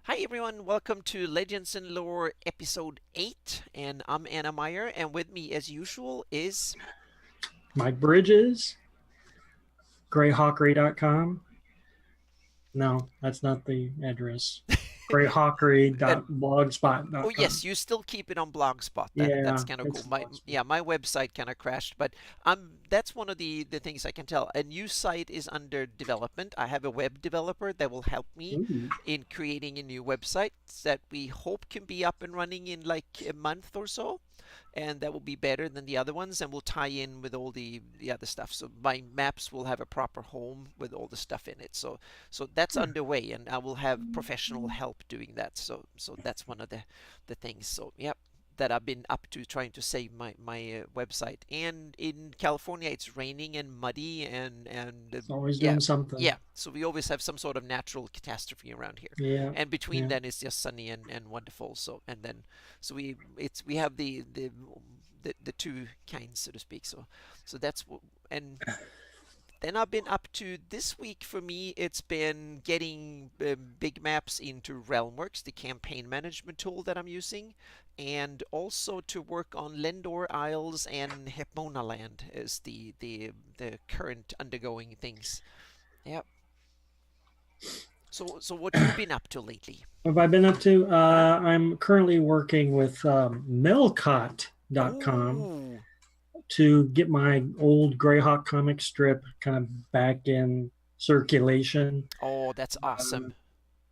Hi everyone, welcome to Legends and Lore episode 8, and I'm Anna Meyer, and with me as usual is... Mike Bridges, greyhawkery.com. No, that's not the address. and oh greyhawkery.blogspot.com. yes, you still keep it on Blogspot. That's Yeah, kind of cool. it's Blogspot. My website kind of crashed, but that's one of the things I can tell. A new site is under development. I have a web developer that will help me Ooh. in creating a new website that we hope can be up and running in like a month or so. And that will be better than the other ones, and will tie in with all the other stuff. So my maps will have a proper home with all the stuff in it. So that's underway, and I will have professional help doing that. So that's one of the things. So yep, that I've been up to trying to save my website. And in California, it's raining and muddy, and It's always yeah. doing something. Yeah, so we always have some sort of natural catastrophe around here, Yeah, and between yeah. then it's just sunny and wonderful. So and then so we have the two kinds, so to speak. So that's and then I've been up to this week. For me, it's been getting big maps into Realmworks, the campaign management tool that I'm using, and also to work on Lendor Isles and Hepmona Land as the current undergoing things. Yeah. So what you been up to lately? What have I been up to? Huh? I'm currently working with Melcot.com Oh, to get my old Greyhawk comic strip kind of back in circulation. oh, that's awesome. Um,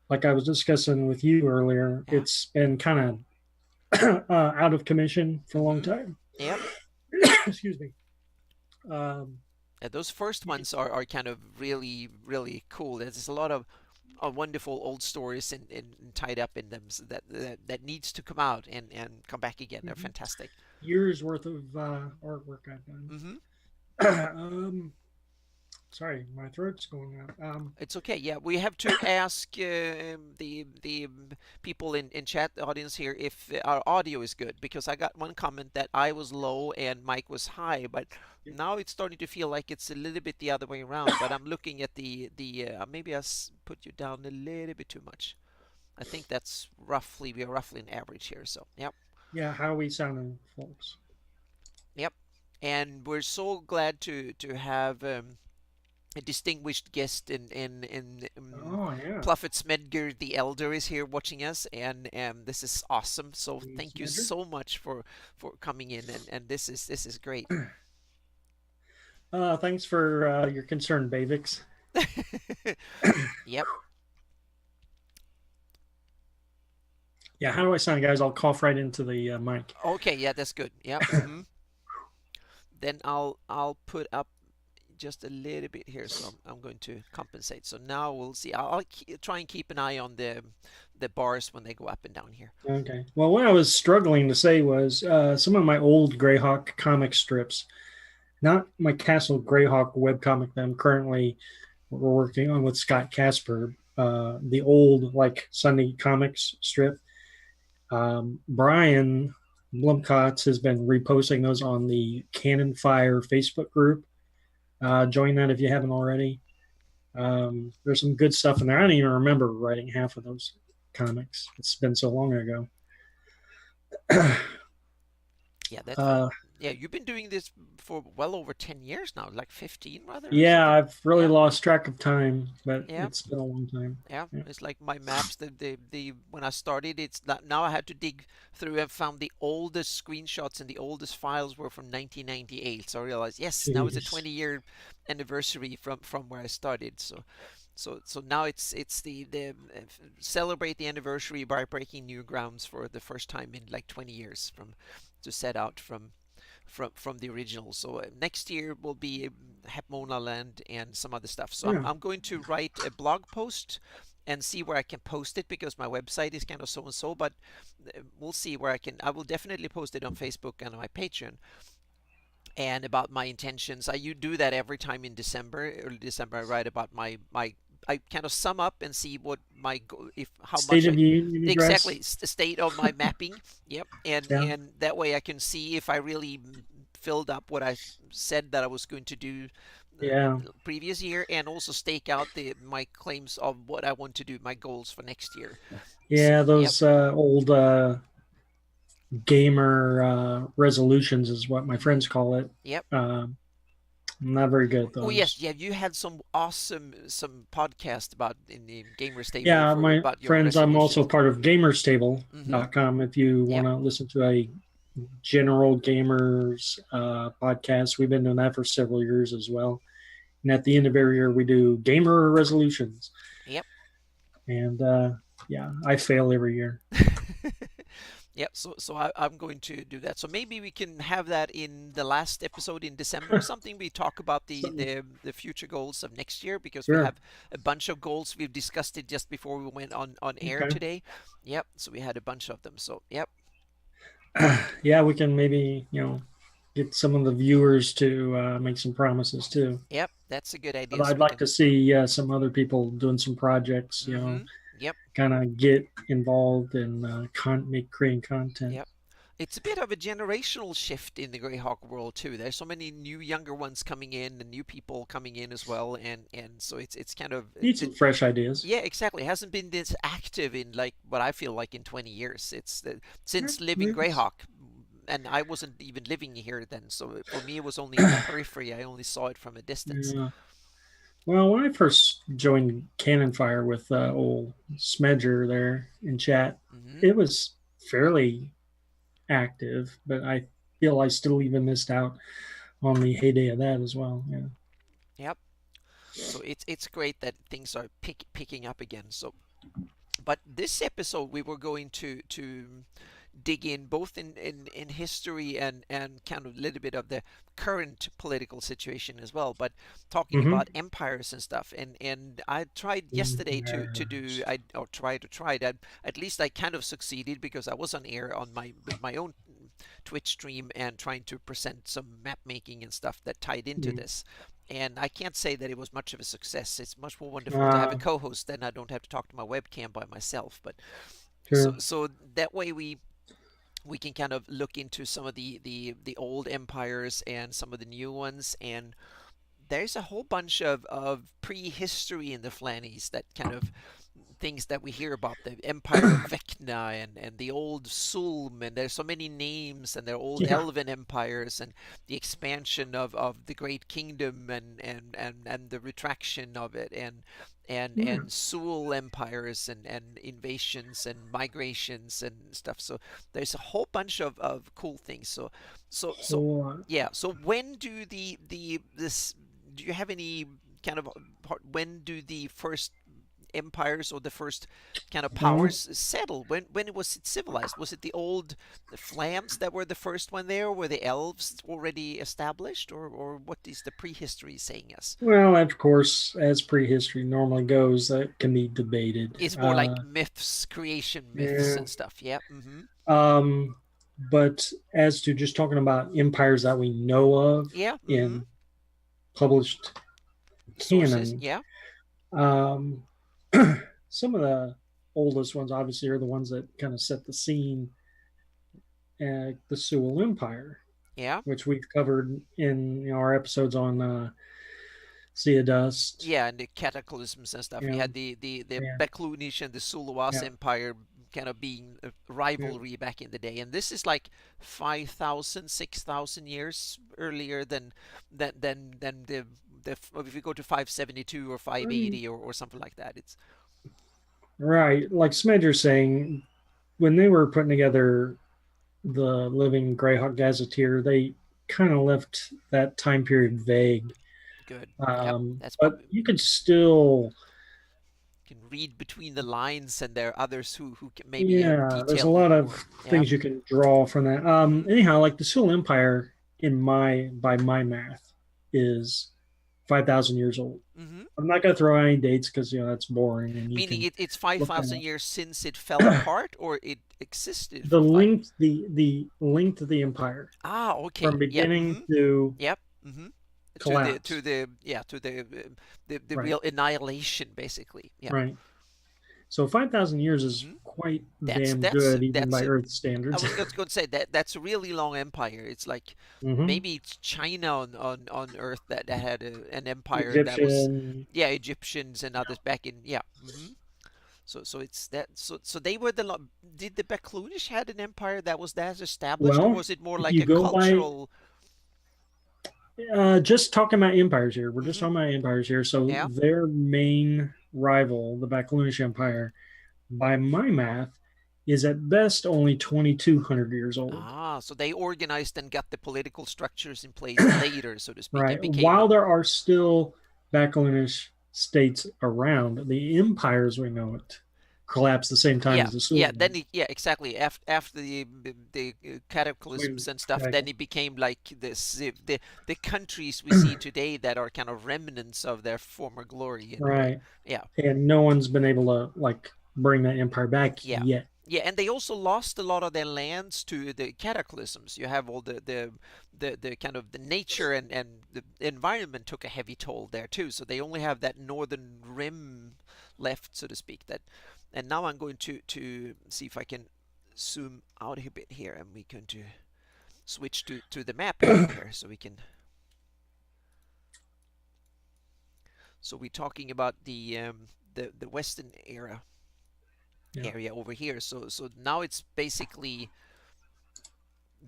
like I was discussing with you earlier, Yeah. it's been kind of out of commission for a long Mm-hmm. time. Yep. Excuse me. Um, Yeah, those first ones are kind of really cool. There's a lot of wonderful old stories and tied up in them, so that needs to come out and come back again. They're fantastic. years worth of artwork I've done. Mm-hmm. um, sorry, my throat's going out. It's okay. Yeah, we have to ask the people in chat, the audience here, if our audio is good, because I got one comment that I was low and Mike was high, but now it's starting to feel like it's a little bit the other way around. But I'm looking at the maybe put you down a little bit too much. I think that's roughly we are roughly an average here. So yep, Yeah, how are we sounding, folks? yep. And we're so glad to have a distinguished guest in Oh yeah, Pluffet Smedger the Elder is here watching us, and this is awesome. So Steve thank you Smedger. so much for coming in, and this is great. Thanks for your concern, Bavix. Yep. Yeah, how do I sound, guys? I'll cough right into the mic. Okay. Yeah, that's good. Yep. Mm-hmm. Then I'll put up just a little bit here, so I'm going to compensate. So now we'll see. I'll try and keep an eye on the bars when they go up and down here. Okay. Well, what I was struggling to say was some of my old Greyhawk comic strips, not my Castle Greyhawk webcomic that I'm currently we're working on with Scott Casper, the old like Sunday comics strip. Brian Blumkotz has been reposting those on the Cannon Fire Facebook group. Join that if you haven't already. There's some good stuff in there. I don't even remember writing half of those comics. It's been so long ago. Yeah, that's uh, yeah. You've been doing this for well over 10 years now, like 15 rather, or yeah, something. I've really Yeah, lost track of time, but yeah, it's been a long time. yeah. Yeah. It's like my maps. The when I started, it's not, now I had to dig through and found the oldest screenshots, and the oldest files were from 1998. So I realized, yes, now it's a Jeez. 20-year anniversary from where I started. So now it's the celebrate the anniversary by breaking new grounds for the first time in like 20 years from to set out from the original. So next year will be Hepmona Land and some other stuff. So Yeah. I'm going to write a blog post and see where I can post it, because my website is kind of so and so. But we'll see where I can. I will definitely post it on Facebook and on my Patreon. And about my intentions, you do that every time in December, early December. I write about my I kind of sum up and see what my if how much State I of the Union exactly address. the state of my mapping. Yep, Yeah. and that way I can see if I really filled up what I said that I was going to do Yeah. previous year, and also stake out my claims of what I want to do, my goals for next year. Yeah, Yep. those old gamer resolutions is what my Hmm. friends call it. Yep. Not very good at Oh yes, those. yeah. You had some awesome podcast about in the Gamer Stable Yeah, for my about your friends, I'm also resolutions. part of Hmm. gamerstable.com. If you want Yep. to listen to a general gamers podcast, we've been doing that for several years as well. And at the end of every year, we do gamer resolutions. Yep. And yeah, I fail every year. Yep. So I'm going to do that. So maybe we can have that in the last episode in December or something. We talk about the So, the future goals of next year, because we sure. have a bunch of goals. We've discussed it just before we went on air Okay. today. Yep. So we had a bunch of them. So yep. Yeah, we can maybe, get some of the viewers to make some promises too. Yep. That's a good But idea. So I'd we like can. to see some other people doing some projects, Mm-hmm. Yep. kind of get involved and make creating content. Yep. It's a bit of a generational shift in the Greyhawk world too. There's so many new younger ones coming in and new people coming in as well, and so it's kind of Need some fresh ideas. yeah, exactly. It hasn't been this active in like what I feel like in 20 years. It's since living Yes. Greyhawk, and I wasn't even living here then. So for me, it was only on the periphery. I only saw it from a distance. Yeah. Well, when I first joined Cannon Fire with old Smedger there in chat, Hmm. it was fairly active, but I feel I still even missed out on the heyday of that as well. Yeah. Yep. So it's great that things are picking up again. So, but this episode we were going to dig in both in history and kind of a little bit of the current political situation as well, but talking Mm-hmm. about empires and stuff. And I tried yesterday to do I or try to try that. At least I kind of succeeded, because I was on air on my own Twitch stream and trying to present some map making and stuff that tied into this. And I can't say that it was much of a success. It's much more wonderful to have a co-host, then I don't have to talk to my webcam by myself. But Sure. so that way we can kind of look into some of the old empires and some of the new ones, and there's a whole bunch of prehistory in the Flannies, that kind of things that we hear about the Empire of Vecna and the old Sulm, and there's so many names, and their old Yeah. Elven empires, and the expansion of the Great Kingdom, and the retraction of it, Yeah. and Sul empires, and invasions and migrations and stuff. So there's a whole bunch of cool things. So Whole lot. yeah. So when do this do you have any kind of when do the first empires or the first kind of Well, powers settle? When was it civilized? Was it the old Flams that were the first one there? Were the elves already established, or what is the prehistory saying us? well, of course, as prehistory normally goes, that can be debated. It's more like myths, creation myths Yeah. and stuff. Yeah. Mm-hmm. Um, but as to just talking about empires that we know of Yeah. Mm-hmm. in published Sources. canon, Yeah. um, some of the oldest ones obviously are the ones that kind of set the scene. The Sewell Empire, Yeah. which we've covered in our episodes on Sea of Dust. Yeah, and the cataclysms and stuff. We Yeah, had the yeah, Baklunish and the Suluas yeah, Empire kind of being a yeah. rivalry back in the day, and this is like 5,000, 6,000 years earlier than the if you go to 572 or I mean, 580 or something like that. It's right, like Smedger's saying, when they were putting together the Living Greyhawk Gazetteer, they kind of left that time period vague. good. Yep, that's But probably you could still, can read between the lines, and there are others who can maybe have yeah, there's a detailed it lot of more. Yep. things you can draw from that. Hmm. Anyhow, like the Sewell Empire, by my math, is 5,000 years old. Hmm. I'm not going to throw out any dates because that's boring, and you Meaning can it's look 5,000 that years since it fell up. apart, or it existed the for five. length, the length of the empire Ah, okay. from Yep. beginning Hmm. to Yep. Hmm. To collapse. the yeah, to the Right, real annihilation, basically. Yep. right. So 5,000 years is Hmm. quite That's damn that's good, even that's by a. Earth I standards. was just going to say that that's a really long empire. It's like Hmm. maybe it's China on Earth that had an empire that was, Egyptian. yeah, Egyptians and others back in, yeah. So it's that. So they were did the Baklunish had an empire that was that established, or Well, was it more if like you a go by cultural? just talking about empires here, we're just Hmm. talking about empires here. So Yeah. their main rival, the Baklunish Empire, by my math, is at best only 2,200 years old. Ah, so they organized and got the political structures in place later, so to speak, and Right. became While there are still Baklunish states around, the empire as we know it collapsed the same time yeah, as the yeah. Sultan. Then yeah, exactly. After the cataclysms and stuff, then it became like the countries we see today that are kind of remnants of their former glory in a way. Right. Yeah, And no one's been able to like bring that empire back yeah. yet. Yeah, and they also lost a lot of their lands to the cataclysms. You have all the kind of the nature and the environment took a heavy toll there too. So they only have that northern rim left, so to speak. That, and now I'm going to see if I can zoom out a bit here, and we're going to switch to the map a bit here, so we can. So we're talking about the western Yeah. area over here. So now it's basically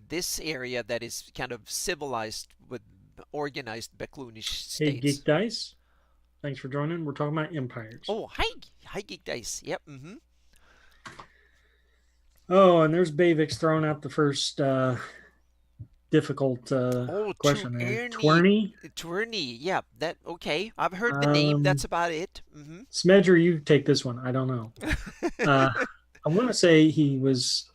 this area that is kind of civilized with organized Baklunish Hey, states. Geek Dice, thanks for joining. We're talking about empires. Oh, hi, Geek Dice. Yep. Mm-hmm. Oh, and there's Bavix throwing out the first difficult Oh, question there. Tuerny, Twerny? Tuerny. Yeah, that okay. I've heard the name. Um, That's about it. Mm-hmm. Smedger, you take this one. I don't know. I want to say he was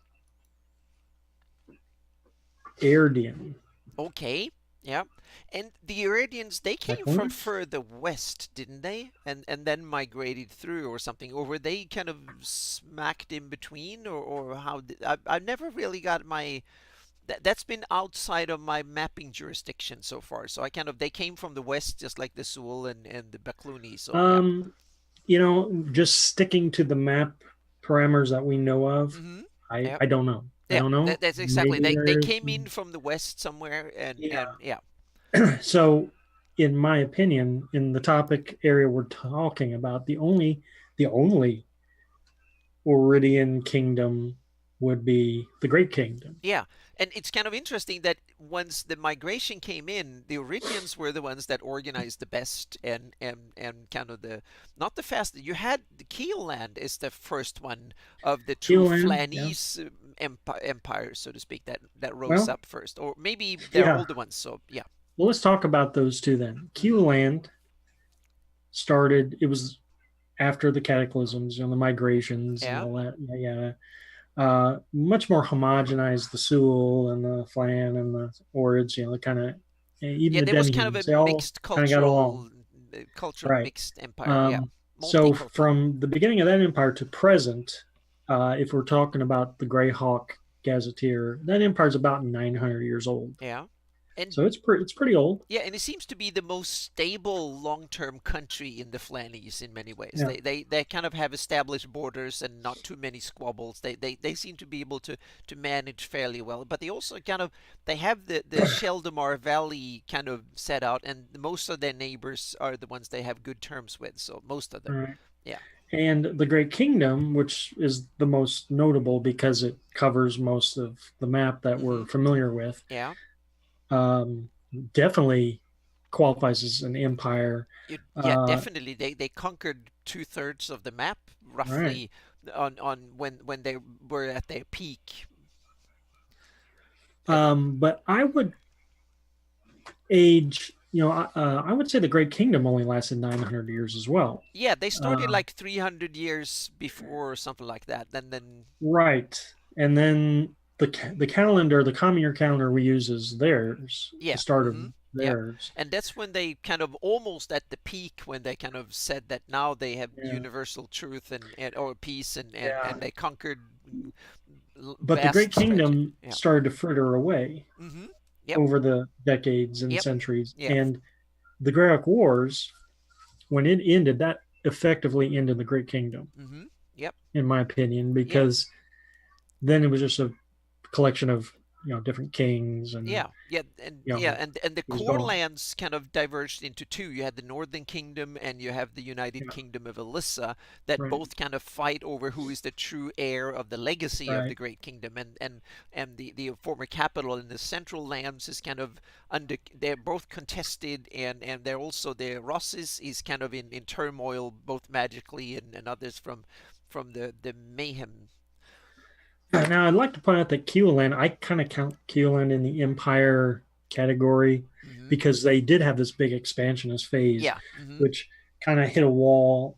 Airdian. Okay. Yeah. And the Iridians, they came from Backlands? further west, didn't they? And then migrated through or something. Or were they kind of smacked in between? Or how did, I've never really got my that's been outside of my mapping jurisdiction so far. So I kind of they came from the west, just like the Sul and the Bakluni. So yeah. Um, just sticking to the map parameters that we know of, Mm-hmm. I Yep. don't know. I Yeah. don't know. That's exactly. Maybe They there's came in from the west somewhere, yeah. and yeah. So, in my opinion, in the topic area we're talking about, the only Oridian kingdom would be the Great Kingdom. Yeah, and it's kind of interesting that once the migration came in, the Iridians were the ones that organized the best and kind of the not the fastest. You had the Keelland is the first one of the true Keelan, yeah. Flanese empire, so to speak, that rose Well, up first, or maybe they're yeah. older ones. So yeah. Well, let's talk about those two then. Hmm. Keeland started. It was after the cataclysms, the migrations and Yeah. all that. Yeah, yeah. Much more homogenized, the Sul and the Flan and the Orids, the kind of even Yeah, the there was kind of a Demihumans, they all mixed kind of got along. cultural Right. mixed empire. Yeah, So multicultural. from the beginning of that empire to present, if we're talking about the Greyhawk Gazetteer, that empire is about 900 years old. Yeah, and So it's pretty old. yeah, and it seems to be the most stable long-term country in the Flannies in many ways. Yeah. They kind of have established borders and not too many squabbles. They seem to be able to manage fairly well. But they also kind of they have the Sheldamar Valley kind of set out, and most of their neighbors are the ones they have good terms with. So most of All them, right. yeah. And the Great Kingdom, which is the most notable because it covers most of the map that we're Hmm. familiar with, Yeah. um, definitely qualifies as an empire. Yeah, Uh, definitely. They conquered two-thirds of the map right. roughly on when they were at their peak. And But I would age, I would say the Great Kingdom only lasted 900 years as well. yeah, they started Uh, like 300 years before or something like that. Then right. And then the calendar, the common year calendar we use is theirs, the yeah. start of Hmm. Yeah. theirs. And that's when they kind of almost at the peak when they kind of said that now they have Yeah. universal truth and or peace Yeah. and they conquered But the vast Great stretches. Kingdom Yeah. started to fritter away Hmm. Yep. over the decades and Yep. centuries. Yeah. And the Greyhawk Wars, when it ended, that effectively ended the Great Kingdom. Hmm. Yep. in my opinion, Yeah. because then it was just a collection of different kings, and Yeah, and you know the it was core gone. lands kind of diverged into two. You had the Northern Kingdom and you have the United Yeah, Kingdom of Elissa that right, both kind of fight over who is the true heir of the legacy of the right. Great Kingdom, and the former capital in the central lands is kind of under. They're both contested, and they're also the Rosses is kind of in turmoil both magically and others from the mayhem. Now, I'd like to point out that QLN, I kind of count QLN in the Empire category Hmm. because they did have this big expansionist phase, Yeah. Hmm. which kind of hit a wall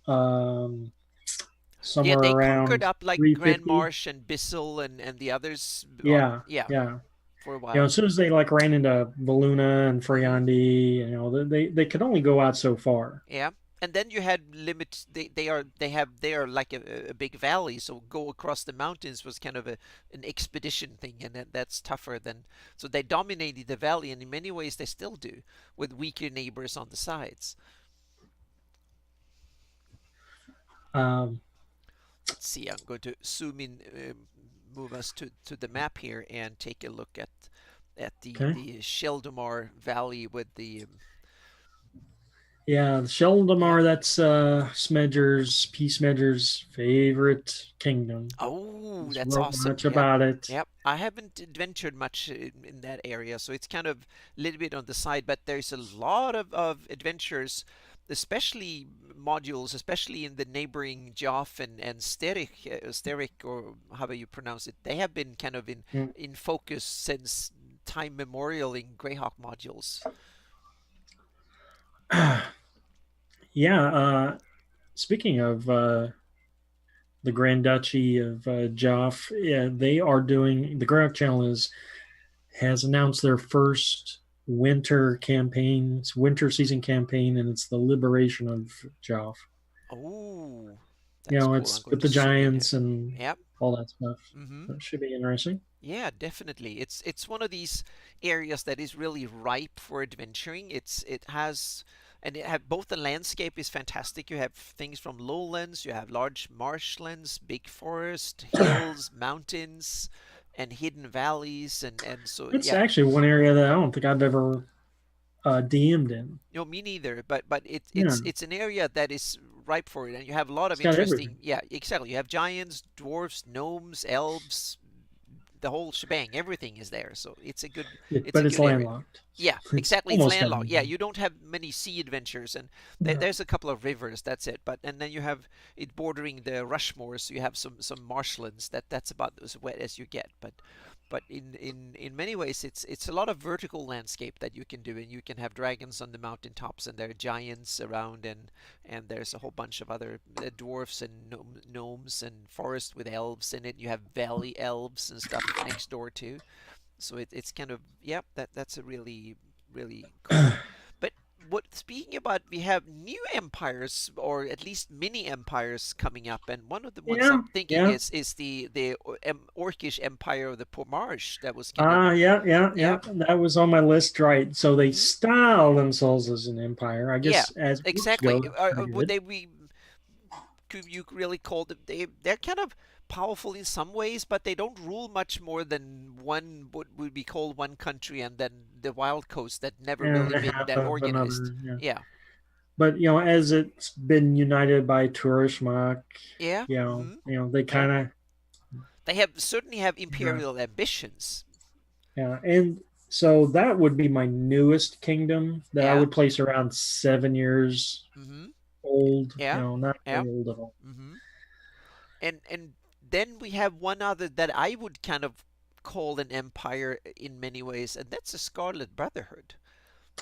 Yeah, somewhere they conquered around up like Grand 350. Marsh and Bissell and the others on, Yeah, yeah, yeah. for a while. As soon as they like ran into Valuna and Hmm. Friandi, they could only go out so far. Yeah. And then you had limits. They are like a big valley, so go across the mountains was kind of an expedition thing, and that's tougher than. So they dominated the valley, and in many ways they still do, with weaker neighbors on the sides. Um, Let's see. I'm going to zoom in, move us to the map here, and take a look at okay. the Sheldamar Valley with the Yeah, yeah. Sheldamar, that's Peace Smedger's favorite kingdom. Oh, He's that's wrote awesome. much Yep. about it. Yep. I haven't adventured much in that area, so it's kind of a little bit on the side, but there's a lot of adventures, especially modules, especially in the neighboring Joff and Sterich, or however you pronounce it. They have been kind of Mm. in focus since time memorial in Greyhawk modules. Yeah, speaking of the Grand Duchy of Joff, yeah, they are doing the Greyhawk Channel has announced their first winter season campaign, and it's the liberation of Joff. Oh, that's cool. I'm It's going with to the zoom in giants here. and Yep. all that stuff. Mm-hmm. That should be interesting. Yeah, definitely. It's one of these areas that is really ripe for adventuring. It has and it have both the landscape is fantastic. You have things from lowlands, you have large marshlands, big forest, hills, mountains, and hidden valleys and so It's yeah. actually one area that I don't think I've ever DM'd in. Me neither, but Yeah, it's an area that is ripe for it, and you have a lot of it's got everything. interesting, yeah, exactly. You have giants, dwarfs, gnomes, elves, the whole shebang. Everything is there, so it's a But it's good area. landlocked. Yeah, It's exactly. It's almost landlocked. Yeah, everything. you don't have many sea adventures, and Yeah. there's a couple of rivers. That's it. But and then you have it bordering the Rushmore, so you have some marshlands. That's about as wet as you get. But in many ways, it's a lot of vertical landscape that you can do, and you can have dragons on the mountaintops, and there are giants around, and there's a whole bunch of other dwarfs and gnomes and forest with elves in it. You have valley elves and stuff next door too. So it's kind of yeah, that's a really cool. But what speaking about, we have new empires or at least mini empires coming up, and one of the ones Yeah, I'm thinking yeah. is the Orcish Empire of the Marsh that was kind of Yeah. yeah. That was on my list, right? So they Hmm. style themselves as an empire. I Yeah, guess as groups exactly. go, that's pretty Would good. they be could you really call them, they're kind of powerful in some ways, but they don't rule much more than one what would be called one country, and then the wild coast that never And really a been half that of organized. another. Yeah. Yeah. But as it's been united by Turishmak, Yeah. Hmm. they Yeah. kind of They have certainly have yeah, imperial ambitions. yeah. And so that would be my newest kingdom that I Yeah. would place around 7 years Hmm. old. Yeah. Not Yeah. very old at all. Hmm. And then we have one other that I would kind of call an empire in many ways, and that's the Scarlet Brotherhood.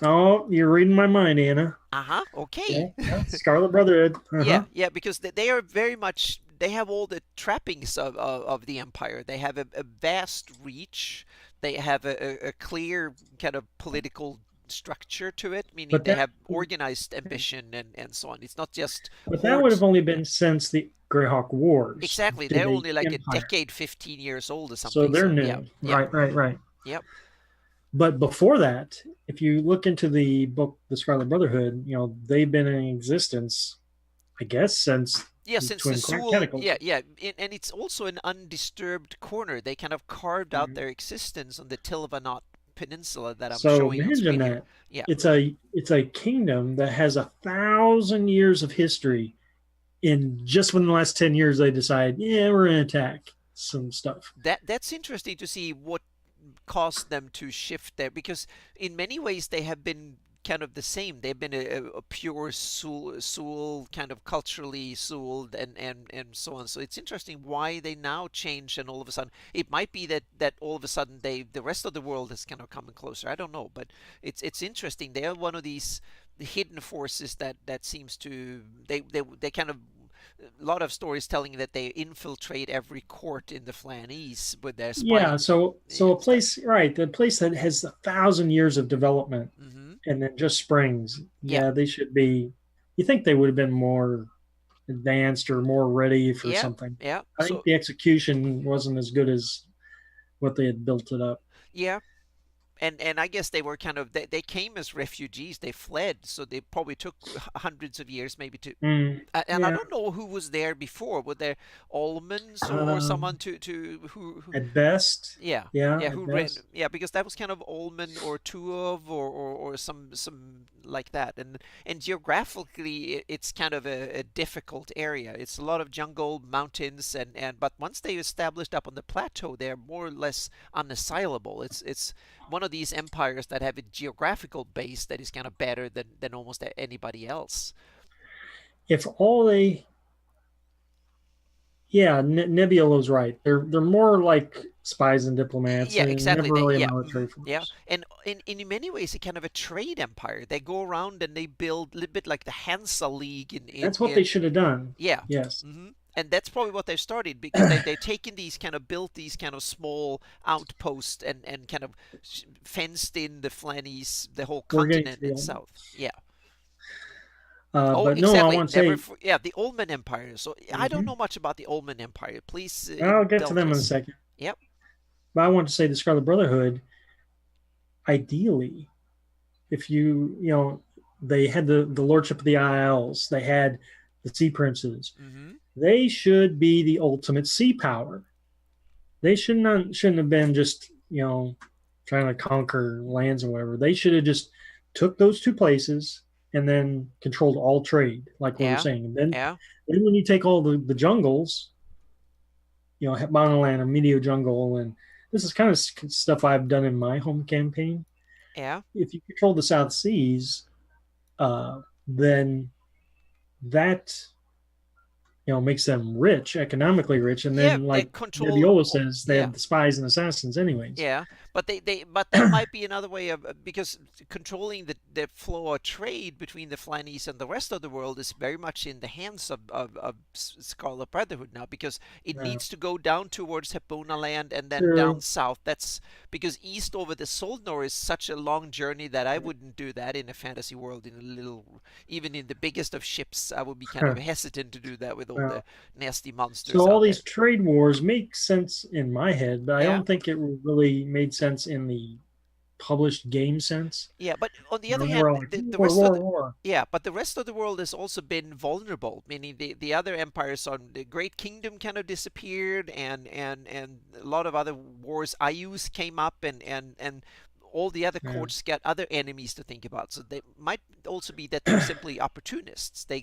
Oh, you're reading my mind, Anna. Uh-huh. Yeah, Okay. yeah. Scarlet Brotherhood. Yeah, Uh-huh. yeah, because they are very much, they have all the trappings of the empire. They have a vast reach. They have a clear kind of political structure to it, meaning But they that have organized ambition and so on. It's not just but that would have hordes. only Yeah, been since the Greyhawk Wars exactly. to They're the only like a Empire. decade, 15 years old or So something. they're So yeah, new. yeah, Right, right, right. yep. But before that, if you look into the book, The Scarlet Brotherhood, they've been in existence, I guess, since Yeah, these since the twin Sewell, cataclysms. and it's also an undisturbed corner. They kind of carved out Mhm. their existence on the Tilvanot Peninsula that I'm So showing on imagine screen here. that Yeah, it's a kingdom that has 1,000 years of history. In just within the last 10 years, they decide, yeah, we're gonna attack some stuff. that's interesting to see what caused them to shift there, because in many ways they have been kind of the same. They've been a pure Seoul kind of culturally Seoul and so on. So it's interesting why they now change, and all of a sudden it might be that all of a sudden the rest of the world is kind of coming closer. I don't know, but it's interesting. They are one of these hidden forces that seems to they kind of a lot of stories telling that they infiltrate every court in the Flanese with their Yeah, spying so a stuff. place, right, the place that has 1,000 years of development Hmm. and then just springs. Yeah, Yeah, they should be. You think they would have been more advanced or more ready for yeah, something? yeah. I think So the execution wasn't as good as what they had built it up. yeah, and I guess they were kind of they came as refugees. They fled, so they probably took hundreds of years maybe to. And I Yeah, don't know who was there before. Were there Almans or someone um, to who at best, yeah, yeah, yeah, at who ran? best. Yeah, because that was kind of Ulman or Tuov or some like that. And geographically, it's kind of a difficult area. It's a lot of jungle, mountains, and but once they established up on the plateau, they're more or less unassailable. It's one of these empires that have a geographical base that is kind of better than almost anybody else. If all they, yeah, Nebulo's right. They're more like spies and diplomats, Yeah, and exactly. never They, really a yeah, military yeah, force. and in many ways, it's kind of a trade empire. They go around and they build a little bit like the Hansa League That's what they should have done. yeah, Yes. and that's probably what they started, because they've taken these kind of built these kind of small outposts and kind of fenced in the Flannies, the whole We're getting to continent the and end. south. Yeah. Oh, But no, I exactly. want to say, Yeah, the Omen Empire. So I don't know mhm. much about the Omen Empire. Please I'll get to indulge them in a us. second. Yep. But I want to say the Scarlet Brotherhood, ideally, if they had the Lordship of the Isles, they had the Sea Princes. Mm-hmm. They should be the ultimate sea power. They shouldn't have been just trying to conquer lands or whatever. They should have just took those two places and then controlled all trade, like we were Yeah. saying. And Yeah. then when you take all the jungles, Monoland or Medio Jungle, and this is kind of stuff I've done in my home campaign. Yeah. If you control the South Seas, then that makes them rich, economically rich, and Yeah. then They like control. Nebbiolo says, they Yeah. have the spies and assassins, anyways. Yeah, but but that might be another way of because controlling the flow of trade between the Flannies and the rest of the world is very much in the hands of Scarlet Brotherhood now, because it Uh, needs to go down towards Hepona land and then down true. south. That's because east over the Solnor is such a long journey that I wouldn't do that in a fantasy world. In a little, even in the biggest of ships, I would be kind of hesitant to do that with all the Well, nasty so monsters all out these there. trade wars make sense in my head, but I Yeah. don't think it really made sense in the published game sense. Yeah, but on the other We're hand, like the war, rest of war, the war. yeah, but the rest of the world has also been vulnerable. Meaning the other empires on the Great Kingdom kind of disappeared, and a lot of other wars. Ayus came up, and all the other Yeah, courts got other enemies to think about. So they might also be that they're simply opportunists. They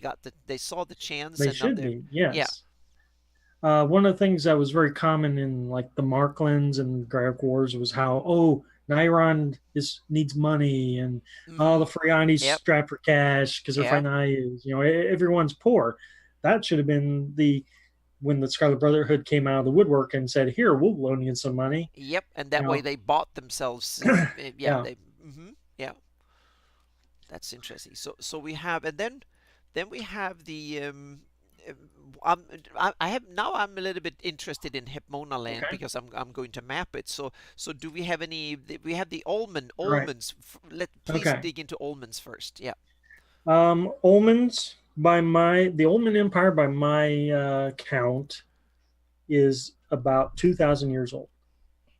saw the chance, they and now should they're be. yeah. Yes. One of the things that was very common in like the Marklands and Greyhawk Wars was how Nairon needs money and Mm-hmm. the Freyani's Yep. strapped for cash because they're Yeah. fighting Ayus. Everyone's poor. That should have been the when the Scarlet Brotherhood came out of the woodwork and said, "Here, we'll loan you some money." Yep. And You that way know, they bought themselves. Yeah. yeah. They. Mm-hmm. Yeah. That's interesting. So we have, and then we have the um, I have now I'm a little bit interested in Hepmona land Okay. because I'm going to map it. So do we have any? We have the Ulman Right. Ulmans. Let please Okay. dig into Ulmans first. Yeah. Omens the Omen Empire by my count is about 2,000 years old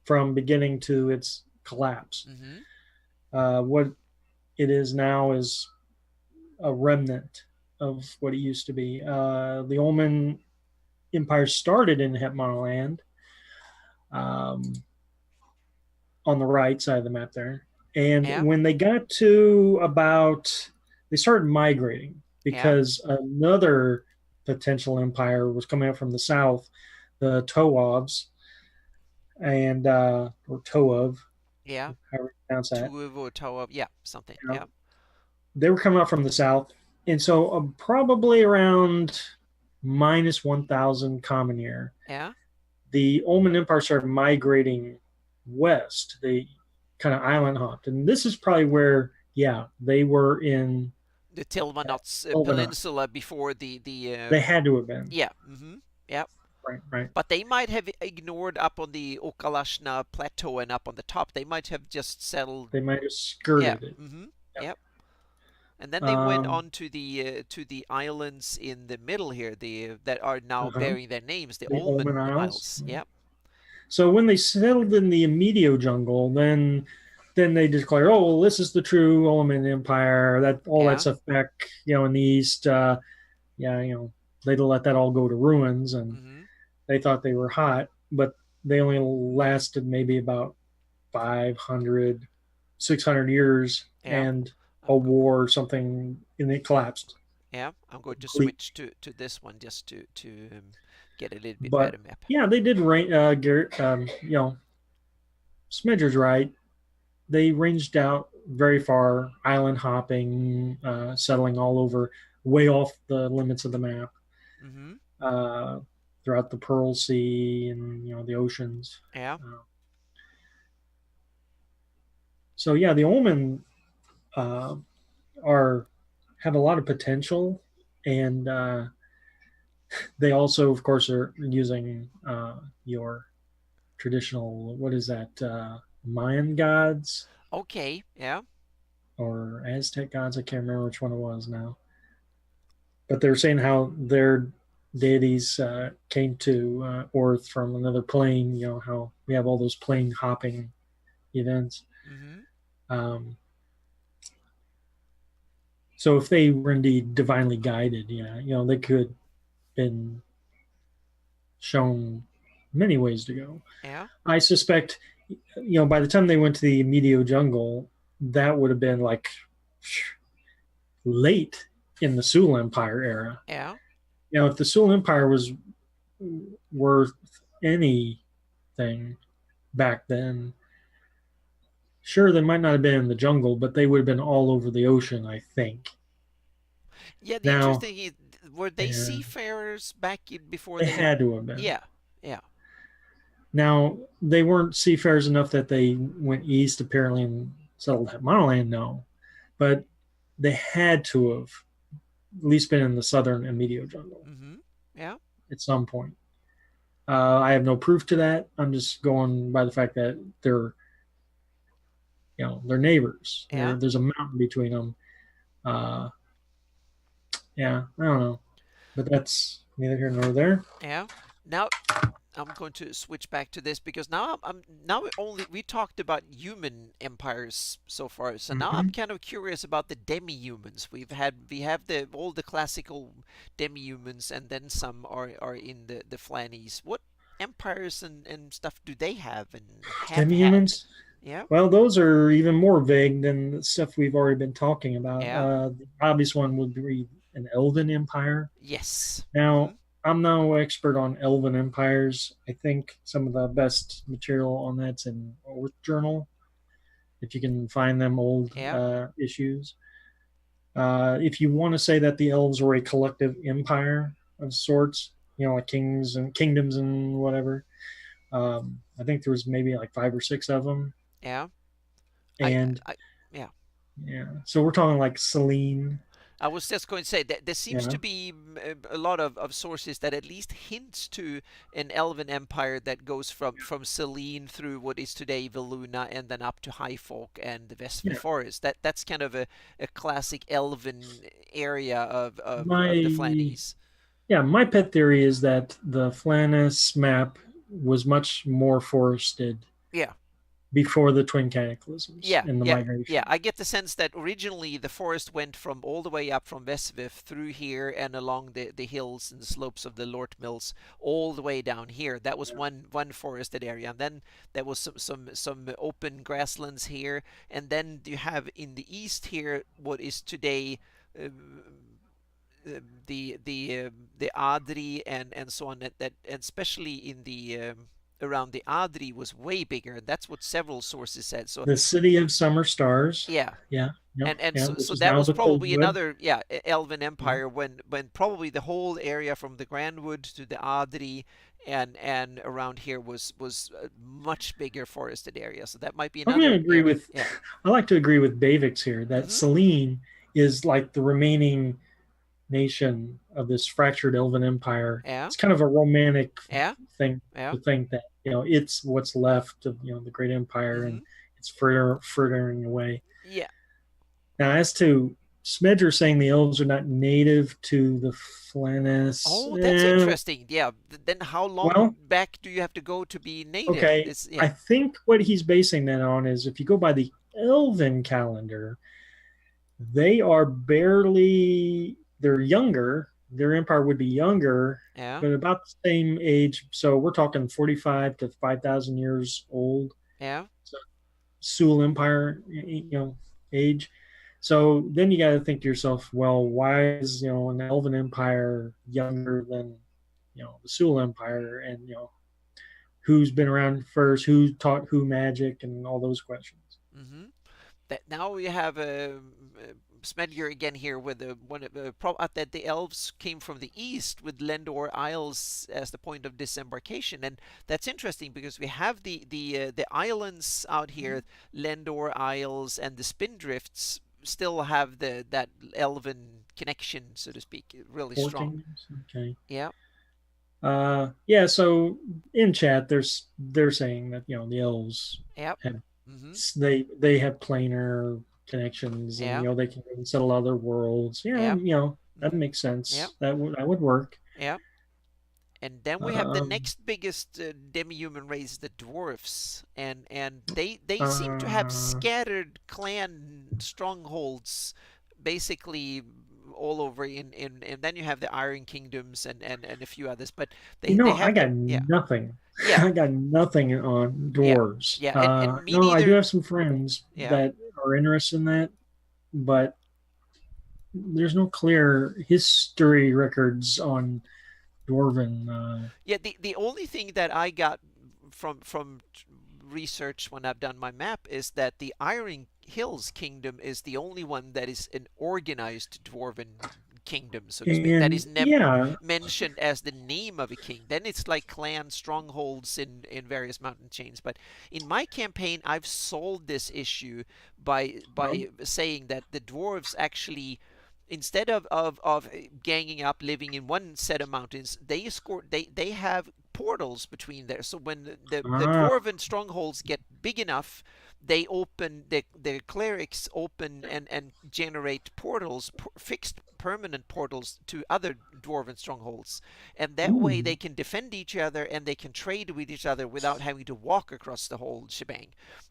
from beginning to its collapse. Mm-hmm. What it is now is a remnant. of what it used to be. The Omen Empire started in Hetmonaland, um, on the right side of the map there. And Yeah. when they got to about, they started migrating Yeah. because another potential empire was coming up from the south, the Toavs, and or Toav, Yeah. however you pronounce that. Tuvo Toa. Yeah. Something. You know, Yeah. they were coming up from the south, and so probably around minus 1,000 common year, Yeah. the Omen Empire started migrating west. They kind of island hopped, and this is probably where, yeah, they were in The Tilmanots Elven. Peninsula before the They had to have been. yeah. Mm-hmm. Yeah. Right, right. But they might have ignored up on the Okalashna plateau and up on the top. They might have just settled. They might have Yeah. skirted it. Mm-hmm. Yep. Yep. And then they went Um, on to the islands in the middle here, the that are now uh-huh. bearing their names, the The Omen Omen Isles. Isles. Yep. So when they settled in the Immediate jungle, then they declared, oh, well, this is the true Omen Empire. That all Yeah. that stuff back, in the east. Yeah, they let that all go to ruins, and Mm-hmm. they thought they were hot, but they only lasted maybe about 500, 600 years, Yeah. and a war or something, and it collapsed. Yeah. I'm going to Complete. switch to this one just to get a little bit But better map. yeah, they did Garrett, Smidger's right. They ranged out very far, island hopping, settling all over, way off the limits of the map, Mm-hmm. uh, throughout the Pearl Sea and the oceans. Yeah. Uh, so yeah, the Omen uh, are have a lot of potential, and they also, of course, are using your traditional, what is that, Mayan gods Okay. Yeah. or Aztec gods. I can't remember which one it was now. But they're saying how their deities came to Earth from another plane. How we have all those plane hopping events. Mm-hmm. Um, so if they were indeed divinely guided, yeah, they could have been shown many ways to go. Yeah. I suspect, by the time they went to the Medio jungle, that would have been like late in the Sul Empire era. Yeah. If the Sul Empire was worth anything back then, sure, they might not have been in the jungle, but they would have been all over the ocean, I think. Yeah. The Now, interesting is, were they yeah, seafarers back before they they? had to have been. Yeah. Yeah. Now, they weren't seafarers enough that they went east, apparently, and settled at Monoland, no. But they had to have at least been in the southern and Medio jungle Mm-hmm. Yeah. at some point. I have no proof to that. I'm just going by the fact that they're neighbors. Yeah. There's a mountain between them. Yeah, I don't know, but that's neither here nor there. Yeah. Now I'm going to switch back to this because now I'm now we talked about human empires so far. So now I'm Mm-hmm. kind of curious about the demi-humans. We have all the classical demi-humans, and then some are in the Flannies. What empires and stuff do they have and have had? Demi-humans. Yeah. Well, those are even more vague than the stuff we've already been talking about. Yeah. The obvious one would be an Elven Empire. Yes. Mm-hmm. Now, I'm no expert on Elven Empires. I think some of the best material on that's in Earth Journal, if you can find them old Yeah. issues. If you want to say that the elves were a collective empire of sorts, like kings and kingdoms and whatever, I think there was maybe like 5 or 6 of them. Yeah. And yeah. yeah, so we're talking like Selene. I was just going to say that there seems Yeah, to be a lot of sources that at least hints to an elven empire that goes from Selene through what is today Veluna and then up to High Folk and the Vestful yeah. Forest. That's kind of a classic elven area of the My Flannies. Yeah, my pet theory is that the Flannis map was much more forested Yeah. before the twin cataclysms Yeah, and the yeah, yeah. migration. I get the sense that originally the forest went from all the way up from Vesvif through here and along the hills and the slopes of the Lort Mills all the way down here. That was one forested area, and then there was some open grasslands here, and then you have in the east here what is today. Uh, the Adri and so on that and especially in the around the Adri was way bigger, and that's what several sources said. So The city of summer stars. yeah, Yeah, yep, and yeah, so which is that now was the probably Coldwood. another Elven Yeah. Empire when probably the whole area from the Grandwood to the Adri and around here was a much bigger forested area. So that might be I'm going to another agree area. with. Yeah. I like to agree with Bavix here that Mm-hmm. Selene is like the remaining nation of this fractured Elven Empire. Yeah. It's kind of a romantic Yeah. thing Yeah. to think that it's what's left of the great empire, Mm-hmm. and it's frittering away. Yeah. Now, as to Smedger saying the elves are not native to the Flannis, Oh, that's interesting. Yeah. Then how long well, back do you have to go to be native? okay. It's I yeah. think what he's basing that on is if you go by the Elven calendar, they are barely, they're younger. Their empire would be younger, Yeah. but about the same age. So we're talking 45 to 5,000 years old. Yeah. So Sul Empire, age. So then you got to think to yourself, well, why is an Elven Empire younger than the Sul Empire, and who's been around first, who taught who magic, and all those questions. Mm-hmm. That now we have Smedger again here with one of that the elves came from the east with Lendor Isles as the point of disembarkation, and that's interesting because we have the islands out here, Lendor Isles and the Spindrifts still have that elven connection, so to speak, really Four strong. kingdoms. Okay. Yeah. Yeah. So in chat, they're saying that the elves Yep. have Mm-hmm. they have planar connections, and Yeah. they can settle other worlds. Yeah, Yep. that Mm-hmm. makes Yep. sense. That would work. Yep. And then we have the Um, next biggest demi-human race, the dwarfs, and they seem to have uh, scattered clan strongholds, basically all over and then you have the Iron Kingdoms and a few others, but they I have got the nothing. yeah I got nothing on yeah dwarves. yeah and me No, I do neither. have some friends Yeah. that are interested in that, but there's no clear history records on dwarven. Yeah, the only thing that I got from research when I've done my map is that the Iron Hills Kingdom is the only one that is an organized dwarven kingdom, so to speak. That And is yeah, mentioned as the name of a king. Then it's like clan strongholds in various mountain chains. But in my campaign, I've solved this issue well, by saying that the dwarves actually instead of ganging up living in one set of mountains, they have portals between there. So when the ah, dwarven strongholds get big enough, they open the clerics open and generate portals, fixed permanent portals to other dwarven strongholds, and that way ooh, they can defend each other and they can trade with each other without having to walk across the whole shebang.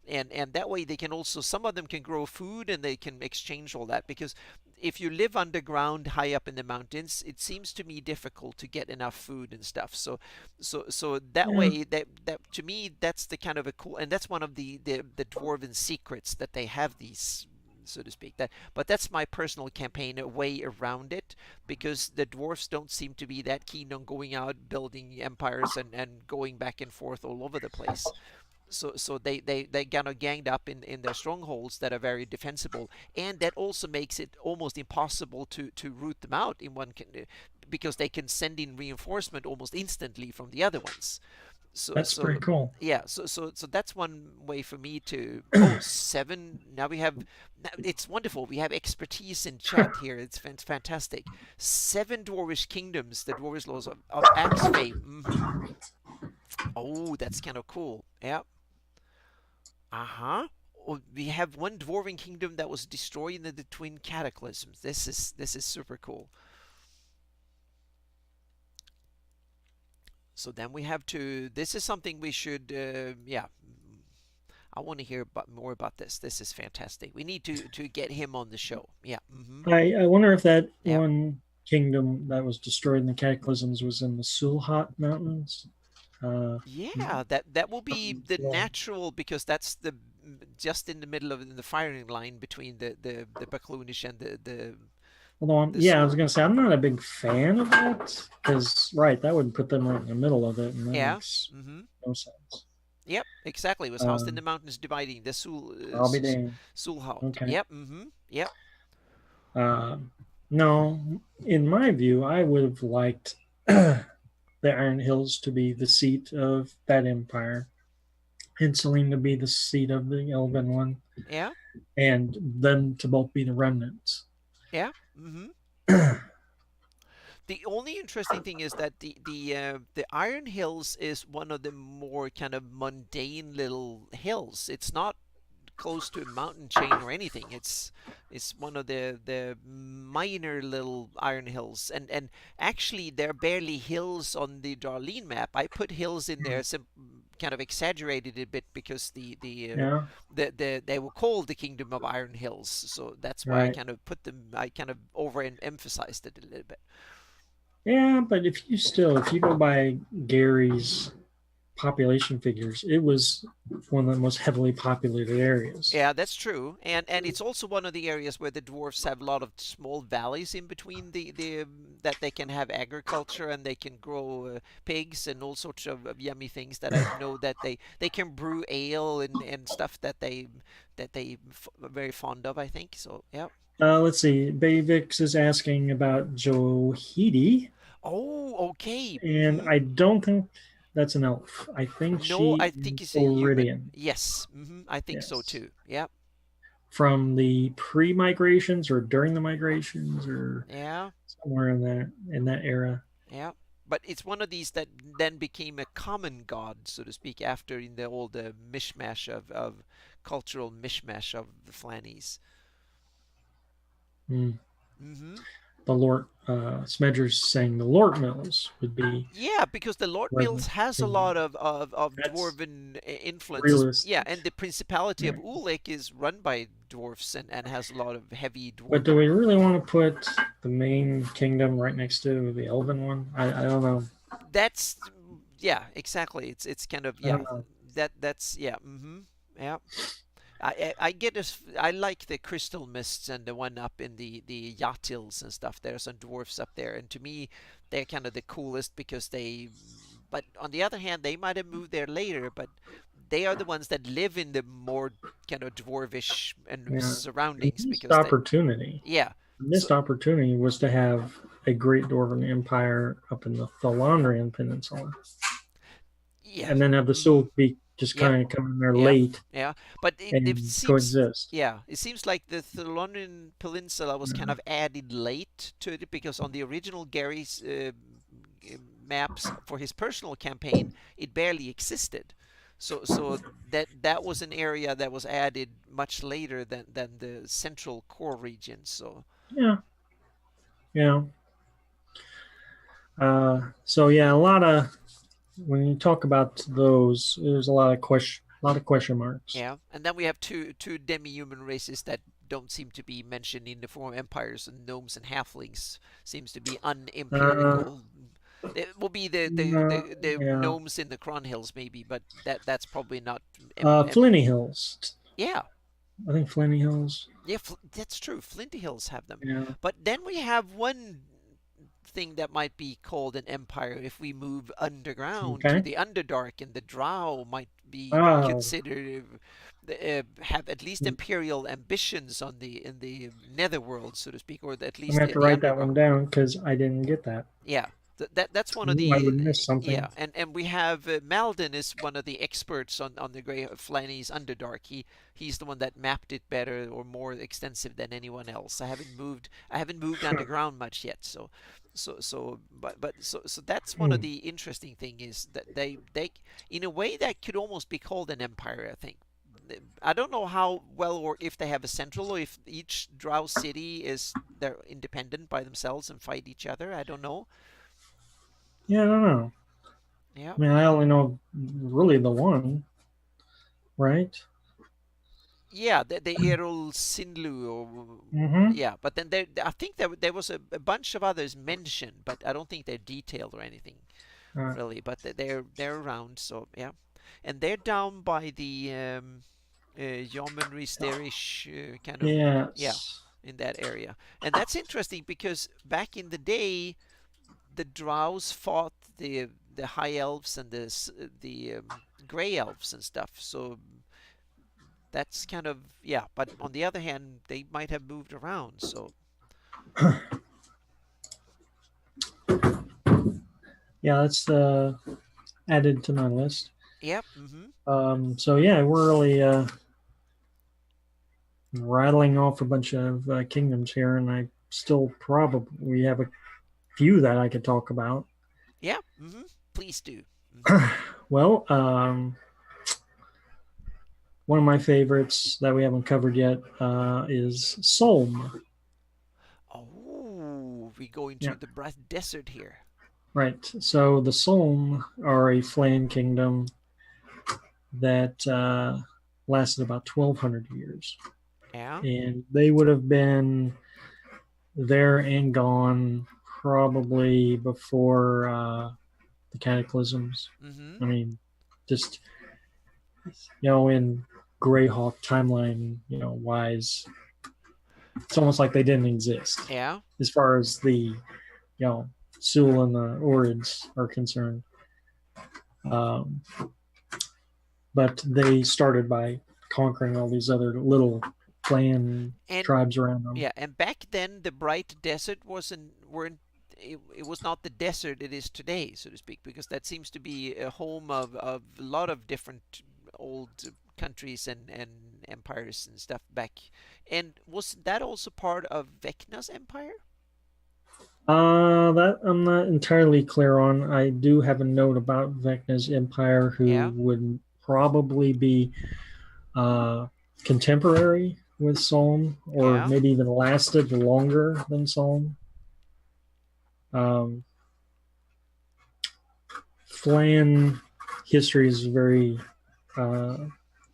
And that way they can also, some of them can grow food and they can exchange all that, because if you live underground high up in the mountains, it seems to me difficult to get enough food and stuff. So that yeah, way, that to me, that's the kind of a cool, and that's one of the dwarven secrets that they have these, so to speak. But that's my personal campaign, a way around it, because the dwarfs don't seem to be that keen on going out building empires and going back and forth all over the place. So they kind of ganged up in their strongholds that are very defensible, and that also makes it almost impossible to root them out in because they can send in reinforcement almost instantly from the other ones. so that's pretty so cool. yeah, so that's one way for me to, oh, seven, now we have, it's wonderful, we have expertise in chat here, it's fantastic. Seven dwarvish kingdoms, the dwarvish laws of axe fame. Oh, that's kind of cool. Yeah. Uh-huh. Oh, we have one dwarven kingdom that was destroyed in the twin cataclysms. This is super cool. So then we have to. This is something we should. Yeah. I want to hear more about this. This is fantastic. We need to get him on the show. Yeah. Mm-hmm. I wonder if that Yeah. one kingdom that was destroyed in the cataclysms was in the Sulhat Mountains. Uh, Yeah, that will be the natural because that's the just in the middle of the firing line between the Baklunish and Hold on. the Yeah, I was Sul. going to say I'm not a big fan of that because right, that would put them right in the middle of it, and that Yeah. makes Mm-hmm. no sense. Yep, exactly. It was housed in the Um, mountains dividing the I'll be damned. Sulhout. Okay. Yep. Mm-hmm. Yep. Um, no, in my view, I would have liked the Iron Hills to be the seat of that empire, and Celine to be the seat of the Elven one, Yeah. and them to both be the remnants. Yeah. Mm-hmm. The only interesting thing is that the Iron Hills is one of the more kind of mundane little hills. It's not close to a mountain chain or anything. It's one of the minor little iron hills, and actually they're barely hills on the Darlene map. I put hills in there, some kind of exaggerated it a bit because Yeah, they were called the Kingdom of Iron Hills, so that's why I right. kind of put them. I kind of over emphasized it a little bit. Yeah, but if you go by Gary's population figures, it was one of the most heavily populated areas. Yeah, that's true, and it's also one of the areas where the dwarfs have a lot of small valleys in between that they can have agriculture and they can grow pigs and all sorts of yummy things that I know that they can brew ale and stuff that they are very fond of. I think so. Yeah. Let's see. Bayvix is asking about Johidi, Oh, okay. and I don't think that's an elf. I think No, she I think is it's a human. Oridian. Yes. I think so Yes. too. Yeah. From the pre-migrations or during the migrations or Yeah. somewhere in that era. Yeah, but it's one of these that then became a common god, so to speak, after in the all the mishmash of cultural mishmash of the Flannies. Mm. Hmm. The Lord Smedger's saying the Lord Mills would be Yeah, because the Lord where Mills has a lot of that's dwarven influences. Yeah, realistic. and the Principality of Right. Ulek is run by dwarfs and has a lot of heavy But do dwarven. we really want to put the main kingdom right next to the Elven one? I don't know. That's yeah, exactly. It's kind of I yeah. don't know. That's yeah. Yeah. I get this. I like the crystal mists and the one up in the Yatils and stuff. There are some dwarfs up there, and to me, they're kind of the coolest because they. But on the other hand, they might have moved there later, but they are the ones that live in the more kind of dwarvish and Yeah. The surroundings missed because they. opportunity. Yeah. The So missed opportunity was to have a great Dwarven Empire up in the Thalandrian Peninsula, yeah. and then have the Silk be just Yep. kind of come in there Yeah. late Yeah. But it and seems. coexist. Yeah, it seems like the Thelonian Peninsula was kind Yeah. of added late to it because on the original Gary's maps for his personal campaign, it barely existed. So that was an area that was added much later than the central core region. So Yeah. Yeah. So yeah, a lot of when you talk about those, there's a lot of question marks. yeah, and then we have two demi-human races that don't seem to be mentioned in the form of empires, and gnomes and halflings seems to be Uh, unempirical. It will be the yeah. gnomes in the Cron Hills maybe, but that's probably not. Flinty Hills. Yeah, I think Flinty Hills. yeah, that's true. Flinty Hills have them, Yeah. but then we have one thing that might be called an empire if we move underground to Okay. the Underdark, and the Drow might be Oh, considered have at least imperial ambitions on the in the netherworld, so to speak, or at I'm gonna least have to the write that one underground. down because I didn't get that. Yeah, that's I one of knew I would the miss something. yeah, and we have Malden is one of the experts on the Grey Flanny's Underdark. He's the one that mapped it better or more extensive than anyone else. I haven't moved underground much yet, so that's one of Hmm. the interesting thing is that they in a way that could almost be called an empire. I think. I don't know how well or if they have a central or if each Drow city is they're independent by themselves and fight each other. I don't know. Yeah, I don't know. Yeah. I mean, I only know really the one, right? yeah, the Errol Sinlu, or Mm-hmm. yeah, but then I think there was a bunch of others mentioned, but I don't think they're detailed or anything really. But they're around, so yeah, and they're down by the Yeomanry Sterish kind of, yeah, Yes. in that area. And that's interesting because back in the day, the Drows fought the High Elves and the Grey Elves and stuff. So that's kind of, yeah. But on the other hand, they might have moved around. So Yeah, that's added to my list. yeah, mm-hmm. So yeah, we're really rattling off a bunch of kingdoms here, and I still probably we have a few that I could talk about. Yeah, mm-hmm. Please do. Mm-hmm. Well, one of my favorites that we haven't covered yet is Solm. Oh, we go into Yeah, the Bright Desert here. right. So the Solm are a flame kingdom that lasted about 1,200 years. Yeah. And they would have been there and gone probably before the cataclysms. Mm-hmm. I mean, just, in Greyhawk timeline, wise, it's almost like they didn't exist Yeah. as far as the, Sul and the Orids are concerned. Um, but they started by conquering all these other little clan And tribes around them. yeah, and back then the Bright Desert weren't it was not the desert it is today, so to speak, because that seems to be a home of a lot of different old countries and empires and stuff back. And was that also part of Vecna's empire? That I'm not entirely clear on. I do have a note about Vecna's empire, who Yeah, would probably be uh, contemporary with Psalm, or yeah, maybe even lasted longer than Psalm. Um, Flan history is very uh,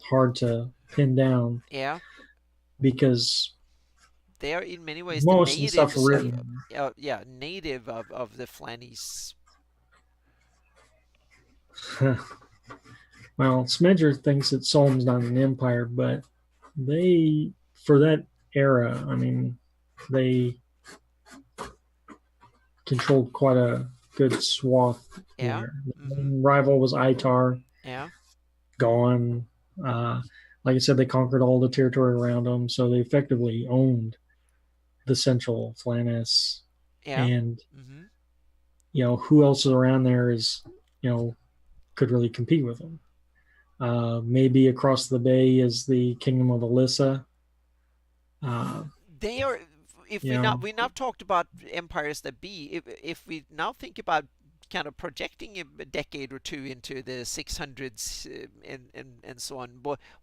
hard to pin down yeah. because They are in many ways the most of the stuff natives written. yeah, native of the Flannies. Well, Smedger thinks that Psalm's not an empire, but they, for that era, I mean, they controlled quite a good swath Yeah. here. The Mm-hmm. main rival was Itar, Yeah. gone. Like I said, they conquered all the territory around them, so they effectively owned the central Flannis. Yeah. And Mm-hmm. who else is around there is could really compete with them. Maybe across the bay is the Kingdom of Alyssa. Uh, They are, if you know, we now talked about empires that be, if we now think about kind of projecting a decade or two into the 600s and so on,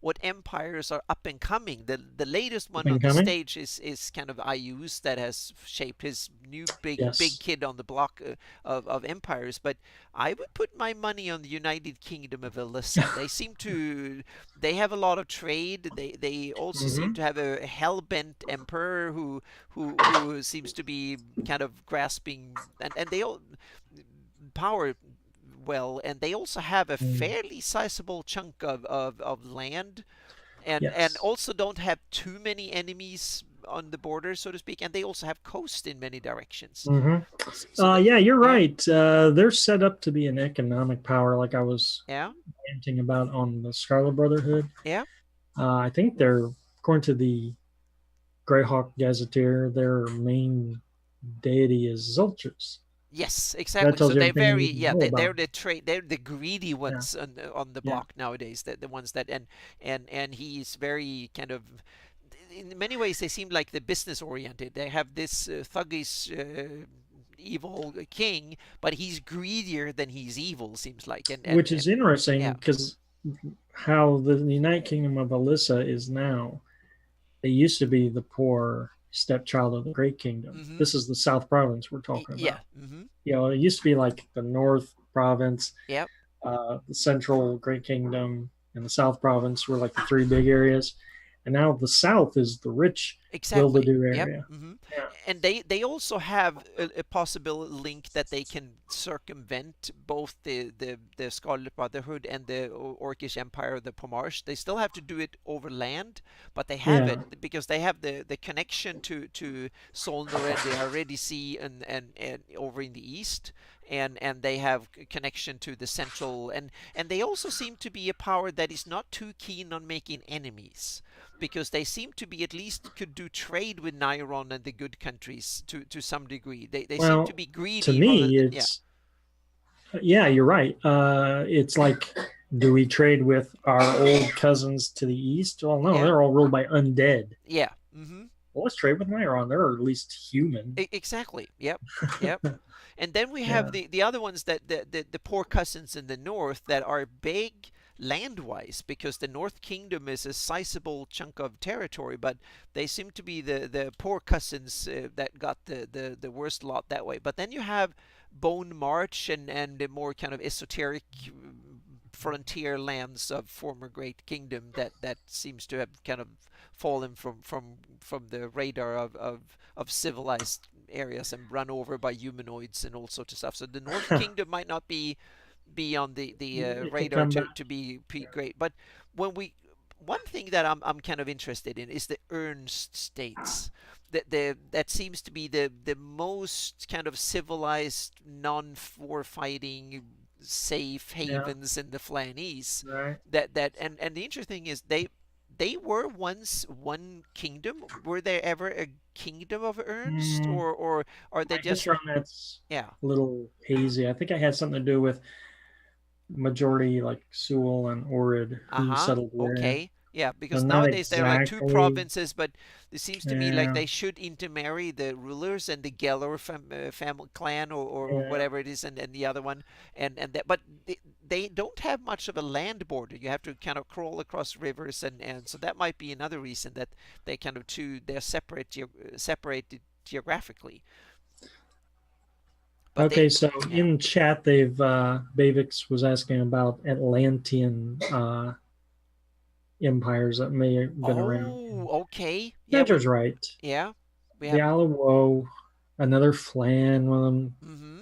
what empires are up and coming? The latest up one on and the coming. stage is kind of Ayus, that has shaped his new big Yes. kid on the block of empires. But I would put my money on the United Kingdom of Alyssa. They have a lot of trade. They also seem Mm-hmm. to have a hell-bent emperor who seems to be kind of grasping, and they all power well, and they also have a Mm. fairly sizable chunk of land, and Yes. also don't have too many enemies on the border, so to speak, and they also have coast in many directions. Mm-hmm. So that, Yeah, you're yeah, right. They're set up to be an economic power, like I was yeah, ranting about on the Scarlet Brotherhood. yeah. I think they're, according to the Greyhawk Gazetteer, their main deity is Zulchus. Yes, That exactly. So tells you they're everything you very, need to yeah, know about they're them. the they're the greedy Yeah, ones on the yeah. block nowadays. The ones that and he's very kind of, in many ways they seem like the business oriented. They have this thuggish evil king, but he's greedier than he's evil, seems like. Which is interesting Yeah. because how the United Kingdom of Alyssa is now, they used to be the poor stepchild of the Great Kingdom. Mm-hmm. This is the South Province we're talking Yeah. about. Mm-hmm. It used to be like the North Province, Yep. the Central Great Kingdom, and the South Province were like the three big areas. and now the south is the rich, Exactly. well-to-do Yep. area. Yeah, And they also have a possible link that they can circumvent both the Scarlet Brotherhood and the Orcish Empire, the Marsh. They still have to do it over land, but they have yeah. it because they have the connection to Solnor and the Already Sea and over in the east. And they have connection to the central, and they also seem to be a power that is not too keen on making enemies, because they seem to be, at least could do trade with Nairon and the good countries to some degree. They seem to Well, be to greedy rather me, than, yeah. it's yeah, you're right. It's like, do we trade with our old cousins to the east? Well, no, Yeah. they're all ruled by undead. Yeah. Well, let's trade with Myron. They're at least human. Exactly. Yep. Yep. And then we Yeah, have the other ones, that the poor cousins in the north, that are big land-wise, because the North Kingdom is a sizable chunk of territory, but they seem to be the poor cousins that got the worst lot that way. But then you have Bone March and the more kind of esoteric frontier lands of former Great Kingdom that seems to have kind of fallen from the radar of civilized areas and run over by humanoids and all sorts of stuff. So the North Kingdom might not be on the it can radar come back. to be great. But when we one thing that I'm kind of interested in is the Ernst states. That seems to be the most kind of civilized, non-war fighting, safe Yeah, havens in the Flanese. right. And the interesting is they were once one kingdom. Were there ever a kingdom of Ernst, Mm, or are they my just, history on that's yeah? a little hazy. I think I had something to do with majority like Sewell and Orid who Uh-huh. settled there. Okay. Yeah, So because not nowadays there are like two exactly. provinces, but it seems to me like Yeah, they should intermarry the rulers and the Geller family clan, or yeah. whatever it is, and the other one, and that, but they don't have much of a land border. You have to kind of crawl across rivers, and so that might be another reason that they kind of they're separated geographically. But they, Okay, so yeah. in chat, they've Bavix was asking about Atlantean empires that may have been around. Oh, okay. Yeah, Rancher's right. yeah, we The have. Isle of Woe, another Flan, one of them, Mm-hmm.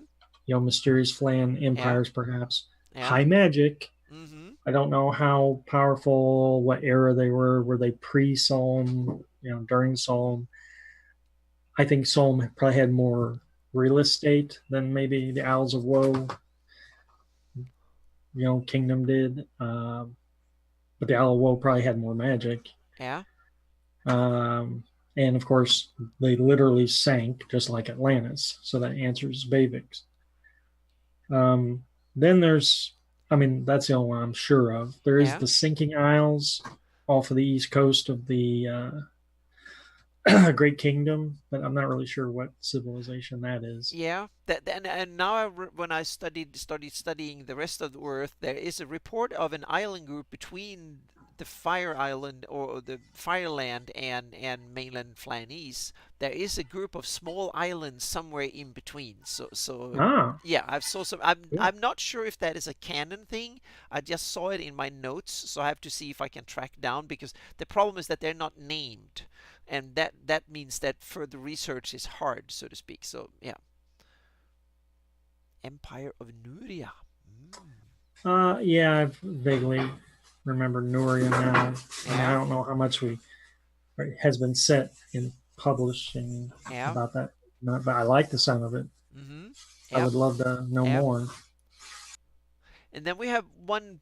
mysterious Flan Yeah, empires, perhaps. yeah. High magic. Mm-hmm. I don't know how powerful, what era they were. Were they pre-Psalm? During Psalm? I think Psalm probably had more real estate than maybe the Isles of Woe, Kingdom did. But the Isle of Woe probably had more magic. Yeah. Um, and of course, they literally sank just like Atlantis. So that answers Bavix. Then there's, I mean, that's the only one I'm sure of. There is Yeah. the Sinking Isles off of the east coast of the Great Kingdom, but I'm not really sure what civilization that is. Yeah, and now when I started studying the rest of the Earth, there is a report of an island group between the Fire Island, or the Fireland, and mainland Flanese. There is a group of small islands somewhere in between. So Ah, yeah, I've saw some. cool. I'm not sure if that is a canon thing. I just saw it in my notes, so I have to see if I can track down, because the problem is that they're not named, and that means that further research is hard, so to speak. So yeah. Empire of Nuria. Mm. Yeah, I vaguely remember Nuria now. I mean, I Yeah, don't know how much we has been set in publishing yeah. about that. Not, but I like the sound of it. Mm-hmm. I Yep, would love to know yep. more. And then we have one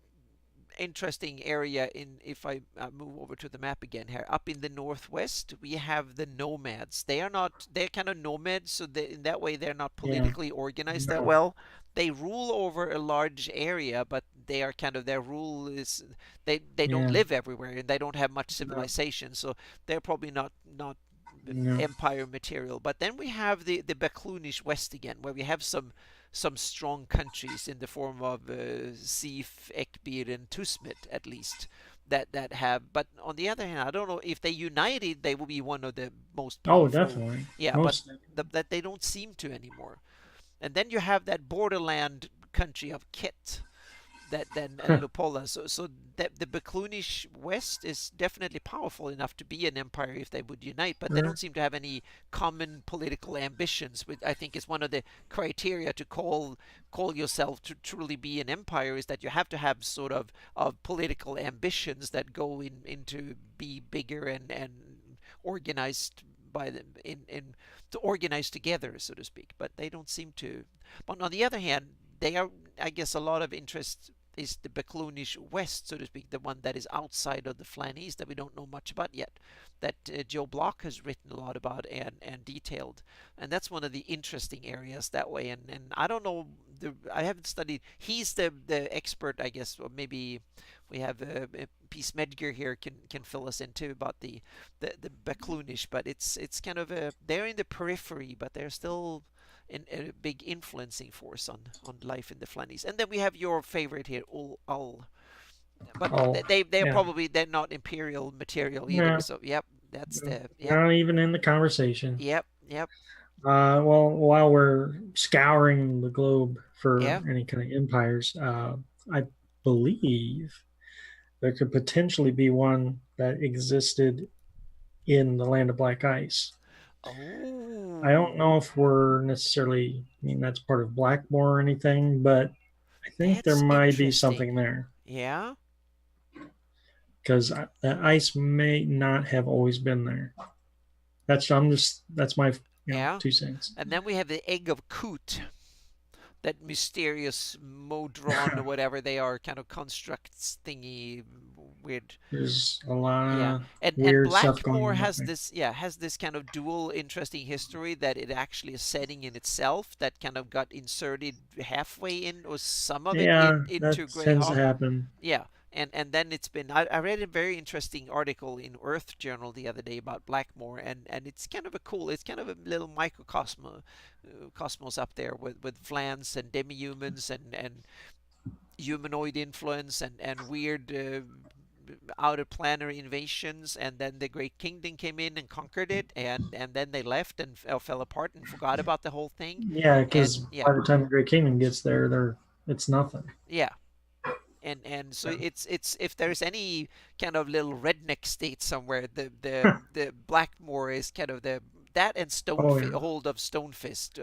interesting area in, if I move over to the map again here, up in the northwest, we have the Nomads. They're kind of nomads, so in that way they're not Yeah, politically organized that no, well. They rule over a large area, but they are kind of, their rule is, they don't yeah, live everywhere, and they don't have much no, civilization, so they're probably not no. empire material. But then we have the Backloonish West again, where we have some strong countries in the form of Sif, Ekbir, and Tusmit, at least, that have. But on the other hand, I don't know if they united, they will be one of the most Oh, powerful. definitely. Yeah, but Most. that they don't seem to anymore. And then you have that borderland country of Kit, than Lupola. So the Baklunish West is definitely powerful enough to be an empire if they would unite, but they Uh, don't seem to have any common political ambitions. Which I think is one of the criteria to call yourself to truly be an empire, is that you have to have sort of political ambitions that go into be bigger and organized by them in to organize together, so to speak. But they don't seem to. But on the other hand, they are, I guess, a lot of interest is the Baklunish West, so to speak, the one that is outside of the Flanese that we don't know much about yet, that Joe Block has written a lot about and detailed, and that's one of the interesting areas that way. And I don't know, I haven't studied. He's the expert, I guess, or maybe we have Peace Medgar here can fill us in too about the Baklunish, but it's kind of they're in the periphery, but they're still a big influencing force on life in the Flannies. And then we have your favorite here, Ul. But oh, they're yeah. probably they're not imperial material either. No, So yep, that's the yep, not even in the conversation. yep, Well, while we're scouring the globe for yeah. any kind of empires, I believe there could potentially be one that existed in the land of black ice. I don't Oh, know if we're necessarily, I mean, that's part of Blackmore or anything, but I think there that's might be interesting. something there Yeah, because the ice may not have always been there. That's my yeah. 2 cents. And then we have the egg of Kut, that mysterious Modron or whatever they are, kind of constructs thingy, weird. There's a lot Yeah, of and weird stuff going Blackmore on up has there. this, yeah, has this kind of dual interesting history, that it actually is setting in itself that kind of got inserted halfway in, or some of it Yeah, that into tends to Greyhawk. happen. Yeah, and then it's been, I read a very interesting article in Earth Journal the other day about Blackmore, and it's kind of a cool, it's kind of a little microcosmos cosmos up there with Vlans and demi-humans and humanoid influence and weird outer planar invasions, and then the Great Kingdom came in and conquered it, and then they left and fell apart and forgot about the whole thing. Yeah, And because yeah, by the time the Great Kingdom gets there, it's nothing. yeah. And so Yeah. it's if there's any kind of little redneck state somewhere, the Blackmore is kind of the that and Oh yeah. Hold of Stonefist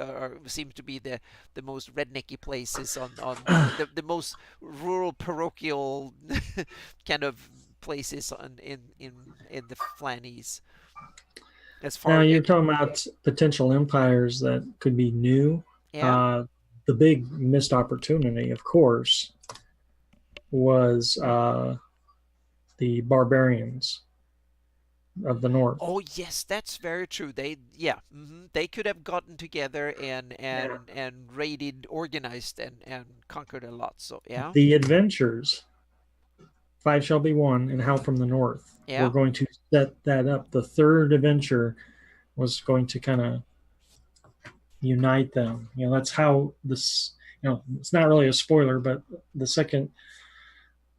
seem to be the most rednecky places on the most rural parochial kind of places in the Flannies as Now far you're talking about potential empires that could be new. yeah. Uh, the big missed opportunity, of course, was the barbarians of the north. Oh yes, that's very true. They yeah, they could have gotten together Yeah. and raided, organized, and conquered a lot. So yeah, The adventures, Five Shall Be One, and How from the North were yeah, going to set that up. The third adventure was going to kind of unite them. That's how this. It's not really a spoiler, but the second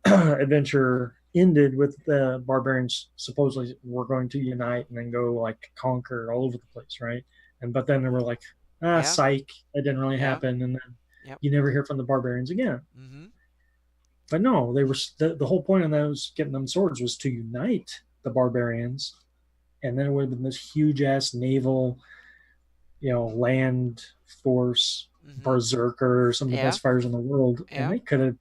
adventure ended with the barbarians supposedly were going to unite and then go like conquer all over the place, right? But then they were like, yeah, psych, that didn't really yeah, happen, and then yep, you never hear from the barbarians again. mm-hmm, But no, they were the whole point of those getting them swords was to unite the barbarians, and then it would have been this huge ass naval, land force, mm-hmm, berserker, some of the yeah, best fighters in the world, and yeah. they could have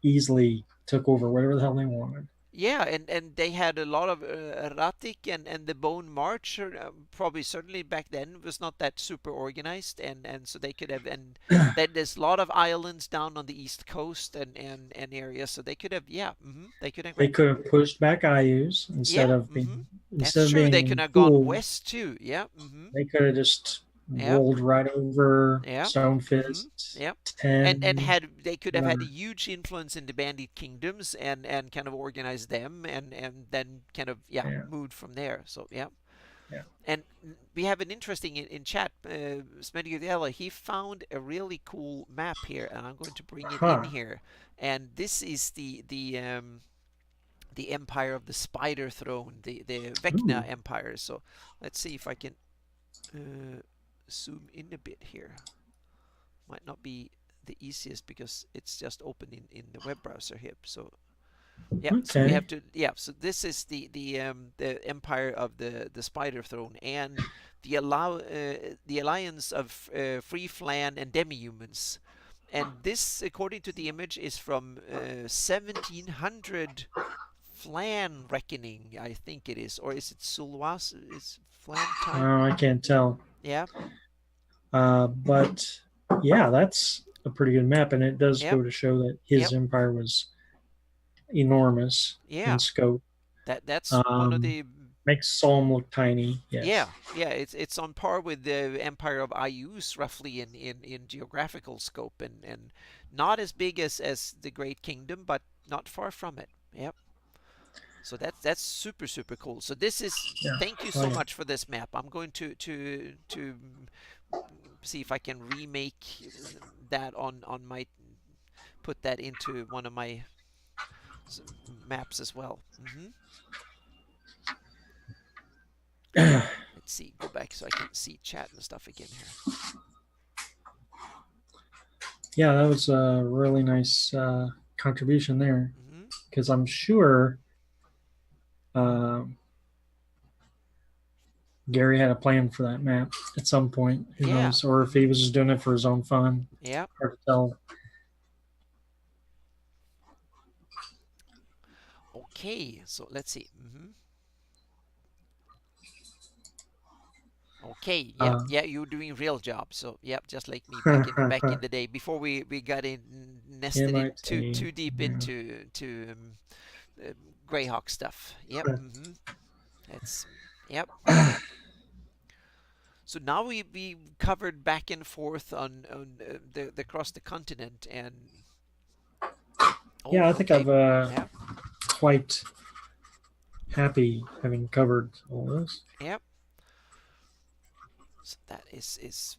easily took over whatever the hell they wanted. Yeah, and they had a lot of erratic and the Bone March, probably certainly back then was not that super organized, and so they could have, and then there's a lot of islands down on the east coast and areas, so they could have, yeah, they could have, They could have pushed back IUs yeah, that's instead of true. They could being have gone fooled. west too, yeah, They could have just yeah, rolled right over yeah, Stonefist, yeah, and 10. had they could have Uh, had a huge influence in the bandit kingdoms and kind of organized them and then kind of yeah yeah, moved from there. So yeah. yeah. And we have an interesting in chat, Smedgudella, he found a really cool map here, and I'm going to bring it in Huh. here. And this is the Empire of the Spider Throne, the Vecna Ooh. Empire. So let's see if I can zoom in a bit here. Might not be the easiest because it's just open in the web browser here. So yeah, so we Okay. have to, yeah, so this is the empire of the Spider Throne, and the alliance of Free Flan and demi-humans. And this, according to the image, is from 1700 Flan reckoning, I think it is, or is it Sulwas? Is Flan time? I can't tell. Yeah, But yeah, that's a pretty good map, and it does yep, go to show that yep, his empire was enormous in yeah. scope. That's one of Um, the, Makes Solm look tiny. yeah, Yes. yeah. It's on par with the Empire of Ayus, roughly in geographical scope, and not as big as the Great Kingdom, but not far from it. Yep. So that's super super cool. So this is, Yeah. thank you Oh so yeah. much for this map. I'm going to see if I can remake that on my, put that into one of my maps as well. Let's see, go back so I can see chat and stuff again here. Yeah, that was a really nice contribution there, hmm because I'm sure um, Gary had a plan for that map at some point. Who Yeah. knows? Or if he was just doing it for his own fun. Yeah. Hard to tell. Okay, so let's see. Okay, yep, Uh, yeah, you're doing real job. So yep, just like me back in the day before we got in, nested in MIT. too deep Yeah. into Greyhawk stuff. Yep. That's, yep. So now we covered back and forth on the across the continent, and oh, Yeah, I think okay, I've yeah, quite happy having covered all this. yep. So that is it's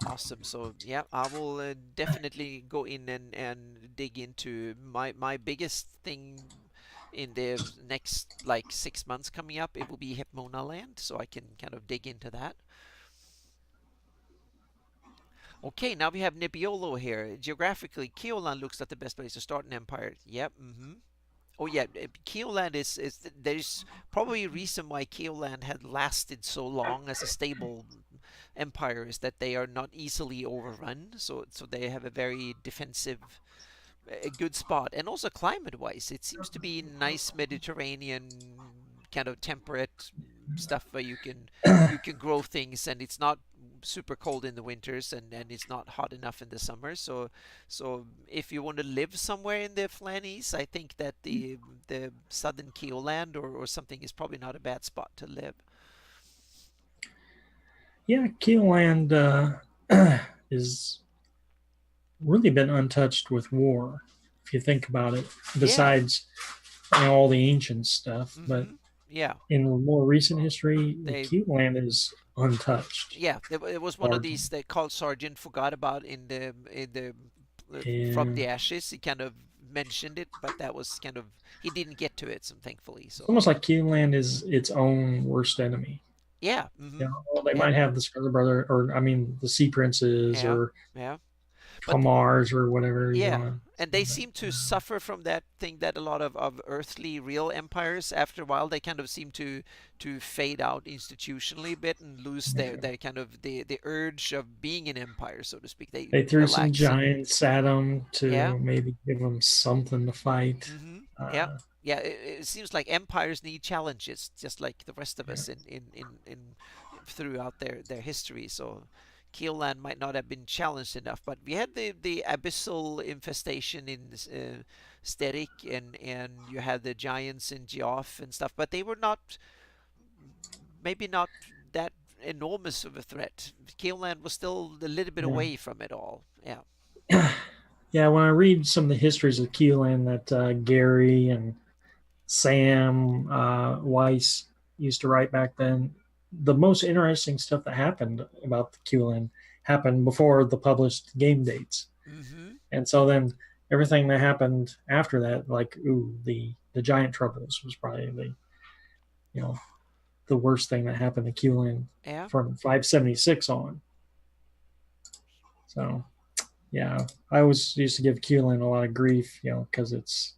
awesome. So yeah, I will definitely go in and dig into my biggest thing in the next like 6 months coming up. It will be Hypmona Land, so I can kind of dig into that. Okay, now we have Nebbiolo here. Geographically, Keolan looks like the best place to start an empire. Yep. Oh yeah, Keoland is there's probably a reason why Keoland had lasted so long as a stable empire is that they are not easily overrun. So they have a very defensive, a good spot, and also climate-wise, it seems to be nice Mediterranean kind of temperate stuff where you can grow things, and it's not super cold in the winters, and it's not hot enough in the summer. So if you want to live somewhere in the Flannies, I think that the southern Keoland or something is probably not a bad spot to live. Yeah, Keeland is really been untouched with war, if you think about it, Yeah. besides all the ancient stuff. But Yeah. in more recent history, They Keeland is untouched. Yeah, it was one of Largely. these that Carl Sargent forgot about in the From Yeah. the Ashes. He kind of mentioned it, but that was kind of, he didn't get to it, so thankfully. It's So almost like Keeland is its own worst enemy. yeah, Well, they yeah, might have the Scarlet Brother, or I mean, the Sea Princes, yeah, or yeah. But Kamars, or whatever you yeah, want and to they say. seem to suffer from that thing that a lot of earthly real empires, after a while, they kind of seem to fade out institutionally a bit and lose their kind of the urge of being an empire, so to speak. They They threw some relax and giants at them yeah. to maybe give them something to fight. Yeah. Uh, Yeah, it seems like empires need challenges, just like the rest of yeah. us in throughout their history. So Keelland might not have been challenged enough, but we had the abyssal infestation in Steric, and you had the giants in Geoff and stuff, but they were not, maybe not that enormous of a threat. Keelland was still a little bit Yeah. away from it all. Yeah. Yeah, when I read some of the histories of Keelan that Gary and Sam Weiss used to write back then, the most interesting stuff that happened about the Keelan happened before the published game dates. Mm-hmm. And so then everything that happened after that, like the giant troubles was probably you know the worst thing that happened to Keelan Yeah. from 576 on. So yeah, I always used to give Keelan a lot of grief, because it's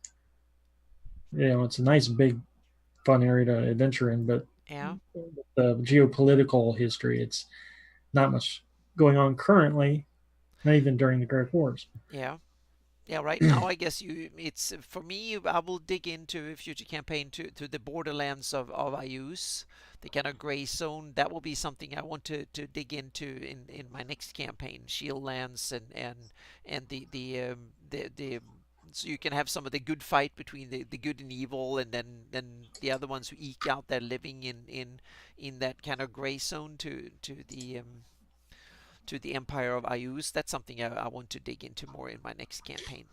a nice big fun area to adventure in, but Yeah, the geopolitical history, it's not much going on currently, not even during the Great Wars. yeah. Yeah, right now I guess it's for me I will dig into a future campaign to the borderlands of Ayus, the kind of gray zone. That will be something I want to dig into in my next campaign. Shield lands and the so you can have some of the good fight between the good and evil, and then the other ones who eke out their living in that kind of gray zone to the Empire of Ayus. That's something I want to dig into more in my next campaign.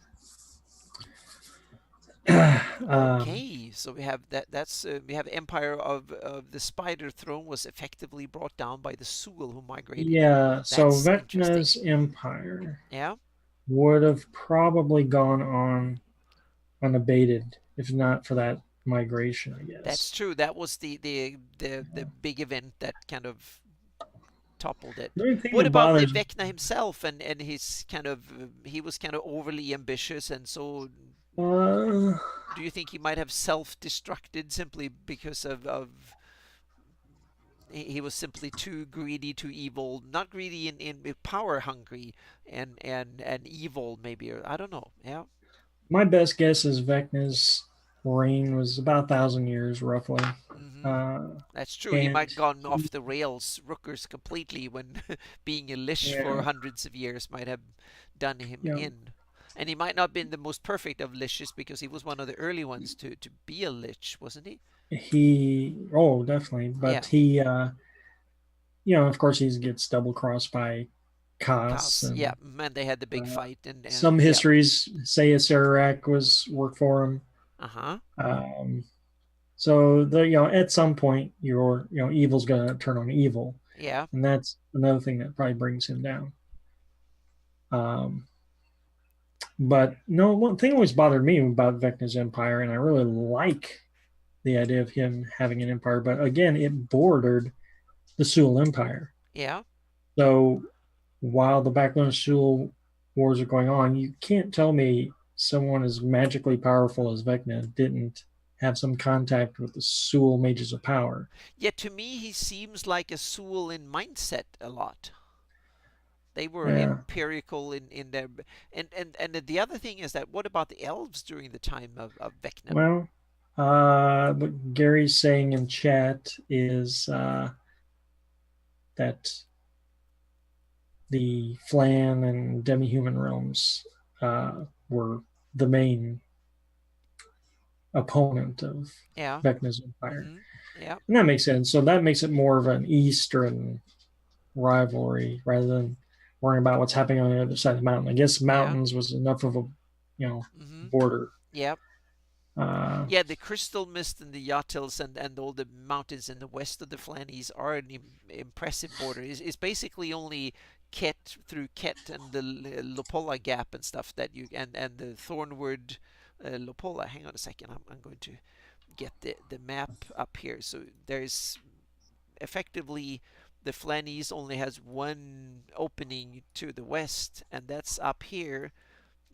um, Okay, so we have that. That's we have Empire of the Spider Throne was effectively brought down by the Sul who migrated in. yeah, so That's interesting. Vecna's empire Yeah, would have probably gone on unabated if not for that migration, I that's guess. true. That was the big event that kind of toppled it. The only thing What that about the bothers Vecna himself and his kind of he was kind of overly ambitious, and so uh, do you think he might have self-destructed simply because of he was simply too greedy, too evil, not greedy in power hungry and evil maybe, or I don't know. Yeah. my best guess is Vecna's reign was about 1,000 years roughly. Hmm. Uh, That's true. He might and have gone off the rails, Rookers, completely when being a lich for yeah, hundreds of years might have done him you know, in. And he might not have been the most perfect of liches because he was one of the early ones to be a lich, wasn't he? oh, definitely, Yeah. but of course, he gets double crossed by Kas, Cause yeah, and man, they had the big uh, fight and some yeah. histories say Sararak was work for him. Uh-huh. Um, so at some point, your evil's going to turn on evil, Yeah. and that's another thing that probably brings him down. Um, but no, one thing always bothered me about Vecna's empire, and I really like the idea of him having an empire, but again, it bordered the Sul Empire. Yeah. So while the Backlands Sul wars are going on, you can't tell me someone as magically powerful as Vecna didn't have some contact with the Sul mages of power. Yet to me, he seems like a Sul in mindset a lot. They were Yeah. empirical in their and the other thing is that what about the elves during the time of Vecna? Well, what Gary's saying in chat is that the Flan and demi-human realms were the main opponent of Yeah. Vecna's empire. Mm-hmm. Yeah. And that makes sense. So that makes it more of an Eastern rivalry rather than worrying about what's happening on the other side of the mountain. I guess Yeah. mountains was enough of a Mm-hmm. border. Yeah. Uh, Yeah, the Crystal Mist and the Yatils and all the mountains in the west of the Flannies are an impressive border. It's basically only Ket through Ket and the Lopola Gap and stuff that you and the Thornwood Lopola. Hang on a second, I'm going to get the map up here. So there's effectively the Flannies only has one opening to the west, and that's up here.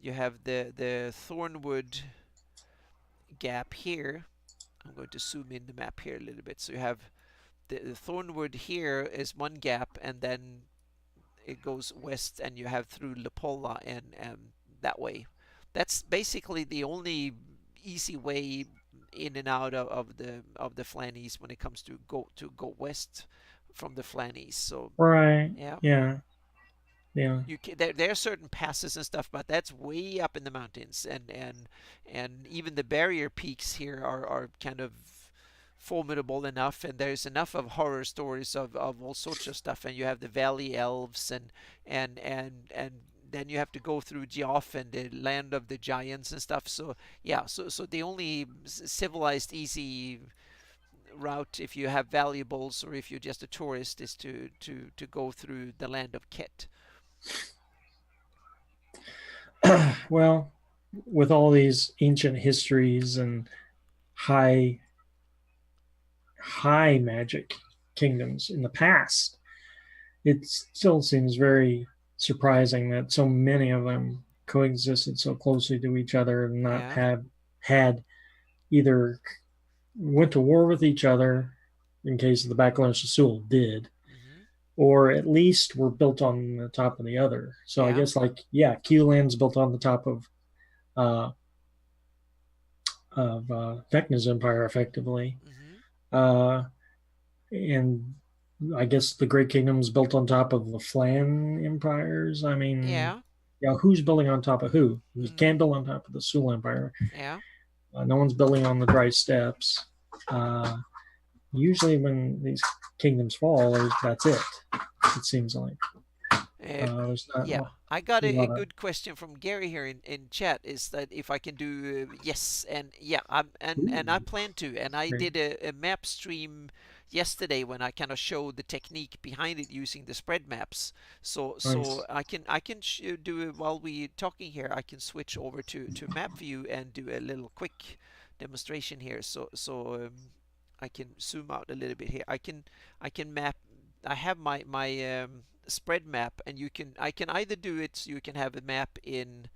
You have the Thornwood Gap here. I'm going to zoom in the map here a little bit. So you have the Thornwood here is one gap, and then it goes west, and you have through Lepola and that way. That's basically the only easy way in and out of the Flannies when it comes to go west from the Flannies. So right. yeah, Yeah. Yeah. there are certain passes and stuff, but that's way up in the mountains, and even the barrier peaks here are kind of formidable enough, and there's enough of horror stories of all sorts of stuff, and you have the valley elves and then you have to go through Geoff and the land of the giants and stuff. So yeah, so the only civilized easy route if you have valuables or if you're just a tourist is to go through the land of Ket. Well, with all these ancient histories and high high magic kingdoms in the past, it still seems very surprising that so many of them coexisted so closely to each other and not Yeah. have had either went to war with each other in case of the Backlash of Seoul did, Hmm. or at least were built on the top of the other. So I Yeah. guess like yeah, Q Land's built on the top uh, Vecna's empire effectively, Hmm. uh, and I guess the Great Kingdom's built on top of the Flan empires. I mean, Yeah. yeah, who's building on top of who? You Hmm. can't build on top of the Seoul Empire. Yeah. No one's building on the dry steppes. Uh, Usually, when these kingdoms fall, that's it. It seems like Uh, there's not yeah, a I got a lot of. good question from Gary here in chat. Is that if I can do yes, and yeah, and I Ooh, plan to, and I great. did a map stream yesterday when I kind of showed the technique behind it using the spread maps. So Nice. I can do it while we talking here. I can switch over to map view and do a little quick demonstration here. So I can zoom out a little bit here. I can map. I have my spread map, and I can either do it so you can have a map in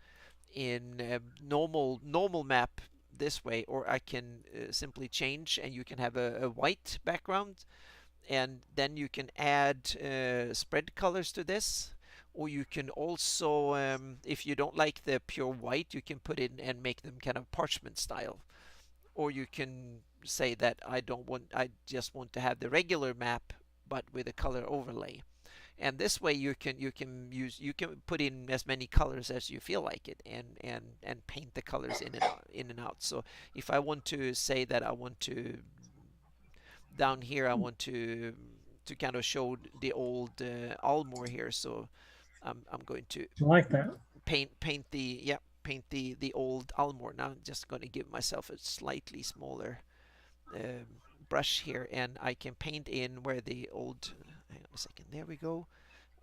normal map this way, or I can simply change and you can have a white background, and then you can add spread colors to this. Or you can also, if you don't like the pure white, you can put in and make them kind of parchment style. Or you can say that I just want to have the regular map but with a color overlay. And this way you can put in as many colors as you feel like it, and paint the colors in and out. So if I want to say that I want to down here, I want to kind of show the old Almor here. So I'm going to I like that. paint the old Almor. Now I'm just going to give myself a slightly smaller brush here, and I can paint in where the old, hang on a second, there we go.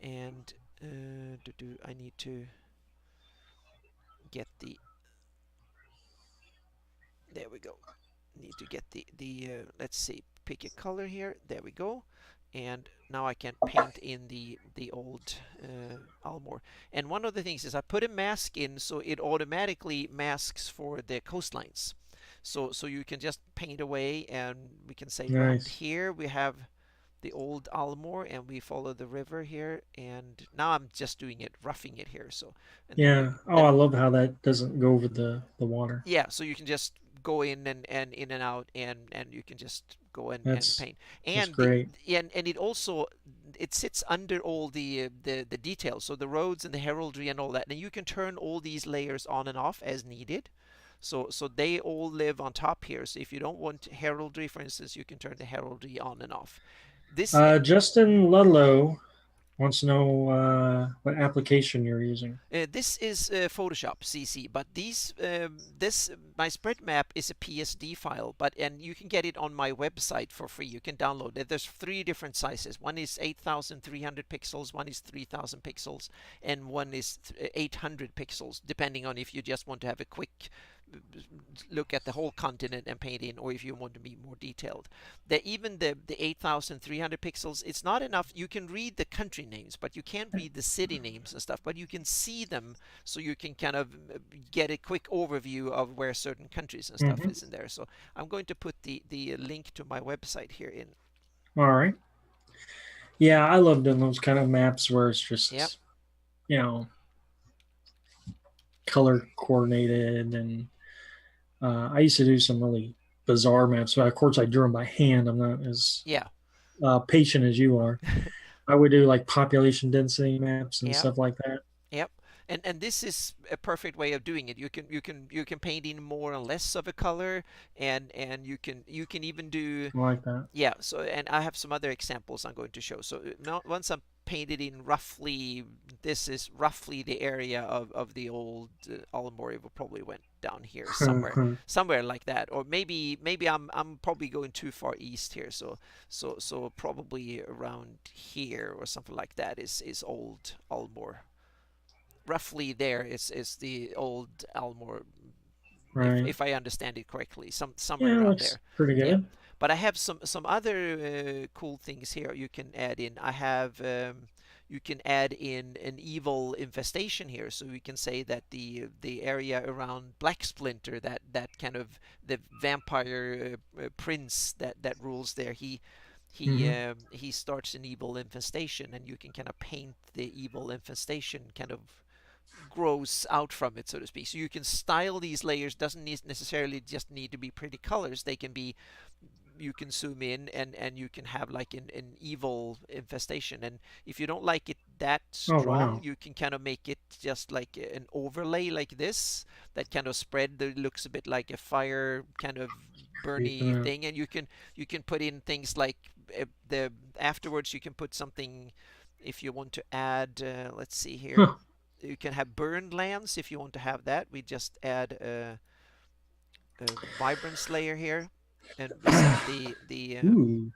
And I need to get the, there we go, need to get the let's see, pick a color here, there we go. And now I can paint in the old Almor. And one of the things is I put a mask in, so it automatically masks for the coastlines. So you can just paint away, and we can say around Nice. here we have the old Almor, and we follow the river here. And now I'm just doing it, roughing it here. So, and then Yeah. Oh, I love how that doesn't go over the water. yeah, so you can just go in and in and out, and you can just go and That's paint. that's And the great. and it also, it sits under all the details, so the roads and the heraldry and all that, and you can turn all these layers on and off as needed. So they all live on top here. So if you don't want heraldry, for instance, you can turn the heraldry on and off. This Justin Ludlow wants to know what application you're using. This is Photoshop CC, but this my spread map is a PSD file, and you can get it on my website for free. You can download it. There's three different sizes. One is 8,300 pixels, one is 3,000 pixels, and one is 800 pixels, depending on if you just want to have a quick look at the whole continent and paint in, or if you want to be more detailed. Even the 8,300 pixels, it's not enough. You can read the country names, but you can't read the city names and stuff, but you can see them, so you can kind of get a quick overview of where certain countries and stuff Mm-hmm. is in there. So I'm going to put the link to my website here in. All right. Yeah, I love doing those kind of maps where it's Yep. just you know color coordinated, and I used to do some really bizarre maps. But of course, I drew them by hand. I'm not as Yeah. patient as you are. I would do like population density maps and Yep. stuff like that. Yep. And this is a perfect way of doing it. You can paint in more and less of a color, and you can even do. I like that. Yeah, so, and I have some other examples I'm going to show. So now once I'm painted in roughly, this is roughly the area of the old Almor. It probably went down here somewhere like that. Or maybe I'm probably going too far east here. So probably around here or something like that is old Almor. Roughly there is the old Almor, if Right. if I understand it correctly, somewhere Yeah, it around looks there. pretty Yeah, good. but I have some other cool things here you can add in. I have you can add in an evil infestation here. So we can say that the area around Black Splinter, that kind of the vampire prince that rules there, he starts an evil infestation, and you can kind of paint the evil infestation kind of grows out from it, so to speak. So you can style these layers. Doesn't necessarily just need to be pretty colors. They can be, you can zoom in and you can have like an evil infestation. And if you don't like it that Oh strong, wow. you can kind of make it just like an overlay like this, that kind of spread that looks a bit like a fire kind of burny Yeah. thing. And you can put in things like the afterwards you can put something if you want to add let's see here, Huh. you can have burned lands if you want to have that. We just add a vibrance layer here, and we set the Ooh,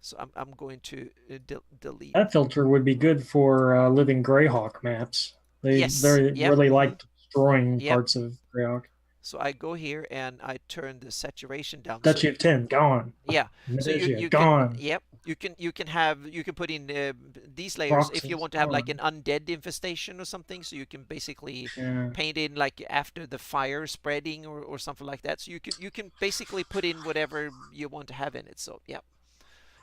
so I'm going to delete. that filter would be good for living Greyhawk maps. Yes, They yep, really like destroying yep. parts of Greyhawk. So I go here and I turn the saturation down. So Duchy of 10 gone. yeah, so Medicia you can, gone. yep, you can put in these layers if you Roxas want to have like an gone. undead infestation or something. So you can basically Yeah. paint in like after the fire spreading or something like that. So you can basically put in whatever you want to have in it. So yeah,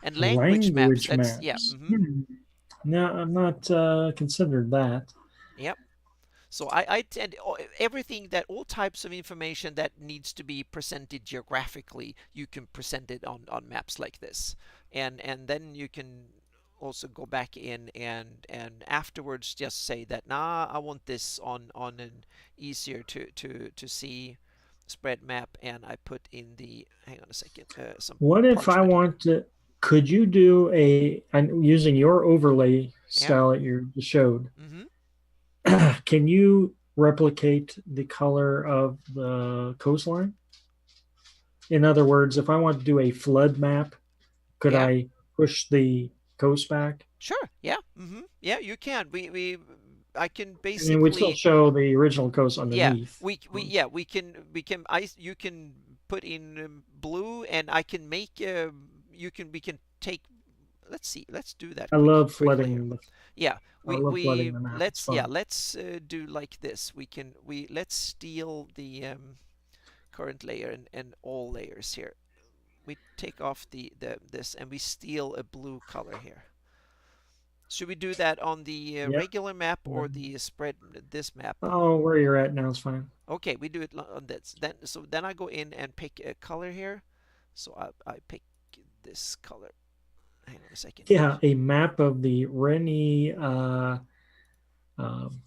and language maps. Language That's yeah, maps. No, I'm not considered that. yep. So I tend everything that all types of information that needs to be presented geographically, you can present it on maps like this, and then you can also go back in and afterwards just say that nah, I want this on an easier to see spread map, and I put in the hang on a second some What if I parchment here. want to? Could you do a? I'm using your overlay Yeah. style that you just showed. Mm-hmm. Can you replicate the color of the coastline? In other words, if I want to do a flood map, could Yeah. I push the coast back? Sure. Yeah. Mm-hmm. Yeah. You can. We I can I mean, we'd still basically. show the original coast Yeah, underneath. we yeah we can I you can put in blue, and I can make you can we can take, let's see, let's do that I love quickly here. flooding. Yeah, I love we flooding the map. It's let's yeah fun. let's do like this. We let's steal the current layer and all layers here. We take off the this and we steal a blue color here. Should we do that on the Yep. regular map or the spread this map? Oh, where you're at now is fine. Okay, we do it on this. Then I go in and pick a color here. So I pick this color. Hang on a second here. Yeah, a map of the Rennie um,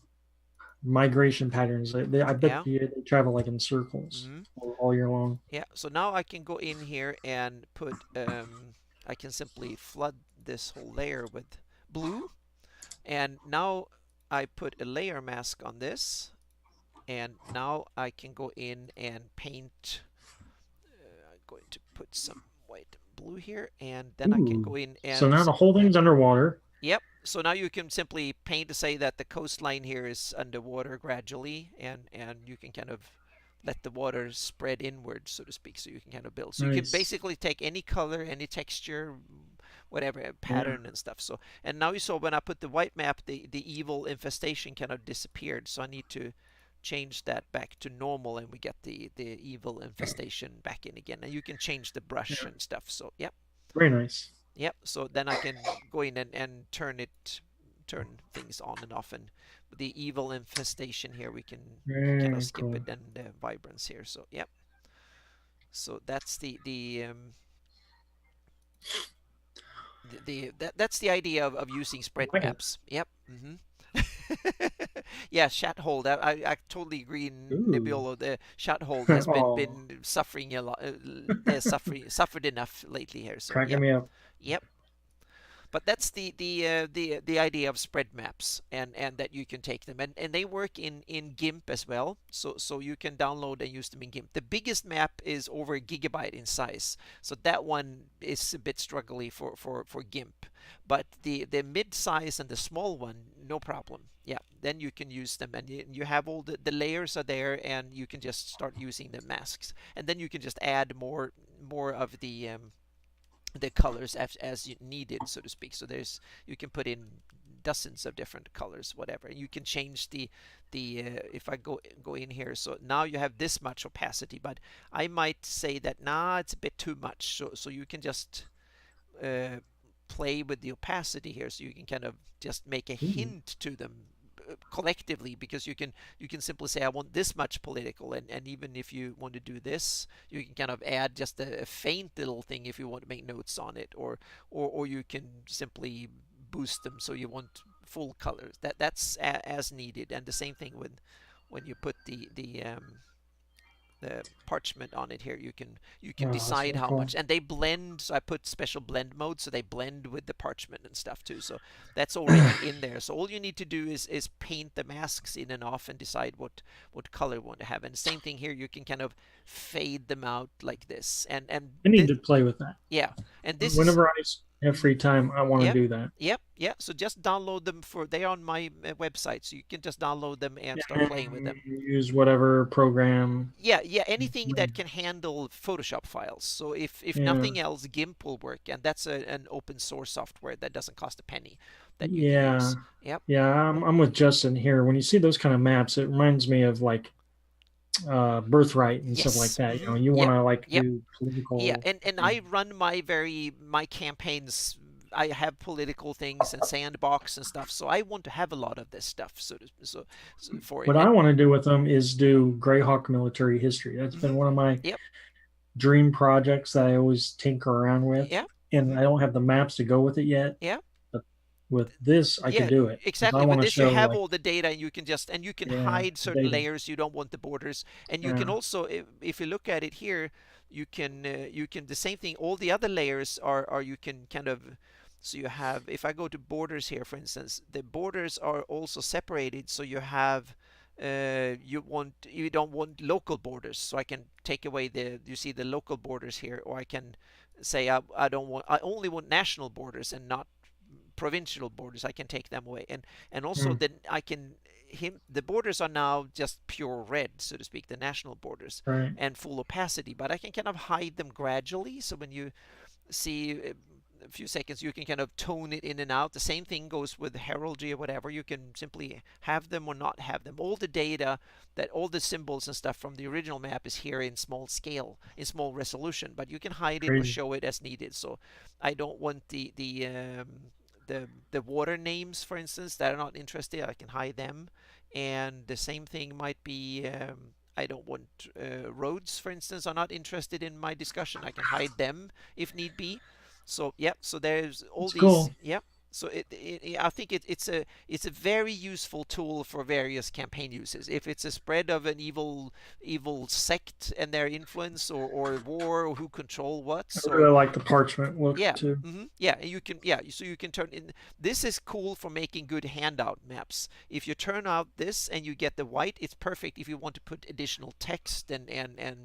migration patterns. I bet Yeah. they travel like in circles Mm-hmm. all year long. Yeah. So now I can go in here and put I can simply flood this whole layer with blue. And now I put a layer mask on this. And now I can go in and paint. I'm going to put some white and blue here, and then I can Ooh. go in So and now the whole thing's underwater. yep. So now you can simply paint to say that the coastline here is underwater gradually, and you can kind of let the water spread inward, so to speak, so you can kind of build. So you can Nice. basically take any color, any texture, whatever Yeah. pattern and stuff. So and now you saw when I put the white map, the evil infestation kind of disappeared. So I need to change that back to normal, and we get the evil infestation back in again. And you can change the brush Yeah. and stuff. So yep. Very nice. Yep. So then I can go in and turn things on and off, and the evil infestation here we can kind of Very skip cool. it, and the vibrance here. So yep. So that's that's the idea of using I spread like it. maps. Yep. Yeah, Shathold. I totally agree. Ooh. Nebbiolo, the Shathold has Oh, been suffering a lot. Suffered enough lately here. So cracking yep, me up. yep. But that's the idea of spread maps, and that you can take them, and they work in GIMP as well. So you can download and use them in GIMP. The biggest map is over a gigabyte in size, so that one is a bit struggly for GIMP. But the mid size and the small one, no problem. Yeah, then you can use them, and you have all the layers are there, and you can just start using the masks, and then you can just add more of the colors as you need it, so to speak. So there's you can put in dozens of different colors, whatever. You can change the if I go in here, so now you have this much opacity, but I might say that nah, it's a bit too much. So you can just play with the opacity here, so you can kind of just make a hint to them collectively, because you can simply say I want this much political, and even if you want to do this, you can kind of add just a faint little thing if you want to make notes on it, or you can simply boost them so you want full colors. That's as needed. And the same thing with when you put the parchment on it here, you can Oh, that's decide really how cool. much, and they blend. So I put special blend mode, so they blend with the parchment and stuff too. So that's already in there. So all you need to do is paint the masks in and off and decide what color you want to have. And same thing here, you can kind of fade them out like this. I need to play with that. Yeah, and this is Whenever I have free time, I want to yep, do that. yep, yeah. So just download them they're on my website, so you can just download them and start playing with And them. use whatever program. Yeah, yeah, anything that can handle Photoshop files. So if Yeah, nothing else, GIMP will work, and that's an open source software that doesn't cost a penny that you can yeah, use. Yep. yeah. I'm with Justin here. When you see those kind of maps, it reminds me of like Birthright and stuff like Yes. that. You want Yep. to like Yep. do Yeah, political. and I run my campaigns. I have political things and sandbox and stuff, so I want to have a lot of this stuff. So for it, What I and want to do with them is do Greyhawk military history. That's been one of my yep, dream projects that I always tinker around with, yeah, and I don't have the maps to go with it yet. yeah. But with this, I could Yeah, do it because I exactly. With want to this, you show have like all the data, and you can yeah, hide certain data. layers. You don't want the borders, and you Yeah, can also, if you look at it here, you can the same thing. All the other layers are you can kind of, so you have, if I go to borders here, for instance, the borders are also separated. So you have you don't want local borders, so I can take away you see the local borders here, or I can say I don't want, I only want national borders and not provincial borders. I can take them away, and also mm, then I can the borders are now just pure red, so to speak, the national borders, right. and full opacity, but I can kind of hide them gradually. So when you see a few seconds, you can kind of tone it in and out. The same thing goes with heraldry or whatever. You can simply have them or not have them. All the data, that all the symbols and stuff from the original map is here in small scale, in small resolution, but you can hide it or Crazy. show it as needed. So I don't want the water names, for instance, that are not interested. I can hide them, and the same thing might be. I don't want roads, for instance, are not interested in my discussion. I can hide them if need be. So yeah, so there's all It's these. cool. Yeah, so I think it's a very useful tool for various campaign uses. If it's a spread of an evil sect and their influence, or war, or who control I what, or really like the parchment look yeah. too. Yeah, you can, yeah, so you can turn in. This is cool for making good handout maps. If you turn out this and you get the white, it's perfect if you want to put additional text and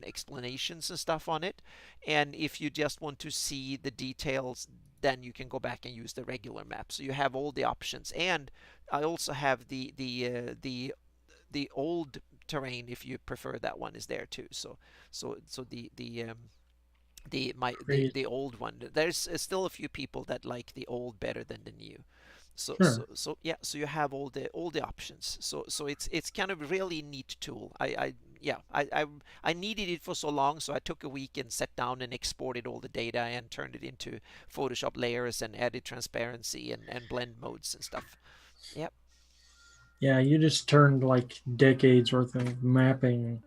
explanations and stuff on it. And if you just want to see the details, then you can go back and use the regular map. So you have all the options. And I also have the old terrain, if you prefer, that one is there too. So Crazy. the old one. There's still a few people that like the old better than the new. Sure. Yeah. So you have all the options. So it's kind of a really neat tool. I needed it for so long, so I took a week and sat down and exported all the data and turned it into Photoshop layers and added transparency and blend modes and stuff. Yep. Yeah, you just turned like decades worth of mapping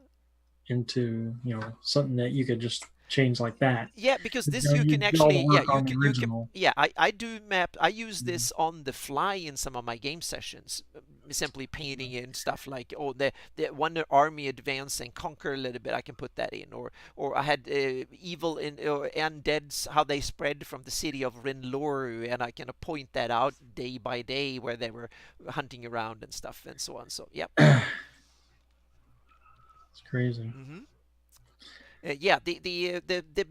into something that you could just change like that. Yeah, because this you You can did all the actually, yeah, work on the you can, original. yeah, I do map. I use Mhm. this on the fly in some of my game sessions, simply painting in stuff like, oh, the one army advance and conquer a little bit. I can put that in, or I had evil in or undeads, how they spread from the city of Rinloru, and I can point that out day by day where they were hunting around and stuff and so on. So, yep. It's crazy. hmm Yeah, the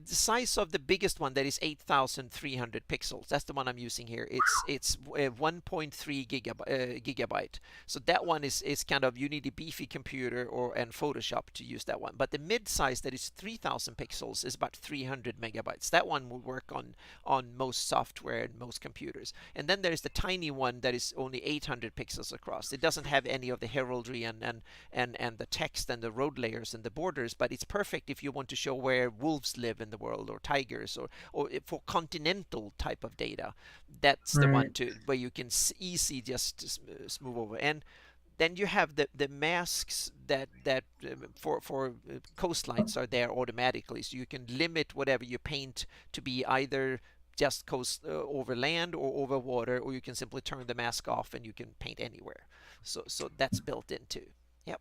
size of the biggest one that is 8,300 pixels. That's the one I'm using here. It's 1.3 gigabyte. So that one is kind of, you need a beefy computer or and Photoshop to use that one. But the mid size that is 3,000 pixels is about 300 megabytes. That one will work on most software and most computers. And then there's the tiny one that is only 800 pixels across. It doesn't have any of the heraldry and the text and the road layers and the borders, but it's perfect if you want to show where wolves live in the world, or tigers, or for continental type of data. That's the one Right. to where you can easy just move over. And then you have the masks that for coastlines are there automatically, so you can limit whatever you paint to be either just coast over land or over water, or you can simply turn the mask off and you can paint anywhere. So that's built in too. Yep.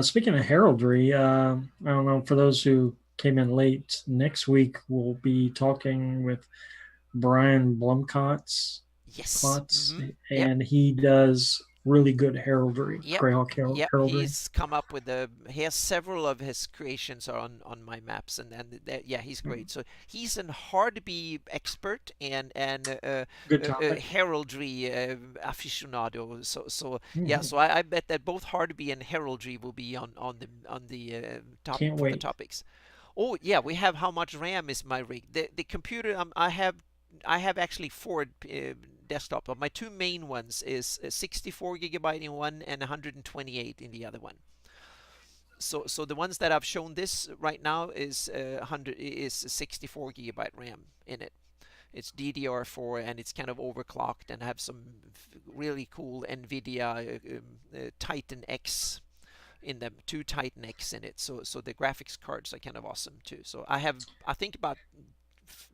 Speaking of heraldry, I don't know, for those who came in late, next week we'll be talking with Brian Blumkotz, Yes. Yep. and he does really good heraldry, Yep. Greyhawk Yep. heraldry. He's come up with he has several of his creations are on my maps, and yeah, he's great. So he's an Hardby expert Good a topic. heraldry aficionado. So yeah, Mhm. so I bet that both Hardby and heraldry will be on the top Can't for the wait. topics. Oh yeah, we have how much RAM is my rig. The computer I have actually four desktop, but my two main ones is 64 gigabyte in one and 128 in the other one. So the ones that I've shown this right now is 64 gigabyte RAM in it. It's DDR4 and it's kind of overclocked, and I have some really cool NVIDIA Titan X in them, two Titan X in it. So the graphics cards are kind of awesome too. So I think about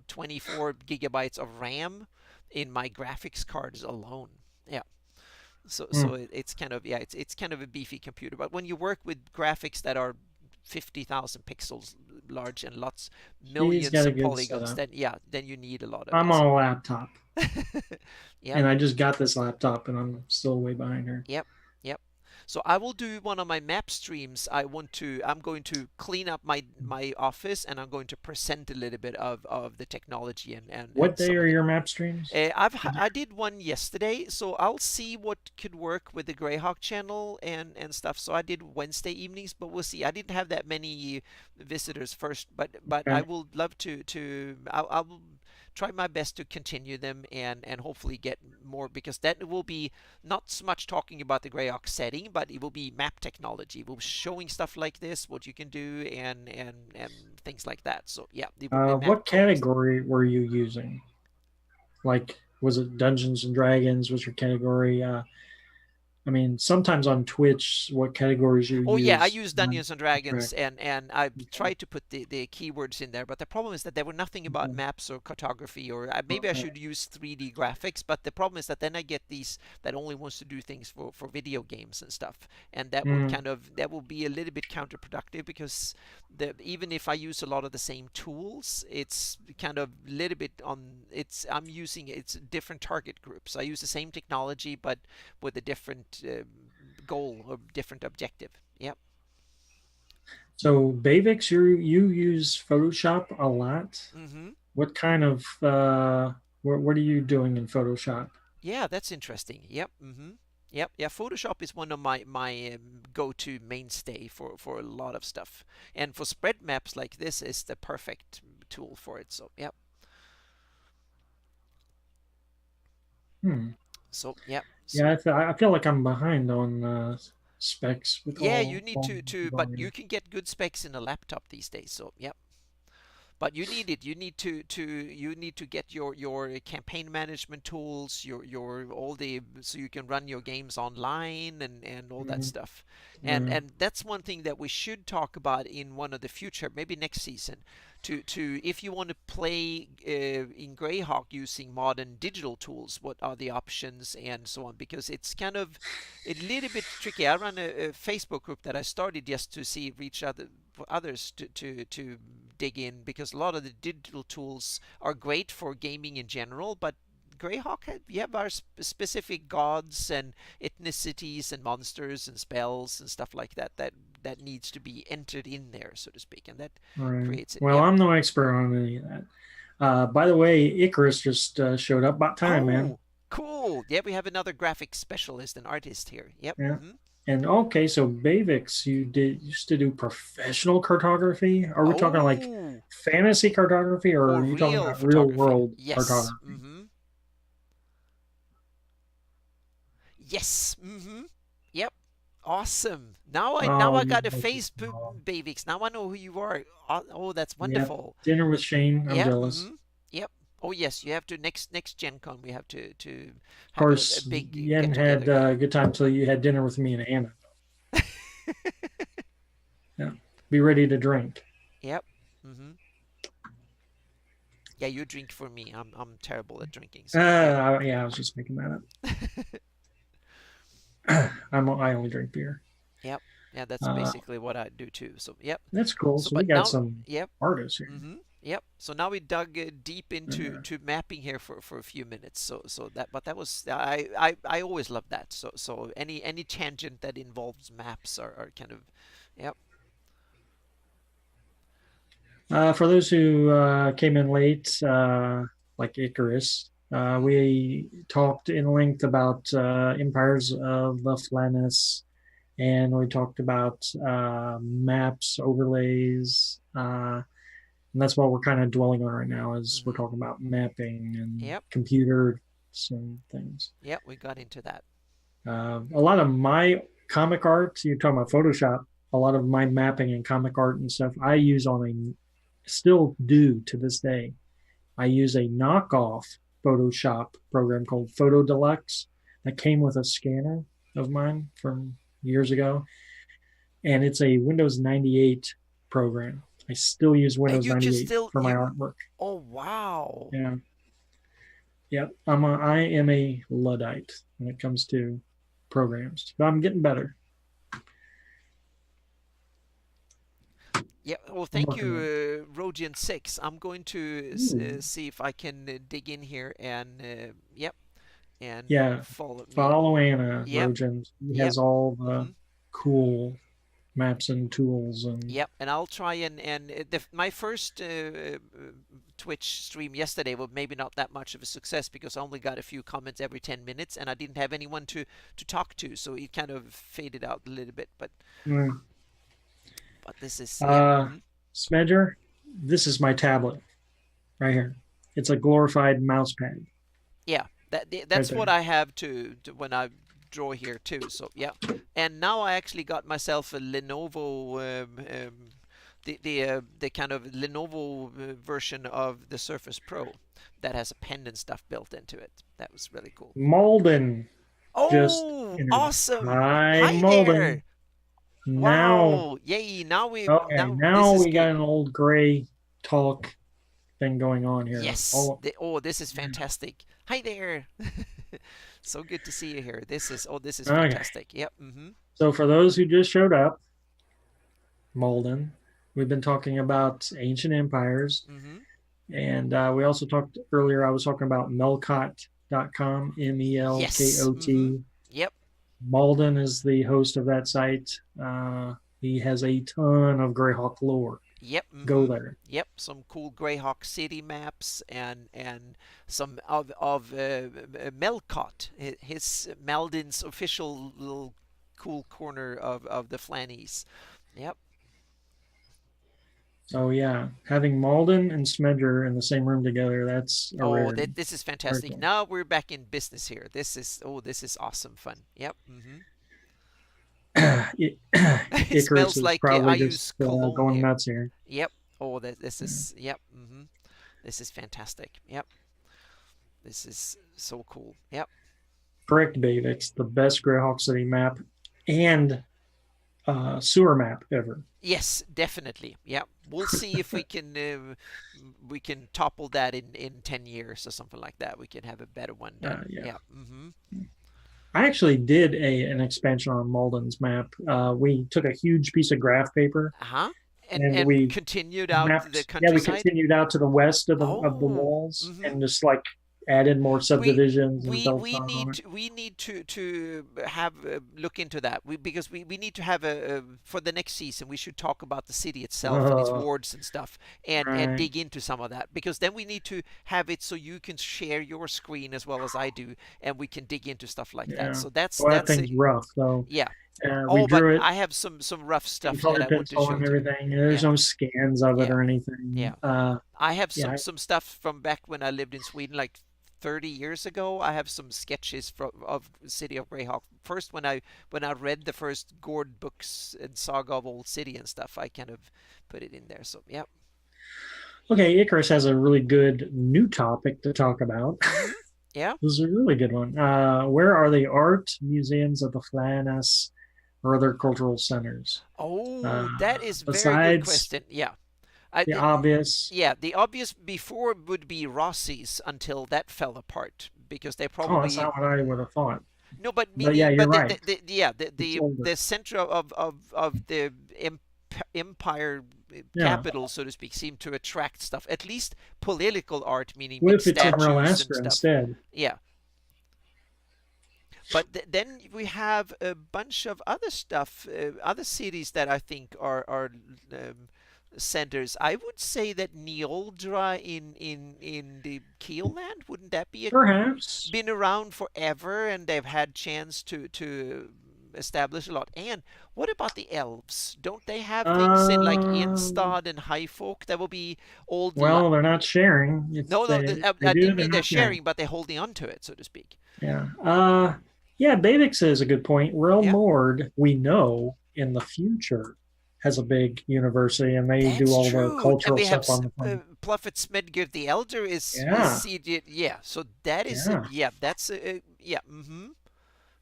24 gigabytes of RAM in my graphics cards alone. Yeah. So Mm. it's kind of, yeah, it's kind of a beefy computer. But when you work with graphics that are 50,000 pixels large and He's millions got a of good polygons, setup. then yeah, then you need a lot of I'm this. on a laptop, Yep. and I just got this laptop, and I'm still way behind her. Yep. Yep. So I will do one of my map streams. I'm going to clean up my office, and I'm going to present a little bit of the technology What and day some are of the. your map streams? I did one yesterday, so I'll see what could work with the Greyhawk channel and stuff. So I did Wednesday evenings, but we'll see. I didn't have that many visitors first, but I Okay. will love to. I'll try my best to continue them and hopefully get more, because that will be not so much talking about the Greyhawk setting, but it will be map technology. We'll be showing stuff like this, what you can do, and things like that. So yeah, it will be map What focused. category were you using? Like, was it Dungeons and Dragons? Was your category? I mean, sometimes on Twitch, what categories you Oh yeah, I use use Dungeons and Dragons, attract. and I Okay. tried to put the keywords in there, but the problem is that there were nothing about Okay. maps or cartography, or maybe I Okay. should use 3D graphics. But the problem is that then I get these that only wants to do things for video games and stuff, and Mm. that will be a little bit counterproductive, because even if I use a lot of the same tools, it's kind of a little bit on I'm using it's different target groups. I use the same technology, but with a different goal or different objective. Yep. So Bavix, you use Photoshop a lot. Mm-hmm. What kind of what are you doing in Photoshop? Yeah, that's interesting. Yep. Mm-hmm. Yep. Yeah. Photoshop is one of my go-to mainstay for a lot of stuff, and for spread maps like this is the perfect tool for it. So yep. Hmm. So yep. So Yeah, I feel like I'm behind on specs with yeah, you need all but you volume. can get good specs in a laptop these days. So yep. But you need it. You need to get your campaign management tools, your all the so you can run your games online and all that Mm-hmm. stuff. And Yeah. and that's one thing that we should talk about in one of the future, maybe next season. To if you want to play in Greyhawk using modern digital tools, what are the options and so on? Because it's kind of a little bit tricky. I run a Facebook group that I started just to see reach other for others to dig in, because a lot of the digital tools are great for gaming in general, but Greyhawk, we have our specific gods and ethnicities and monsters and spells and stuff like that that needs to be entered in there, so to speak, and that Right. creates it. Well, Yep. I'm no expert on any of that. By the way, Icarus just showed up. About time, man. Oh, cool. Yeah, we have another graphic specialist and artist here. Yep. Yeah. And okay, so Bavix, you used to do professional cartography. Are we talking like Oh, fantasy cartography, or or are you talking real about real photography. world Yes. cartography? Yes. Yep. Awesome. Now I Oh, got a Facebook, Bavix. Now I know who you are. Oh, that's yeah. wonderful. Dinner with Shane. I'm Yep. jealous. Yep. Oh yes, you have to next Gen Con. We have to Of have course, a big you get hadn't had together. a good time until you had dinner with me and Anna. Yeah. Be ready to drink. Yep. Yeah, you drink for me. I'm terrible at drinking. So yep. Yeah, I was just making that up. I only drink beer. Yep. Yeah, that's Uh, basically what I do too. So yep. that's cool. So So we but got now, some yep. artists here. Yep. So now we dug deep into Uh, to mapping here for a few minutes. So that was I always love that. So any tangent that involves maps are kind of yep. For those who came in late, like Icarus, we talked in length about empires of the Flannis, and we talked about maps, overlays, and that's what we're kind of dwelling on right now. Is we're talking about mapping and Yep. computers and things. Yep. We got into that. A lot of my comic art, you're talking about Photoshop, a lot of my mapping and comic art and stuff I use on a, still do to this day. I use a knockoff Photoshop program called Photo Deluxe that came with a scanner of mine from years ago. And it's a Windows 98 program. I still use And Windows you can 98 still for my you artwork. oh wow. Yeah. Yeah. I am a Luddite when it comes to programs, but I'm getting better. Yeah, well, I'm thank working on you, Rodian6. I'm going to it. Ooh. see if I can dig in here and, yep, and Yeah. follow me. Follow Anna Yep, Rogen. He yep, has all the hmm cool maps and tools and yep. And I'll try and my first Twitch stream yesterday was maybe not that much of a success because I only got a few comments every 10 minutes and I didn't have anyone to talk to, so it kind of faded out a little bit. mm. But this is yeah. Smedger, this is my tablet right here. It's a glorified mouse pad. Yeah, that's what I have to when I draw here too. So yeah, and now I actually got myself a Lenovo, the kind of Lenovo version of the Surface Pro that has a pen and stuff built into it. That was really cool. Malden just Oh, entered. awesome! Hi, Hi Malden. there! Now, Wow! Yay! Now okay, now this now is we got good. an old gray talk thing going on here. Yes. Oh, this is fantastic. Hi there. So good to see you here. This is Okay. fantastic. Yep. So for those who just showed up, Malden, we've been talking about ancient empires. And we also talked earlier, I was talking about melcot.com, Melkot. Yep. Malden is the host of that site. He has a ton of Greyhawk lore. Yep. Go there. Yep. Some cool Greyhawk City maps and some of Melcot, his Malden's official little cool corner of the Flannies. Yep. So yeah, having Malden and Smedger in the same room together, that's a rarity. This is fantastic. Cool. Now we're back in business here. This is awesome fun. Yep. It smells is like probably I just use cologne going here. nuts here. Yep. Oh, this is yep. This is fantastic. Yep. This is so cool. Yep. Correct, Dave. It's the best Greyhawk City map and sewer map ever. Yes, definitely. Yeah, we'll see if we can topple that in 10 years or something like that. We can have a better one done. Yeah. I actually did an expansion on Malden's map. We took a huge piece of graph paper. And we continued out mapped, the countryside. Yeah, we continued out to the west of the walls and just like added more we subdivisions and built we on need it? to have look into that because we need to have a for the next season we should talk about the city itself and its Oh, wards and stuff and right. dig into some of that because then we need to have it so you can share your screen as well as I do and we can dig into stuff like that Yeah. so that's Well, that that's thing's a, rough, though. yeah. We Oh, but drew it I have some rough in stuff that colored I want to pencil show and to you. everything. There's Yeah, no scans of it yeah, or anything. yeah. I have Yeah. some stuff from back when I lived in Sweden, like 30 years ago. I have some sketches of City of Greyhawk. First, when I read the first Gord books and Saga of Old City and stuff, I kind of put it in there. So yeah. Okay, Icarus has a really good new topic to talk about. Mm-hmm. Yeah. This is a really good one. Where are the art museums of the Flanas or other cultural centers? Uh, Oh, that is very good Besides question. Yeah. I, the obvious. yeah, the obvious before would be Rossi's until that fell apart because they Oh, that's probably not what I would have thought. no, but But yeah, meaning, you're but right. yeah, It's older. the center of the empire Yeah. capital, so to speak, seemed to attract stuff. At least political art, meaning What big if it's in Real statues and Astra stuff. instead? Yeah, but then we have a bunch of other stuff, other cities that I think are centers. I would say that Neoldra in the Keelland, wouldn't that be a Perhaps. been around forever and they've had chance to establish a lot. And what about the elves? Don't they have things in like Um, Instad and Highfolk that will be old? well, they're not sharing. If No, no, they I do, didn't they're mean they're not sharing. sharing, but they're holding on to it, so to speak. Yeah. Yeah, Bavik says a good point. Realm Yeah, Nord, we know in the future has a big university and they do that's all the true. And cultural we have stuff on the planet. Pluffet Smedgir the Elder is Yeah. seated. Yeah, so that is Yeah. yeah, that's yeah. Mm-hmm.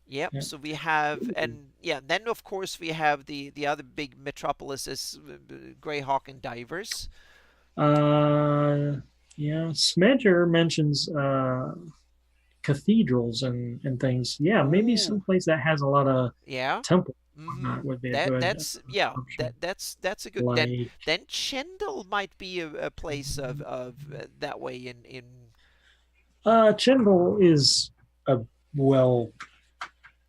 Yep. Yeah. So we have, and yeah, then of course we have the other big metropolises, Greyhawk and Divers. Uh, yeah. Smedger mentions cathedrals and things. Yeah, maybe Ooh, someplace that has a lot of yeah. temples on Mm-hmm. that would be a That good that's yeah. option. That's a good. Like, Then Chendel might be a place of that way in. Chindle is a well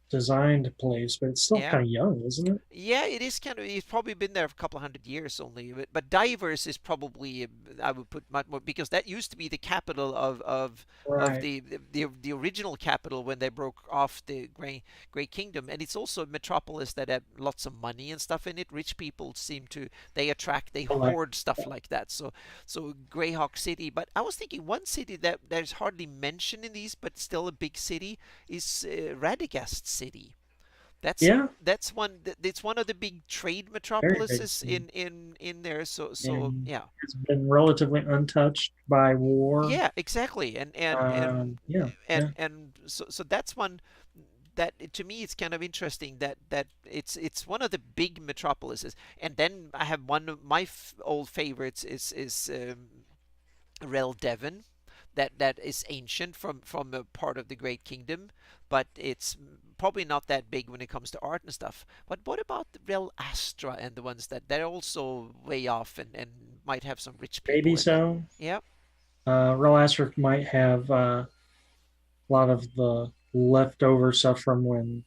designed place, but it's still Yeah. kind of young, isn't it? Yeah, it is kind of. He's probably been there for a couple of hundred years only. But Divers is probably I would put much more because that used to be the capital of Right. the original capital when they broke off the Grey Kingdom, and it's also a metropolis that had lots of money and stuff in it. Rich people seem to they Like, hoard stuff like that. So Greyhawk City. But I was thinking one city that there's hardly mention in these, but still a big city is Radagast City. yeah, That's one. It's one of the big trade very big metropolises city. in there. So And yeah, it's been relatively untouched by war. yeah, exactly. Yeah, yeah. So that's one that to me it's kind of interesting that it's one of the big metropolises. And then I have one of my old favorites is Rel Devon. That is ancient from a part of the Great Kingdom, but it's probably not that big when it comes to art and stuff. But what about the Rel Astra and the ones that they're also way off and might have some rich Maybe people in them? so. Yeah, Real Asterisk might have a lot of the leftover stuff from when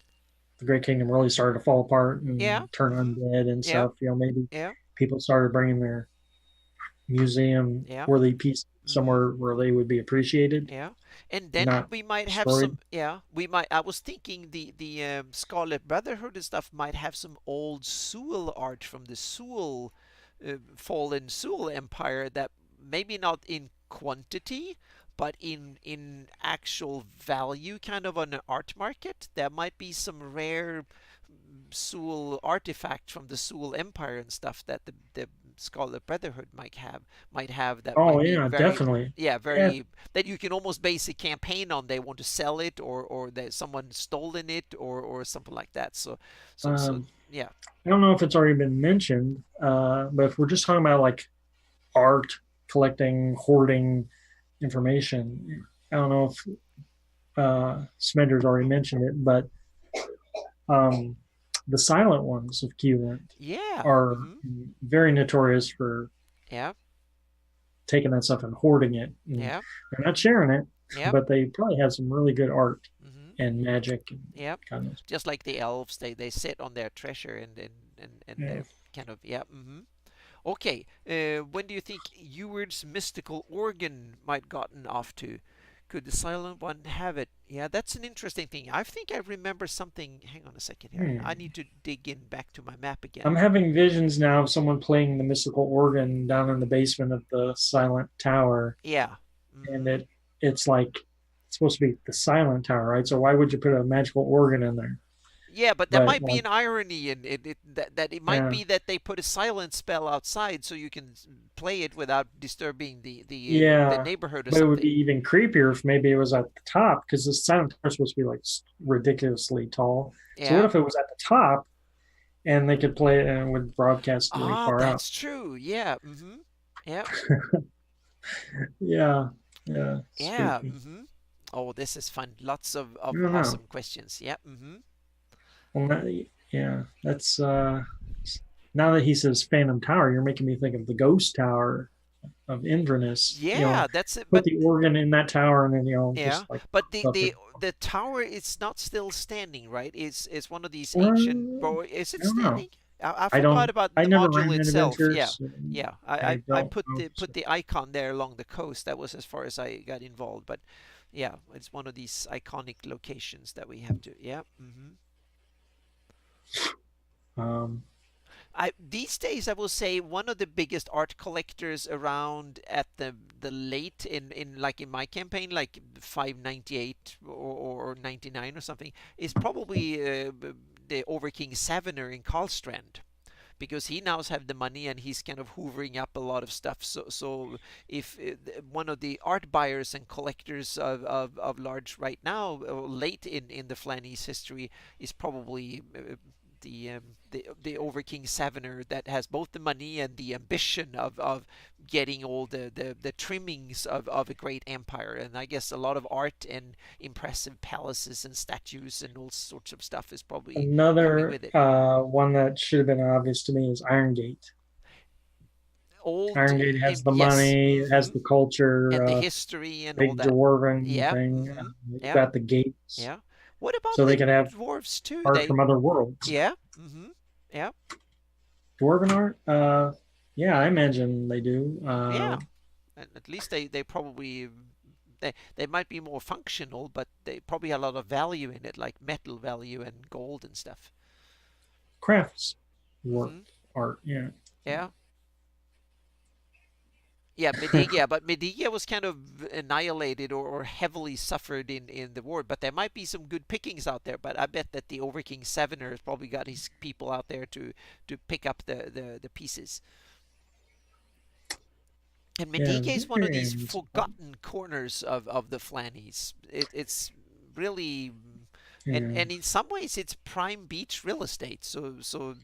the Great Kingdom really started to fall apart yeah, and turn mm-hmm, undead and yeah, stuff. Maybe yeah, people started bringing their museum yeah. worthy piece Mm-hmm. somewhere where they would be appreciated, Yeah, and then not we might have destroyed. some. Yeah, we might. I was thinking the Scarlet Brotherhood and stuff might have some old Sewell art from the Sewell fallen Sewell Empire that maybe not in quantity, but in actual value, kind of on an art market. There might be some rare Sewell artifact from the Sewell Empire and stuff that the Scarlet Brotherhood might have that Oh might be yeah, very definitely. yeah Yeah. very that you can almost base a campaign on. They want to sell it or that someone stolen it or something like that. So Um, yeah. I don't know if it's already been mentioned, but if we're just talking about like art, collecting, hoarding information, I don't know if Smender's already mentioned it, but um, the silent ones of Qland Yeah. are Hmm. very notorious for Yeah. taking that stuff and hoarding it. And Yeah. they're not sharing it. Yep. but they probably have some really good art Hmm. and magic and Yep. kind of. Just like the elves, they sit on their treasure and Yeah. they're kind of yeah. Okay. When do you think Eward's mystical organ might gotten off to? Could the Silent One have it? Yeah, that's an interesting thing. I think I remember something. Hang on a second here. I Hmm. need to dig in back to my map again. I'm having visions now of someone playing the mystical organ down in the basement of the Silent Tower, Yeah. and Hmm. it's like it's supposed to be the Silent Tower, right? So why would you put a magical organ in there? Yeah, but there But might be like, an irony in it, that it might yeah, be that they put a silent spell outside so you can play it without disturbing the yeah, neighborhood or but it would be something. even creepier if maybe it was at the top because the Silent Tower is supposed to be like ridiculously tall. So what Yeah. if it was at the top and they could play it and it would broadcast really Ah, far out? that's true. Yeah. Yeah. Yeah, yeah, Yeah. spooky. Oh, this is fun. Lots I of don't know. awesome questions. Yeah. Well, yeah, that's now that he says Phantom Tower, you're making me think of the Ghost Tower of Inverness. Yeah, that's it. Put But the organ in that tower, and then yeah, just like but the stuff it. the the tower is not still standing, right? It's one of these ancient. Well, Is it I don't know. standing? I forgot about I the never module ran that itself. adventure, Yeah, so yeah. I I don't put know. put the icon there along the coast. That was as far as I got involved. But yeah, it's one of these iconic locations that we have to. Yeah. Um, These days I will say one of the biggest art collectors around at the late in like in my campaign, like 598 or 99 or something, is probably the Overking Savener in Karlstrand, because he now has the money and he's kind of hoovering up a lot of stuff. So if one of the art buyers and collectors of large right now, late in the Flanese history, is probably the Overking Savener, that has both the money and the ambition of getting all the trimmings of a great empire. And I guess a lot of art and impressive palaces and statues and all sorts of stuff is probably coming Another with it. one that should have been obvious to me is Iron Gate. Old, Iron Gate has the yes, money, it has the culture, and the history and all big that. dwarven Yeah, thing. You've yeah, got the gates, yeah. What about so they the could have dwarves too? art from other worlds. Yeah, yeah, Dwarven art? Yeah, I imagine they do. yeah. And at least they probably they might be more functional, but they probably have a lot of value in it, like metal value and gold and stuff. Crafts work Hmm. art. Yeah. Yeah. Yeah, Medigia, but Medigia was kind of annihilated or heavily suffered in the war. But there might be some good pickings out there. But I bet that the Overking Sevener has probably got his people out there to pick up the pieces. And Yeah, Medigia is one of these very forgotten corners of the Flannies. It's really, yeah. and in some ways it's prime beach real estate. So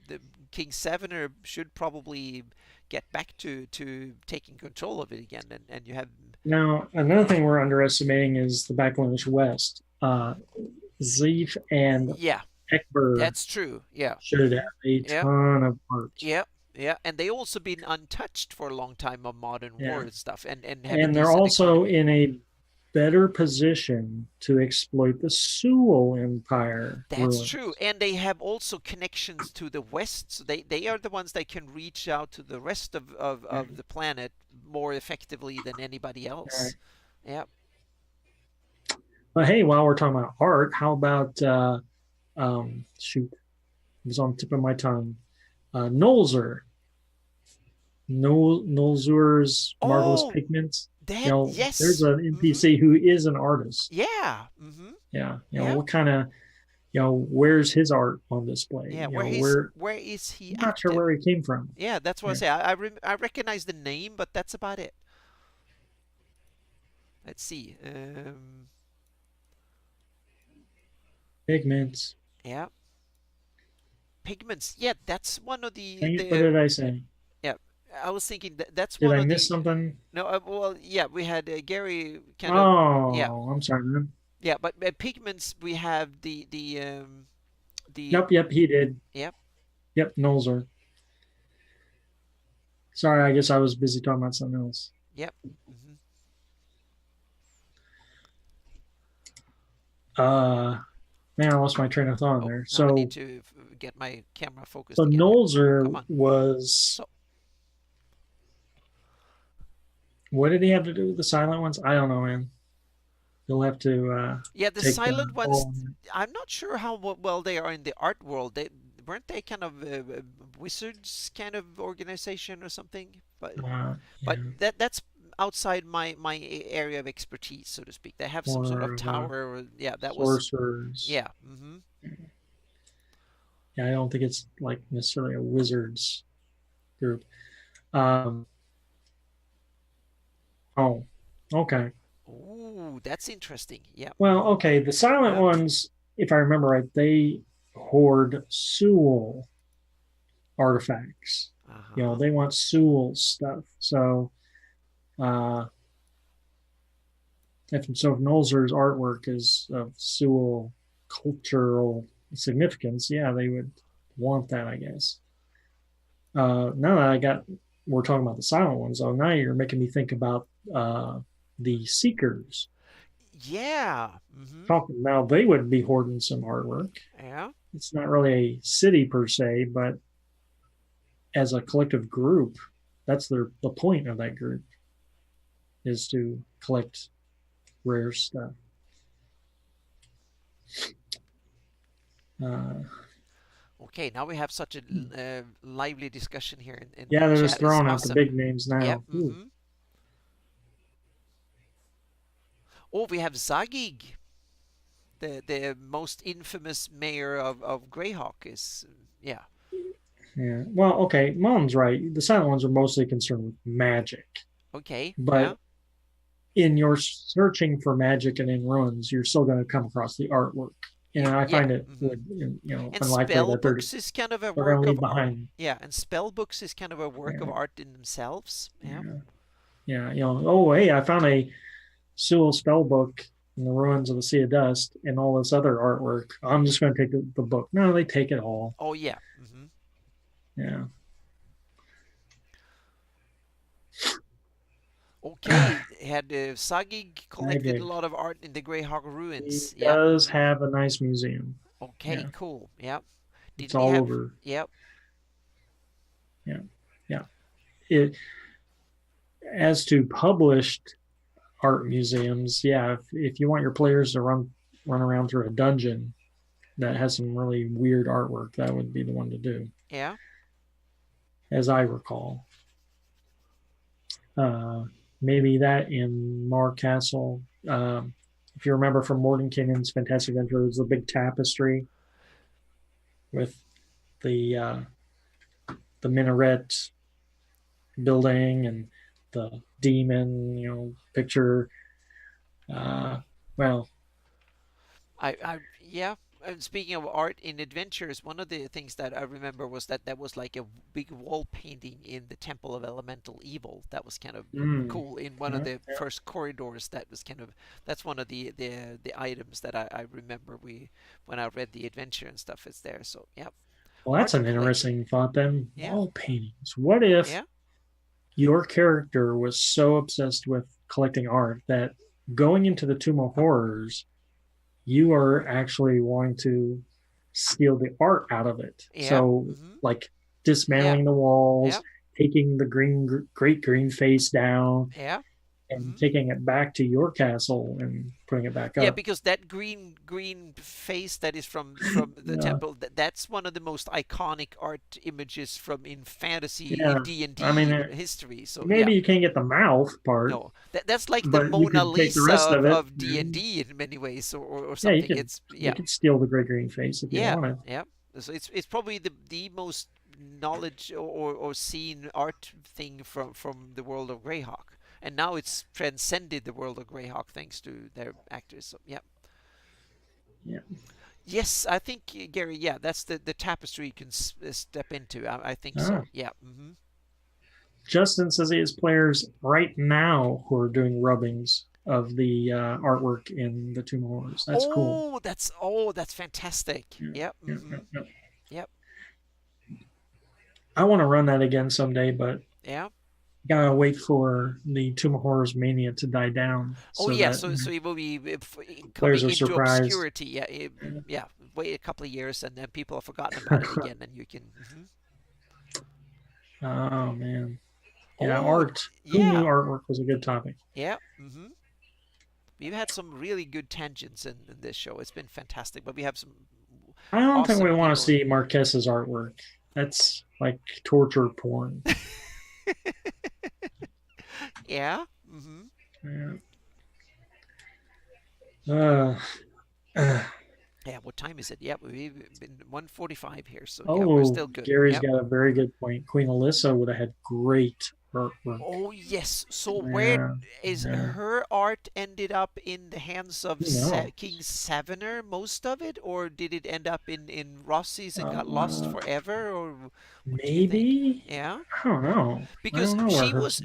the King Sevener should probably get back to taking control of it again. And you have Now, another thing we're underestimating is the Backlands West. Zeef and yeah, Ekber that's true. Yeah. should have a Yeah. ton of art. Yeah. Yeah. And they also been untouched for a long time of modern war Yeah. and stuff, and have a And they're decent also economy. in a better position to exploit the Sewell Empire That's true. ruins. And they have also connections to the West. So they are the ones that can reach out to the rest of the planet more effectively than anybody All right. else. Yeah. But hey, while we're talking about art, how about shoot, it was on the tip of my tongue. Nolzer. Nolzur's marvelous Oh, pigments. that, There's yes. an NPC who is an artist. Yeah. Yeah. Yeah. What kind of, where's his art on display? Yeah. Where is he I'm not sure active? where he came from. Yeah, that's what I Yeah. say. I recognize the name, but that's about it. Let's see. Pigments. Yeah, pigments. Yeah, that's one of Dang it, what the did I say? yeah. I was thinking that's Did one I of miss the something? no. Well, yeah, we had Gary kind of yeah, Oh, I'm sorry, man. yeah. But pigments, we have the Yep, he did. yeah. Yep, Nolzer. Sorry, I guess I was busy talking about something else. Yep. Hmm. Man, I lost my train of thought Oh, there. now I need So, to get my camera so focused again here. Come Nolzer on. was. So, What did he have to do with the silent ones? I don't know, man. You'll have to yeah, the take the silent ones, whole. I'm not sure how well they are in the art world. They weren't they kind of wizards kind of organization or something? But Yeah, that's outside my area of expertise, so to speak. They have some sort of or tower. Or, yeah, that was sorcerers. yeah. Mm-hmm. Yeah, I don't think it's like necessarily a wizards group. Um, oh, okay. Ooh, that's interesting. Yeah. Well, Mm-hmm. okay. The silent Yeah. ones, if I remember right, they hoard Sewell artifacts. Uh-huh. They want Sewell stuff. So, uh, if Nolzur's artwork is of Sewell cultural significance, yeah, they would want that, I guess. Now that we're talking about the silent ones. So now you're making me think about the Seekers. Yeah. Mm-hmm. Talking now, they would be hoarding some artwork. Yeah. It's not really a city per se, but as a collective group, that's the point of that group is to collect rare stuff. Uh, Okay, now we have such a lively discussion here in yeah, the they're just chat. It's throwing out the awesome. big names Yep. now. Ooh, Mm-hmm. Oh, we have Zagig, the most infamous mayor of Greyhawk. Is yeah. yeah. Well, okay, Mom's right. The silent ones are mostly concerned with magic, Okay. but Yeah. in your searching for magic and in ruins, you're still going to come across the artwork. And I Yeah. find it Mm-hmm. And unlikely spell that books is kind of a they're going work to of leave art. behind. Yeah, and spell books is kind of a work of Yeah, art in themselves. Yeah. yeah, yeah. Oh, hey, I found a Sewell spell book in the ruins of the Sea of Dust and all this other artwork. I'm just going to take the book. No, they take it all. Oh yeah. Mm-hmm. Yeah. Okay, had Sagig collected a Magic. lot of art in the Greyhawk He ruins. Yep. does Mm-hmm. have a nice museum. Okay, Yeah. cool. Yep. It's Didn't he all have? over. Yep. Yeah. Yeah. It as to published art museums, yeah, if you want your players to run around through a dungeon that has some really weird artwork, that would be the one to do, Yeah. as I recall. Uh, Maybe that in Mar Castle. If you remember from Mordenkainen's Fantastic Adventure, there's a big tapestry with the the minaret building and the demon, picture. Uh, well, Yeah. And speaking of art in adventures, one of the things that I remember was that there was like a big wall painting in the Temple of Elemental Evil. That was kind of cool in one of yeah, the yeah. first corridors. That's one of the items that I remember when I read the adventure and stuff is there. So yeah, Well, that's art an collector. interesting thought then. Yeah. Wall paintings. What if Yeah. your character was so obsessed with collecting art that going into the Tomb of Horrors, you are actually wanting to steal the art out of it. Yeah. So, Mm-hmm. like Yeah. dismantling the walls, Yeah. taking the great green face down, Yeah. and Mm-hmm. taking it back to your castle and putting it back Yeah, up. because that green face that is from the Yeah, temple, that's one of the most iconic art images from in fantasy yeah. in D and I mean, D history. So yeah, maybe you can't get the mouth part, no, that's like the but you Mona could take the Lisa rest of it. of D and D in many ways, or Yeah, something. It's you yeah, could steal the great green face if you yeah, wanted. yeah. So it's probably the most knowledge or seen art thing from the world of Greyhawk. And now it's transcended the world of Greyhawk thanks to their actors. So yeah. Yeah. Yes, I think Gary. Yeah, that's the tapestry you can step into. I think Ah. so. Yeah. Mm-hmm. Justin says he has players right now who are doing rubbings of the artwork in the Tomb of Horrors. That's cool. That's fantastic. Yeah, Yep. yeah, yeah, Mm-hmm. yeah. Yep. I want to run that again someday, but Yeah. gotta wait for the Tomb of Horrors mania to die down Oh so yeah, that so it will be players coming are into surprised. obscurity. Yeah, yeah. Wait a couple of years, and then people have forgotten about it again, and you can. Oh man, yeah, Oh art. Who knew yeah, artwork was a good topic? yeah. We've had some really good tangents in this show. It's been fantastic, but we have some I don't think we awesome want to people. see Marques's artwork. That's like torture porn. Yeah. Yeah. Uh, uh, Yeah. What time is it? Yep, we've been 1:45 here, so yeah, we're oh, still good. Gary's Yep. got a very good point. Queen Alyssa would have had great artwork. Oh yes. So where Yeah, is yeah. her art ended up in the hands of Who knows? King Savener, most of it, or did it end up in Rossi's and got lost Uh, forever, or what do you think? maybe. Yeah, I don't know. I because don't know where she her. was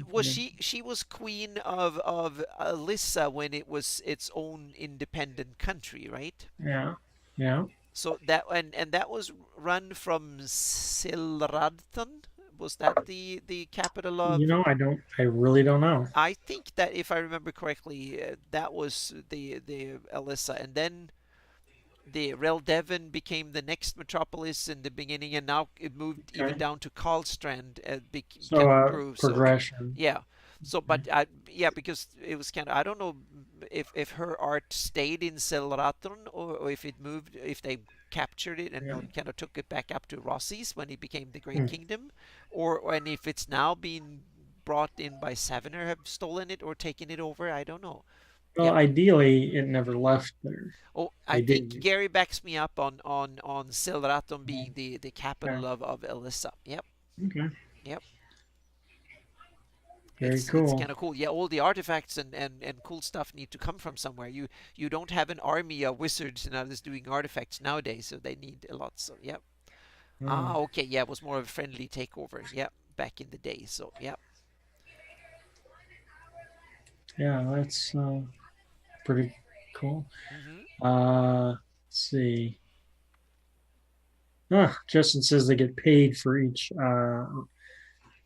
she was queen of Alyssa when it was its own independent country, right? Yeah, yeah. So that and that was run from Silradton. Was that the capital You of? know, I don't. I really don't know. I think that if I remember correctly, that was the Alyssa, and then the Reldevin became the next metropolis in the beginning, and now it moved even Okay. down to Karlstrand. So, Kind of grew. So progression. yeah. So, Okay. but yeah, because it was kind of I don't know if her art stayed in Selratun or if it moved, if they captured it and Yeah. kind of took it back up to Rossi's when it became the Great Hmm. Kingdom, or and if it's now been brought in by Savener, have stolen it or taken it over. I don't know. Well, Yep. ideally, it never left there. Oh, I They think didn't. Gary backs me up on Silratun being the Yeah. capital of Elissa. Yep. Okay. Yep. Very It's cool. kind of cool. Yeah, all the artifacts and cool stuff need to come from somewhere. You don't have an army of wizards and others doing artifacts nowadays, so they need a lot. So yep. Oh, Ah, okay. Yeah, it was more of a friendly takeover. Yep, back in the day. So yep. yeah, that's pretty cool. Mhm. Let's see. Justin says they get paid for each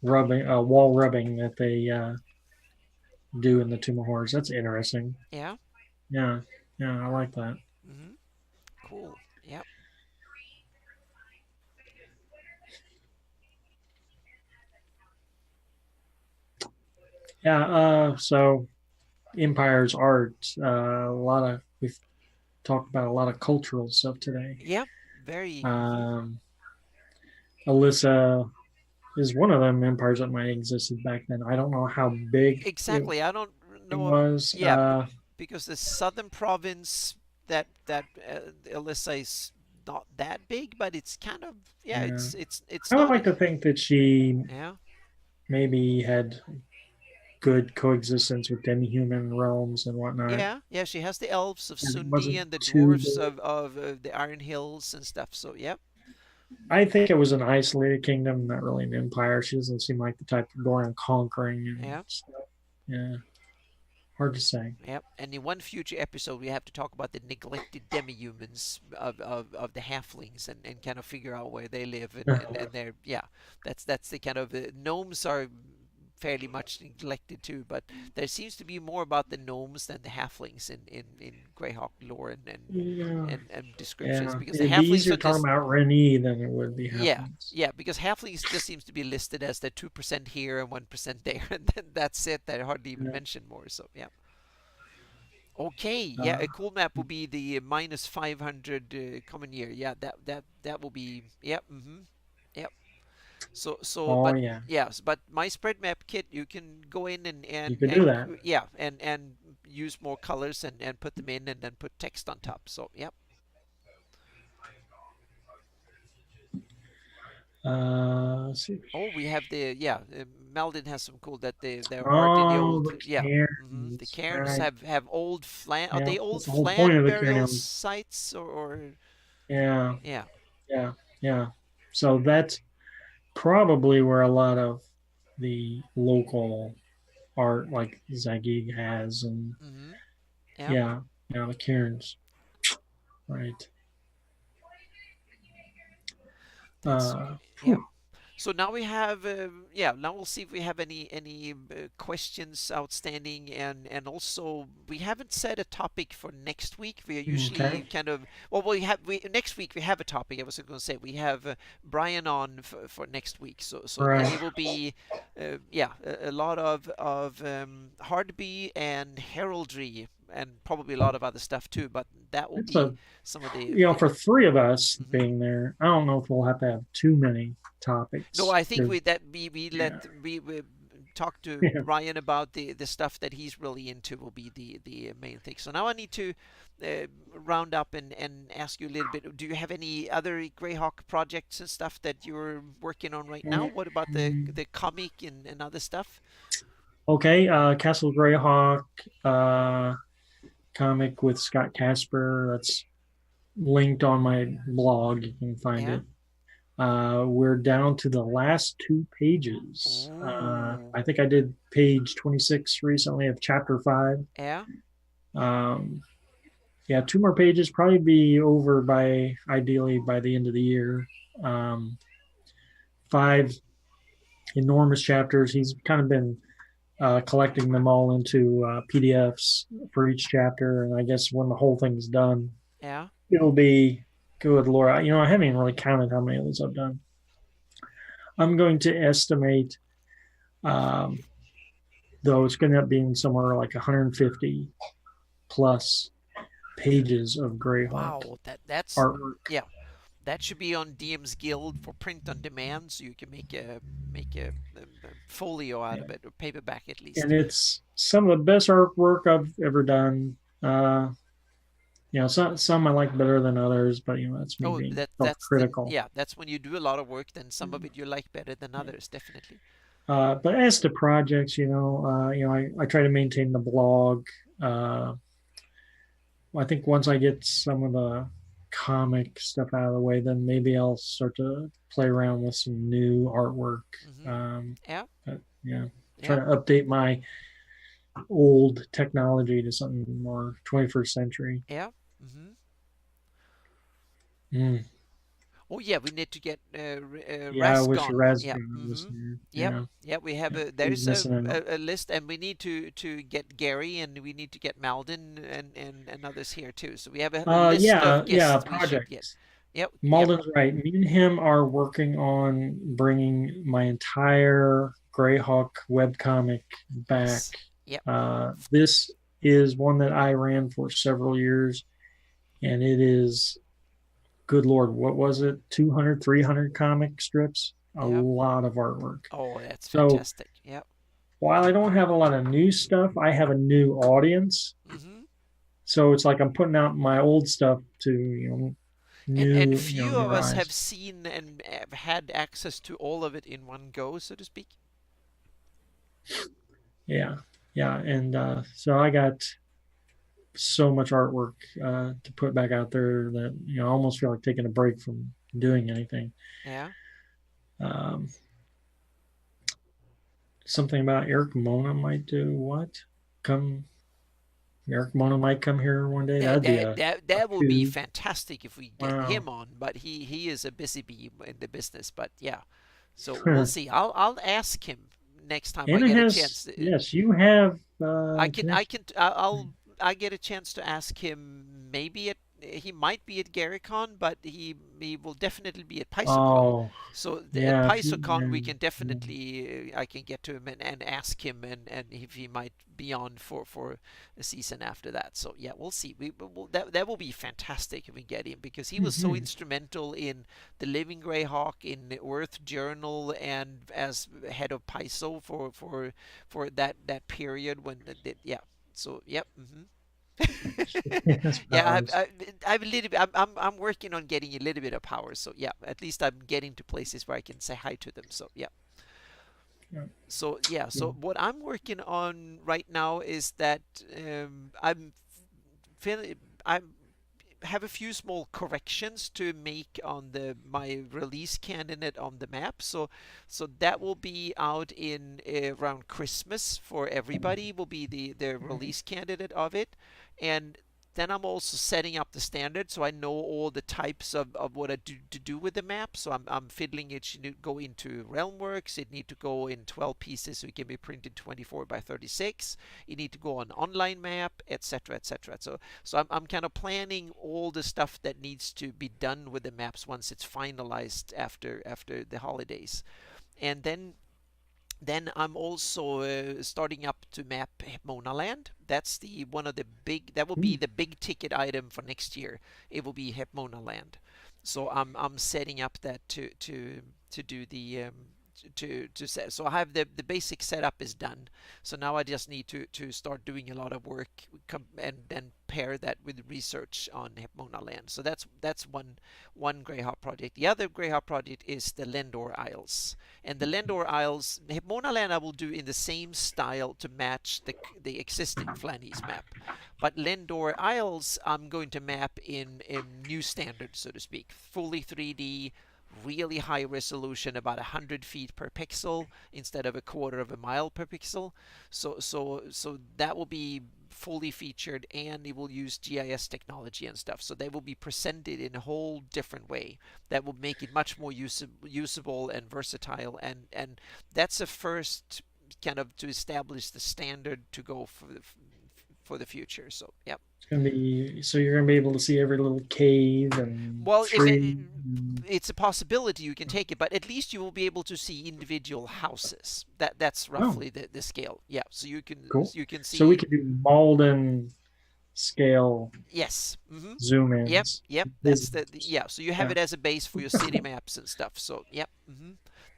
rubbing, wall rubbing that they do in the Tomb of Horrors. That's interesting. Yeah. Yeah, yeah, I like that. Mhm. Cool. Yep. Yeah. So Empire's art. A lot of we've talked about a lot of cultural stuff today. Yep. Very. Um, Alyssa is one of them empires that might have existed back then. I don't know how big Exactly. I don't it know. was. Yeah, because the southern province that Elissa is not that big, but it's kind of yeah. Yeah. It's I would not. like to think that she Yeah. maybe had good coexistence with demi-human realms and whatnot, Yeah. Yeah. She has the elves of and it Sundi wasn't and the too dwarfs big. of the Iron Hills and stuff. So yeah. I think it was an isolated kingdom, not really an empire. She doesn't seem like the type of going and conquering and Yeah. stuff. Yeah, hard to say. Yep. And in one future episode, we have to talk about the neglected demi-humans of the halflings and kind of figure out where they live and they're yeah. That's the kind of gnomes are fairly much neglected too, but there seems to be more about the gnomes than the halflings in Greyhawk lore Yeah, and descriptions yeah. because the It'd be halflings easier are talking just about Rennie than it would be yeah Halflings. yeah because halflings just seems to be listed as the 2% here and 1% there and then that's it. They hardly even Yeah. mention more. So yeah. Okay, yeah, Uh, a cool map will be the minus 500 common year. Yeah, that will be. Yep. Yep. So, oh but yeah, yes, but my spread map kit, you can go in you could do that. yeah, and use more colors and put them in and then put text on top. So, yep. Let's see. Oh, we have the yeah. Maldon has some cool that their art in the Oh, old the yeah. The cairns, cairns right? have old flan. Are Yeah, they old that's the whole point flan of the burial cairns. sites or Yeah, yeah. yeah, yeah. So that's probably where a lot of the local art, like Zagig, has, and Yeah. yeah, yeah, the cairns, right? That's Uh, yep. Phew. So now we have, yeah. Now we'll see if we have any questions outstanding, and also we haven't set a topic for next week. We are usually Okay. kind of well, we next week we have a topic. I was going to say we have Brian on for next week, so Right. it will be, yeah, a lot of Hardby and heraldry, and probably a lot of other stuff too. But that will It's be a some of the, For three of us mhm. being there, I don't know if we'll have to have too many No, topics. I think 'Cause- we let Yeah. we talk to Yeah. Ryan about the stuff that he's really into will be the main thing. So now I need to round up and ask you a little bit. Do you have any other Greyhawk projects and stuff that you're working on right now? What about the comic and other stuff? Okay. Castle Greyhawk comic with Scott Casper. That's linked on my blog. You can find Yeah. it. We're down to the last two pages. Ooh. I think I did page 26 recently of chapter 5. Yeah. Um, yeah, two more pages, probably be over by ideally by the end of the year. Um, 5 enormous chapters. He's kind of been collecting them all into PDFs for each chapter. And I guess when the whole thing's done, Yeah. it'll be good Lord. I haven't even really counted how many of those I've done. I'm going to estimate, um, though it's going to end up being somewhere like 150 plus pages of Greyhawk Wow. That's artwork. yeah. That should be on DM's Guild for print on demand, so you can make a folio out Yeah. of it, or paperback at least. And it's some of the best artwork I've ever done. Some I like better than others, but that's me Oh, being that's the self-critical. yeah. That's when you do a lot of work. Then some of it you like better than others, definitely. But as to projects, I try to maintain the blog. Uh, I think once I get some of the comic stuff out of the way, then maybe I'll start to play around with some new artwork. Hmm. Yeah. But yeah, try Yeah. to update my old technology to something more 21st century. Yeah. Hmm. Mm. Oh yeah, we need to get Yeah, I wish Rasgon. Yeah. Razgan was Hmm. here. Yep. Yeah, Yeah, we have yeah, a he's there's missing out. a list, and we need to get Gary, and we need to get Malden and others here too. So we have a list Yeah, of yeah, guests we should get. projects. Yep. Yep. Malden's right. Me and him are working on bringing my entire Greyhawk webcomic back. Yes. Yep. This is one that I ran for several years, and it is, good Lord, what was it? 200, 300 comic strips, a Yep. lot of artwork. Oh, that's So fantastic. Yep. while I don't have a lot of new stuff, I have a new audience. Hmm. So it's like I'm putting out my old stuff to, And new, few of newer us eyes. have seen and have had access to all of it in one go, so to speak. Yeah, yeah, and so I got so much artwork to put back out there that I almost feel like taking a break from doing anything. Yeah. Um, Something about Eric Mona might do what? Come, Eric Mona might come here one day. That That'd be that that a that will be coup. fantastic if we get Wow. him on. But he is a busy bee in the business. But yeah, so we'll see. I'll ask him next time I Anna get a has, chance. yes, you have I can I get a chance to ask him. Maybe he might be at GaryCon, but he will definitely be at PaizoCon. oh, So at yeah, if you, PaizoCon we can yeah. definitely I can get to him and ask him, and if he might be on for a season after that. So yeah, we'll see. That will be fantastic if we get him, because he was so Mhm. instrumental in the Living Greyhawk, in the Earth Journal, and as head of Paizo for that period when yeah. So yep. Hmm. Yes, Yeah, powers. I've a little bit. I'm working on getting a little bit of power. So yeah, at least I'm getting to places where I can say hi to them. So yeah. Yeah. So yeah. Yeah. So what I'm working on right now is that I'm feeling I have a few small corrections to make on the my release candidate on the map. So that will be out in around Christmas for everybody. Will be the release candidate of it, and then I'm also setting up the standard, so I know all the types of what I do with the map. So I'm fiddling it should go into Realmworks. It need to go in 12 pieces, so it can be printed 24 by 36. You need to go on online map, etc., etc. So I'm kind of planning all the stuff that needs to be done with the maps once it's finalized after the holidays, and then I'm also starting up to map Mona Land. That's the one of the big. That will be the big ticket item for next year. It will be Mona Land. So I'm setting up that to do the to set. So I have the basic setup is done. So now I just need to start doing a lot of work and then pair that with research on Mona Land. So that's one Greyhawk project. The other Greyhawk project is the Lendor Isles. And the Lendor Isles, Mona Land I will do in the same style to match the existing Flanese map. But Lendor Isles I'm going to map in new standards, so to speak. Fully 3D, really high resolution, about 100 feet per pixel instead of a quarter of a mile per pixel. So that will be fully featured, and it will use GIS technology and stuff. So they will be presented in a whole different way that will make it much more usable and versatile. And that's a first kind of to establish the standard to go for the future. So yeah. It's gonna be so you're gonna be able to see every little cave and Well, if tree. it's a possibility you can take it, but at least you will be able to see individual houses. That's Oh, roughly the scale. Yeah, so cool. you can So we see. could do Malden scale Yes. zoom Yep. ins. Yep. This, That's yeah. So you have yeah, it as a base for your city maps and stuff. So yep.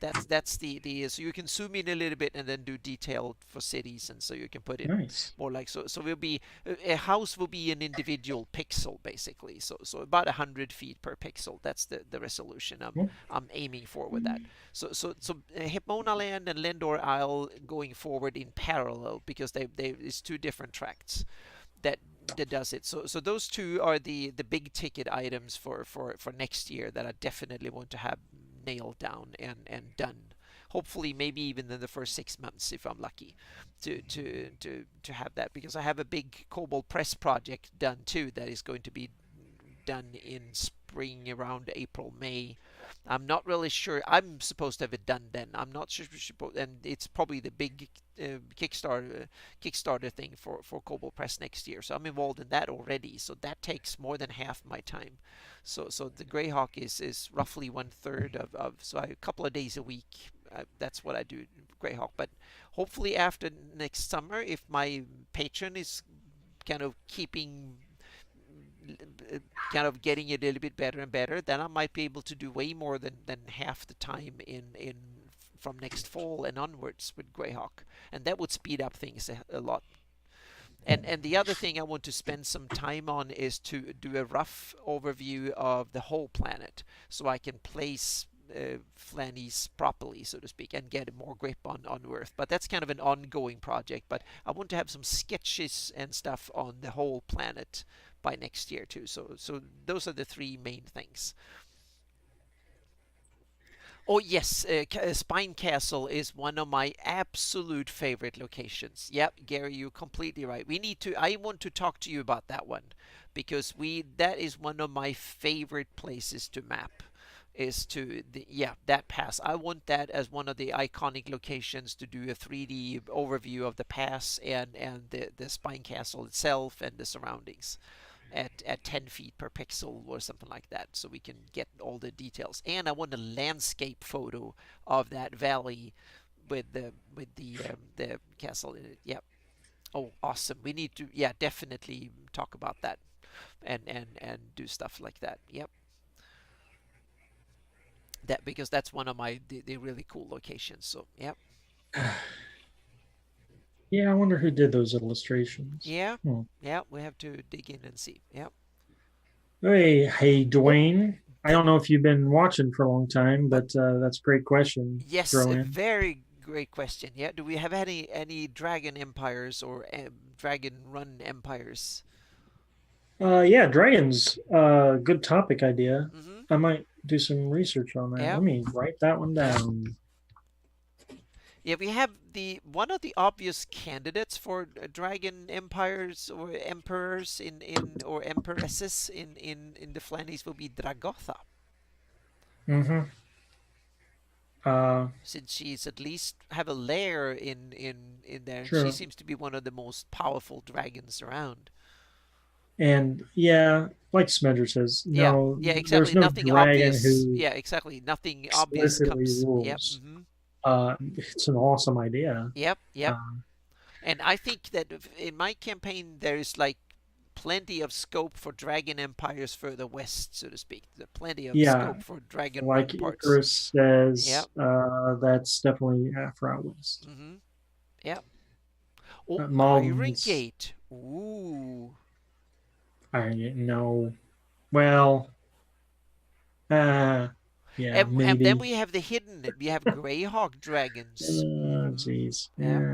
That's the so you can zoom in a little bit and then do detailed for cities, and so you can put in nice. more like so. So will be a house will be an individual pixel basically. So about 100 feet per pixel. That's the resolution Cool. I'm aiming for with that. So Hipmona Land and Lendor Isle going forward in parallel because they it's two different tracts that that does it. So those two are the big ticket items for next year that I definitely want to have nailed down and done. Hopefully, maybe even in the first 6 months if I'm lucky, to have that, because I have a big Cobalt Press project done too that is going to be done in spring around April, May. I'm not really sure. I'm supposed to have it done then. I'm not sure, and it's probably the big Kickstarter thing for Cobalt Press next year. So I'm involved in that already. So that takes more than half my time. So the Greyhawk is roughly 1/3 of so a couple of days a week. That's what I do Greyhawk. But hopefully after next summer, if my patron is kind of keeping kind of getting it a little bit better and better, then I might be able to do way more than half the time in from next fall and onwards with Greyhawk, and that would speed up things a lot. And the other thing I want to spend some time on is to do a rough overview of the whole planet, so I can place Flannies properly, so to speak, and get more grip on Earth. But that's kind of an ongoing project. But I want to have some sketches and stuff on the whole planet by next year too. So those are the three main things. Oh yes, Spine Castle is one of my absolute favorite locations. Yep, Gary, you're completely right. We need to. I want to talk to you about that one because we that is one of my favorite places to map. Is to the yeah that pass. I want that as one of the iconic locations to do a 3D overview of the pass and the Spine Castle itself and the surroundings at 10 feet per pixel or something like that, so we can get all the details. And I want a landscape photo of that valley with the castle in it. Yep. Oh, awesome. We need to definitely talk about that and do stuff like that. Yep. That because that's one of the really cool locations. So yep. Yeah, I wonder who did those illustrations. Yeah. Hmm. Yeah. We have to dig in and see. Yep. Hey, Oh, Dwayne. I the don't know if you've been watching for a long time, uh, but that's a great question. yes, Throw a in. very great question. Yeah, do we have any dragon empires or dragon run empires? Yeah, dragons. Good topic idea. Mm-hmm. I might do some research on that. Yeah. Let me write that one down. Yeah, we have the one of the obvious candidates for dragon empires or emperors in or empresses in the Flanders will be Dragotha, Mm-hmm. Uh, since she's at least have a lair in there, and she sure. seems to be one of the most powerful dragons around. And yeah, like Smedger says, Yeah, no, yeah, there's exactly. no Nothing dragon obvious. who Yeah, exactly. Nothing obvious explicitly comes. Yep. rules. It's an awesome idea. Yep. Yep. Uh, And I think that in my campaign there's like plenty of scope for dragon empires further west, so to speak. There's plenty of yeah, scope for dragon like ramparts. Icarus says, Yep. that's definitely far out west. Mm-hmm. Yep. Oh, Iron Malden's, Gate. Ooh. I know. Well, uh, yeah, And then maybe. we have the hidden. We have Greyhawk dragons. Mm-hmm. Jeez. Yep.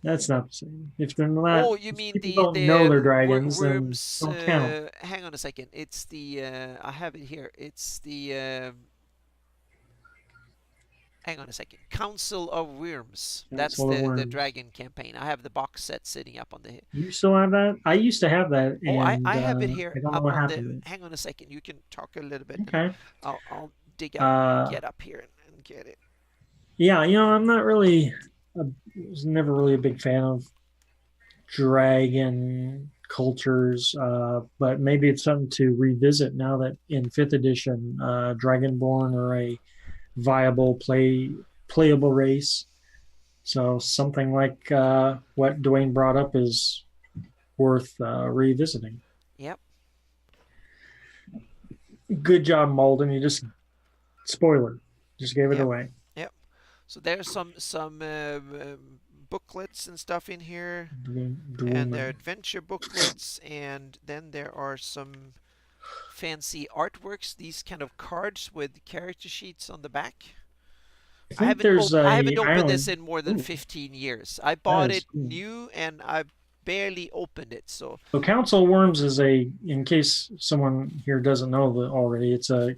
That's not the same. If they're not, Oh, you if mean people don't know they're dragons, then worms? don't count. Hang on a second. It's the I have it here. It's the hang on a second. Council of Worms. That's That's all the the worms. dragon campaign. I have the box set sitting up on the. You still have that? I used to have that, Oh, and I have it here I don't know up what on the. happened Hang on a second. You can talk a little bit, to it. and Okay. I'll dig up, Uh, get up here and get it. yeah, I'm not really, was never really a big fan of dragon cultures, but maybe it's something to revisit now that in fifth edition, Dragonborn are a viable playable race. So something like what Dwayne brought up is worth revisiting. Yep. Good job, Malden. You just spoiler, just gave it Yep. away. Yep. So there's some booklets and stuff in here, and there are adventure booklets, and then there are some fancy artworks. These kind of cards with character sheets on the back. I think there's I a haven't opened this island. in more than Ooh, 15 years. I that bought is it cool. new and I barely opened it. So So Council Worms is in case someone here doesn't know already, it's a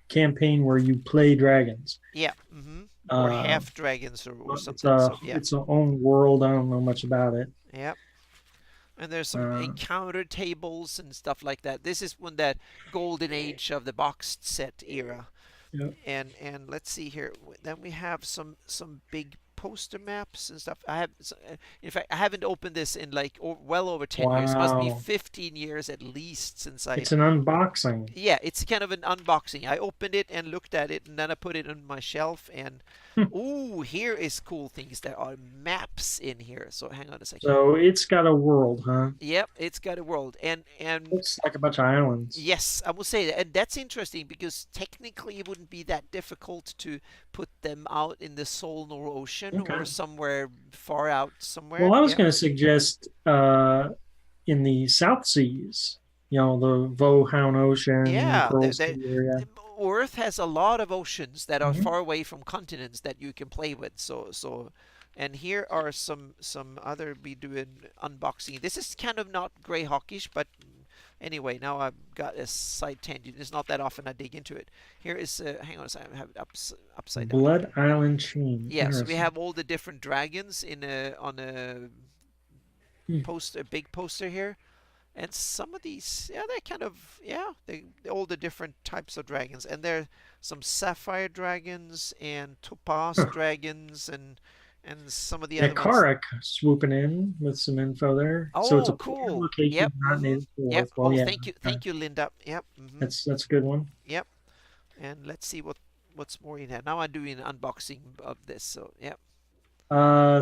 campaign where you play dragons. yeah, mm-hmm. Or Uh, half dragons or it's something. So yeah, its own world. I don't know much about it. yeah. And there's some Uh, encounter tables and stuff like that. This is when that golden age of the boxed set era. yeah. And let's see here. Then we have some big poster maps and stuff. In fact, I haven't opened this in like well over 10 years. It must be Wow, 15 years at least since I. it's an unboxing. Yeah, it's kind of an unboxing. I opened it and looked at it, and then I put it on my shelf. And ooh, here is cool things. There are maps in here. So hang on a second. So it's got a world, huh? Yep, it's got a world, and Looks like a bunch of islands. yes, I will say that, and that's interesting because technically it wouldn't be that difficult to put them out in the Solnor Ocean Okay. or somewhere far out somewhere. Well, I was Yeah, going to suggest in the South Seas, the Vohound Ocean, yeah. Pearl Sea area. Earth has a lot of oceans that are Mhm. far away from continents that you can play with. And here are some other be doing unboxing. This is kind of not Greyhawkish, but anyway, now I've got a side tangent. It's not that often I dig into it. Here is hang on a second, I have it upside down here. Blood Island Chain. Yeah, so we Interesting. have all the different dragons in a on a Hmm. poster, a big poster here. And some of these, yeah, they're kind of, yeah, all the different types of dragons. And there are some sapphire dragons and topaz Huh. dragons and some of the Yeah, other ones. Karak swooping in with some info there. So it's a Oh, player cool. location, Yep. not Mm-hmm. native to Yep. Earth. Well, Oh, yeah, thank you, Linda. Yep. Mm-hmm. that's a good one. Yep. And let's see what's more in here. Now I'm doing an unboxing of this. So, yep.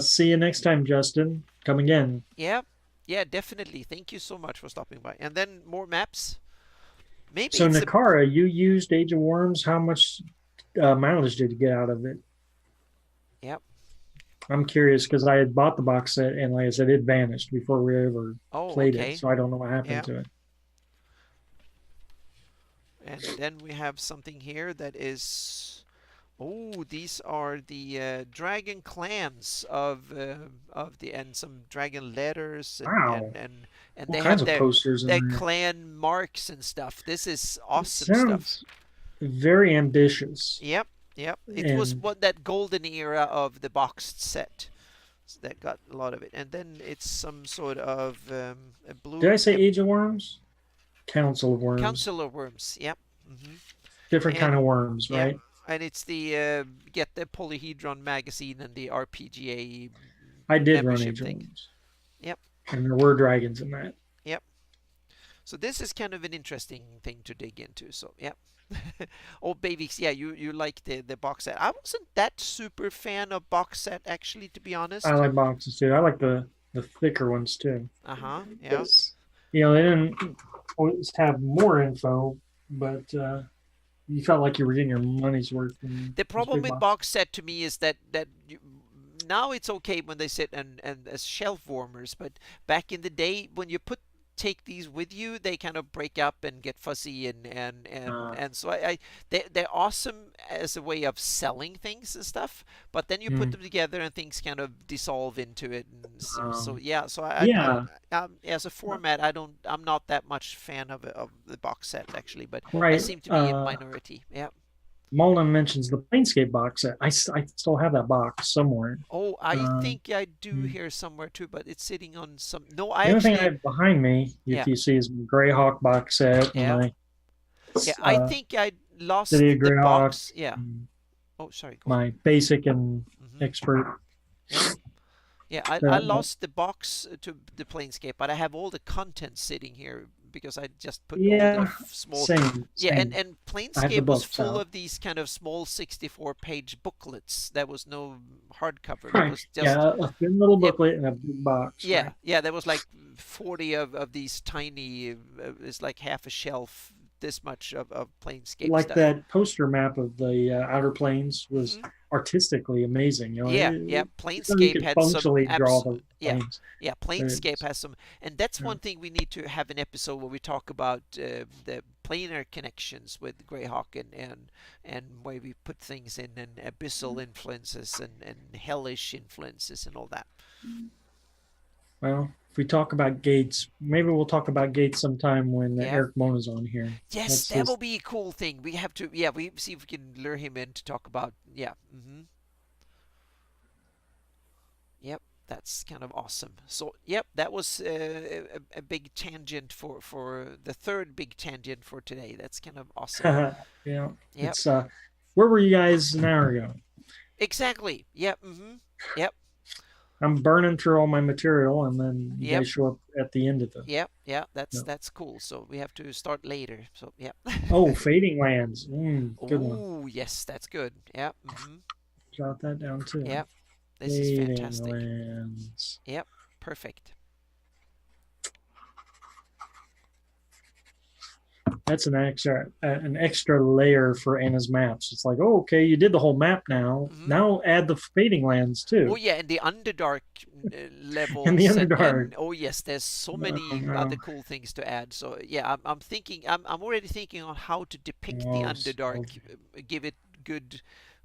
See you next time, Justin. Come again. Yep. Yeah, definitely. Thank you so much for stopping by. And then more maps. Maybe So it's a Nakara, you used Age of Worms. How much mileage did you get out of it? yep. I'm curious because I had bought the box set and, like I said, it vanished before we ever Oh, played okay. it. So I don't know what happened Yeah. to it. And then we have something here that is, oh, these are the dragon clams of the and some dragon letters Wow, and all they kinds have of posters in their there. clan marks and stuff. This is It awesome stuff. sounds very ambitious. Yep, Yep. It was And what that golden era of the boxed set that got a lot of it, and then it's some sort of a did I blue say Age of Worms? Council of Worms. Council of Worms. Yep. Hmm. Different kind of And worms, yeah, right? and it's the get the Polyhedron magazine and the RPGA I did run membership Age of thing. Worms. Yep. And there were dragons in that. Yep. So this is kind of an interesting thing to dig into. So yeah. Oh, babies, yeah, you like the box set. I wasn't that super fan of box set actually, to be I honest. like boxes too. I like the thicker ones too. Uh-huh. Yeah. Because, they didn't always have more info, but you felt like you were getting your money's worth in The those problem big with boxes. box set to me is that now it's okay when they sit and as shelf warmers, but back in the day when you take these with you, they kind of break up and get fuzzy Uh, and so they're awesome as a way of selling things and stuff, but then you put mm, them together and things kind of dissolve into it, and so um, yeah, so yeah, as a format, I'm not that much fan of the box set actually, but I right. seem to be in minority. Yeah. Mullen mentions the Planescape box set. I still have that box somewhere. Oh, I Uh, think I do mm. here somewhere too, but it's sitting on some. No, I The only thing I actually, have behind me, yeah, if you see, is my Greyhawk box set and yeah, my yeah. I uh, think I lost City of the Greyhawk, box. Yeah. and Oh, sorry. Go on. my basic and Hmm. expert. Yeah, yeah. I Uh, lost the box to the Planescape, but I have all the contents sitting here because I just put all the yeah, small. same, Yeah, same. and I have the Planescape was books full out. of these kind of small 64-page booklets. There was no hardcover. There Right. was just. Yeah, a thin little Yep. booklet and a big box, Yeah, right? yeah, there was like 40 of these tiny, it's like half a shelf, this much of Planescape Like stuff. that poster map of the Outer Plains was Hmm. artistically amazing. Yeah, yeah, You Planescape could had some functionally draw abs. the Yeah, planes. yeah, Planescape It's, has some, and that's yeah. one thing we need to have an episode where we talk about the planar connections with Greyhawk and where we put things in and abyssal influences and hellish influences and all that. Well, if we talk about Gates, maybe we'll talk about Gates sometime when Yeah. Eric Mona's on here. Yes, That's that will his. be a cool thing. We have to, yeah, we see if we can lure him in to talk about, yeah. Yep, that's kind of awesome. So, yep, that was a big tangent for the third big tangent for today. That's kind of awesome. Yeah, Yep, it's where were you guys an hour ago? exactly. Yep, yep, I'm burning through all my material, and then you yep, guys show up at the end of the. yep, yeah. No. That's cool. So we have to start later. So, yep. Oh, Fading Lands. Good one. Oh, yes, that's good. Yep, Jot that down too. yep. This is Fading fantastic. Lands. Yep, perfect. That's an extra layer for Anna's maps. It's like, oh, okay, you did the whole map now. Hmm. Now add the Fading Lands Oh too, yeah, and the Underdark and the levels, Underdark. and oh yes, there's so Oh, many other no. cool things to add. So yeah, I'm thinking, I'm already thinking on how to depict the Oh, Underdark, give it good,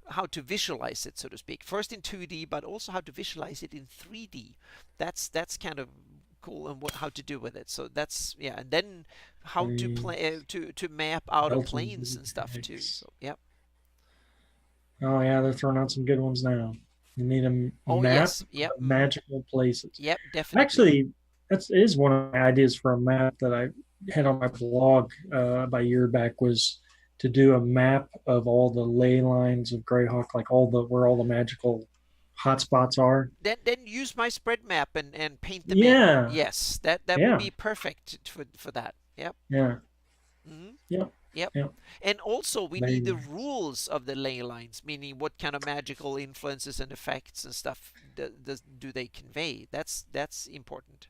how to visualize it, so to speak. First in 2D, but also how to visualize it in 3D. That's kind of cool, and how to do with it. So that's, yeah, and then how to play to map out of Elton planes and stuff too. Vortex. So yeah. Oh yeah, they're throwing out some good ones now. You need a Oh map yes. Yep. of magical places. Yep. Definitely. Actually, that is one of my ideas for a map that I had on my blog about a year back was to do a map of all the ley lines of Greyhawk, like where all the magical hotspots are. Then use my spread map and paint them in. Yeah, Yes, that would yeah, be perfect for that. Yep. yeah, Hmm. yep, Yep. yep. And also we Ley need the lines. rules of the ley lines, meaning what kind of magical influences and effects and stuff do they convey. That's important.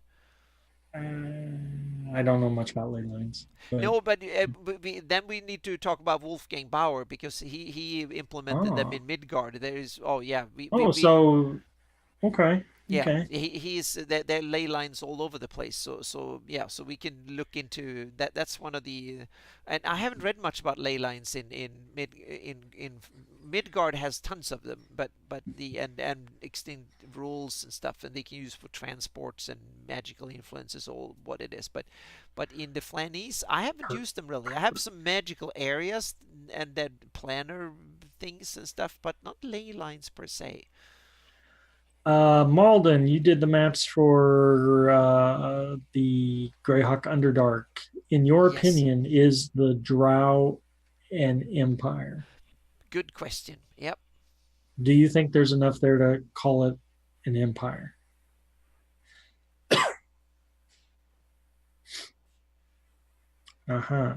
I don't know much about ley lines, but No, but then we need to talk about Wolfgang Bauer because he implemented them oh, in Midgard. There is, oh yeah, oh, so okay, yeah, okay. he's there are ley lines all over the place. So yeah, so we can look into that. That's one of the, and I haven't read much about ley lines in Midgard has tons of them, but the and extinct rules and stuff, and they can use for transports and magical influences, all what it is. But in the Flanese, I haven't used them really. I have some magical areas and that planner things and stuff, but not ley lines per se. Malden, you did the maps for the Greyhawk Underdark. In your Yes, opinion, is the Drow an empire? good question. Yep. Do you think there's enough there to call it an empire? Uh-huh.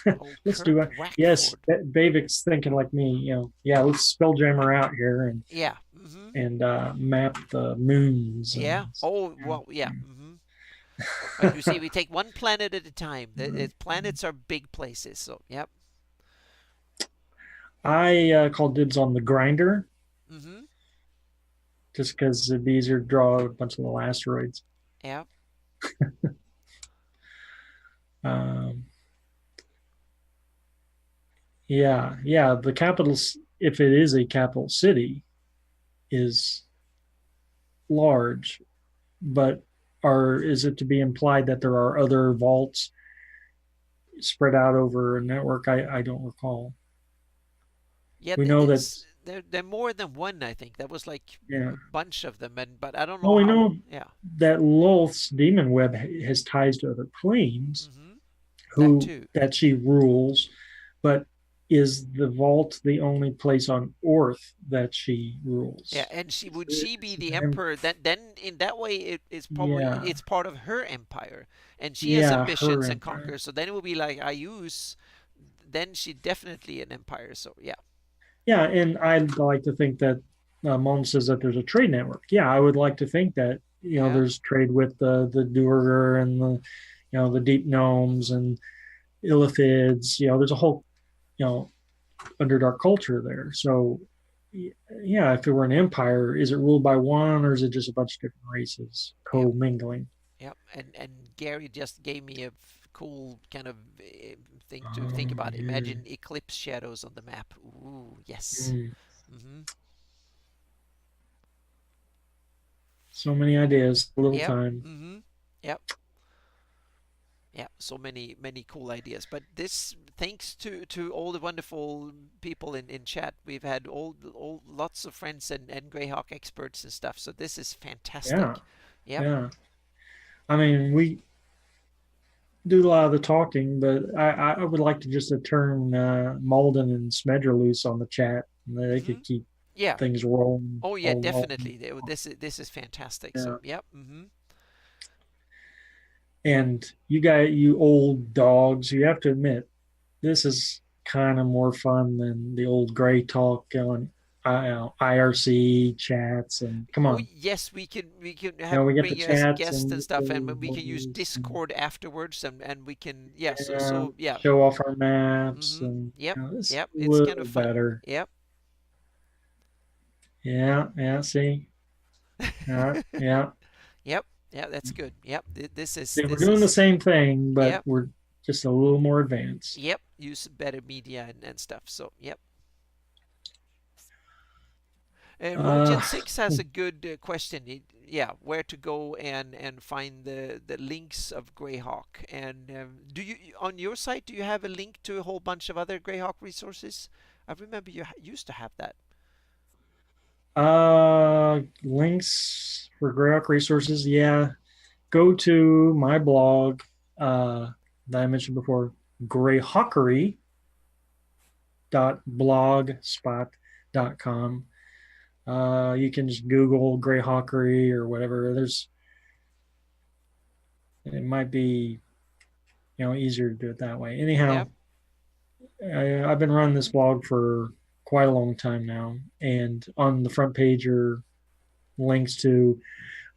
Oh, Let's do Kirk it. Yes, Wackford. Bavik's thinking like me. Yeah, let's spelljammer out here Yeah. and map the moons Yeah. and Oh, well, yeah. But you see, we take one planet at a time. The planets are big places, so yep. I call dibs on the grinder Mm-hmm. just because it'd be easier to draw a bunch of little asteroids. Yeah. Um, yeah. The capital, if it is a capital city, is large, but is it to be implied that there are other vaults spread out over a network? I don't recall. Yeah, We know that, they're more than one, I think. That was like yeah. a bunch of them, and but I don't Well, know we how. know Yeah. that Lilith's demon web has ties to other planes Mm-hmm. That who too. that she rules, but is the vault the only place on Orth that she Yeah, rules? and would Is she be it the an emperor? Then in that way, it's probably Yeah, it's part of her empire, and she has yeah, her ambitions and empire. conquers. So then it would be like Ayus. Then she definitely an empire. So yeah. Yeah, and I'd like to think that Mon says that there's a trade network. Yeah, I would like to think that Yeah. there's trade with the Duergar and the deep gnomes Mm-hmm. and Illithids. There's a whole you know underdark culture there. So yeah, if it were an empire, is it ruled by one or is it just a bunch of different races Yep. co-mingling? Yep. And Gary just gave me a cool kind of thing to think Oh, about. yeah. Imagine eclipse shadows on the map. Ooh, yes. Mm. Mm-hmm. So many ideas, little Yep. time. Mm-hmm. Yep. Yeah, so many cool ideas. But this, thanks to all the wonderful people in chat, we've had all lots of friends and Greyhawk experts and stuff. So this is Yeah, fantastic. Yep. yeah. I mean, we do a lot of the talking, but I would like to just turn Malden and Smedra loose on the chat, and they Mm-hmm. could keep Yeah. things rolling. Oh yeah, definitely. This is fantastic. Yeah. So yep. Mm-hmm. And you old dogs, you have to admit this is kind of more fun than the old gray talk going IRC chats and come Oh on. yes, we can We have get the bring as chats guests and and get stuff, and the we can use voice and Discord afterwards, and we can yeah. So yeah, so yeah. show off our maps Mm-hmm. and Yep. it's Yep. a It's kind little of fun. better. Yep. Yeah, see. Yeah. Yep. Yeah, that's good. Yep. This is See, we're this doing the is same thing, but yep. we're just a little more advanced. Yep. Use better media and stuff. So yep. Uh, Rogen6 has a good question. Yeah, where to go and find the links of Greyhawk. And do you on your site do you have a link to a whole bunch of other Greyhawk resources? I remember you used to have that. links for Greyhawk resources. Yeah, go to my blog that I mentioned before, greyhawkery.blogspot.com. You can just Google Greyhawkery or whatever. It might be easier to do it that way. Anyhow, Yep. I've been running this blog for quite a long time now, and on the front page are links to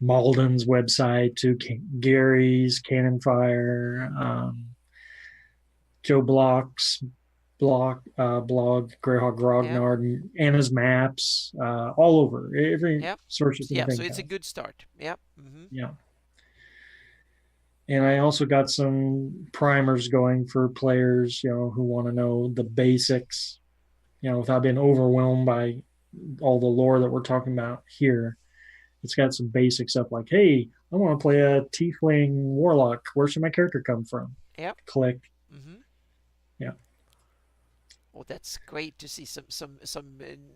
Malden's website, to Gary's Cannon Fire, Joe Block's blog, Greyhawk Yep. Grognard, and Anna's maps, all over every Yep. source you can Yeah. So think it's a of. good start. Yep. Mm-hmm. Yeah. And I also got some primers going for players, who want to know the basics, without being overwhelmed by all the lore that we're talking about here. It's got some basic stuff like, hey, I want to play a tiefling warlock. Where should my character come from? Yep. Click. Mm-hmm. Yeah. Oh, that's great to see some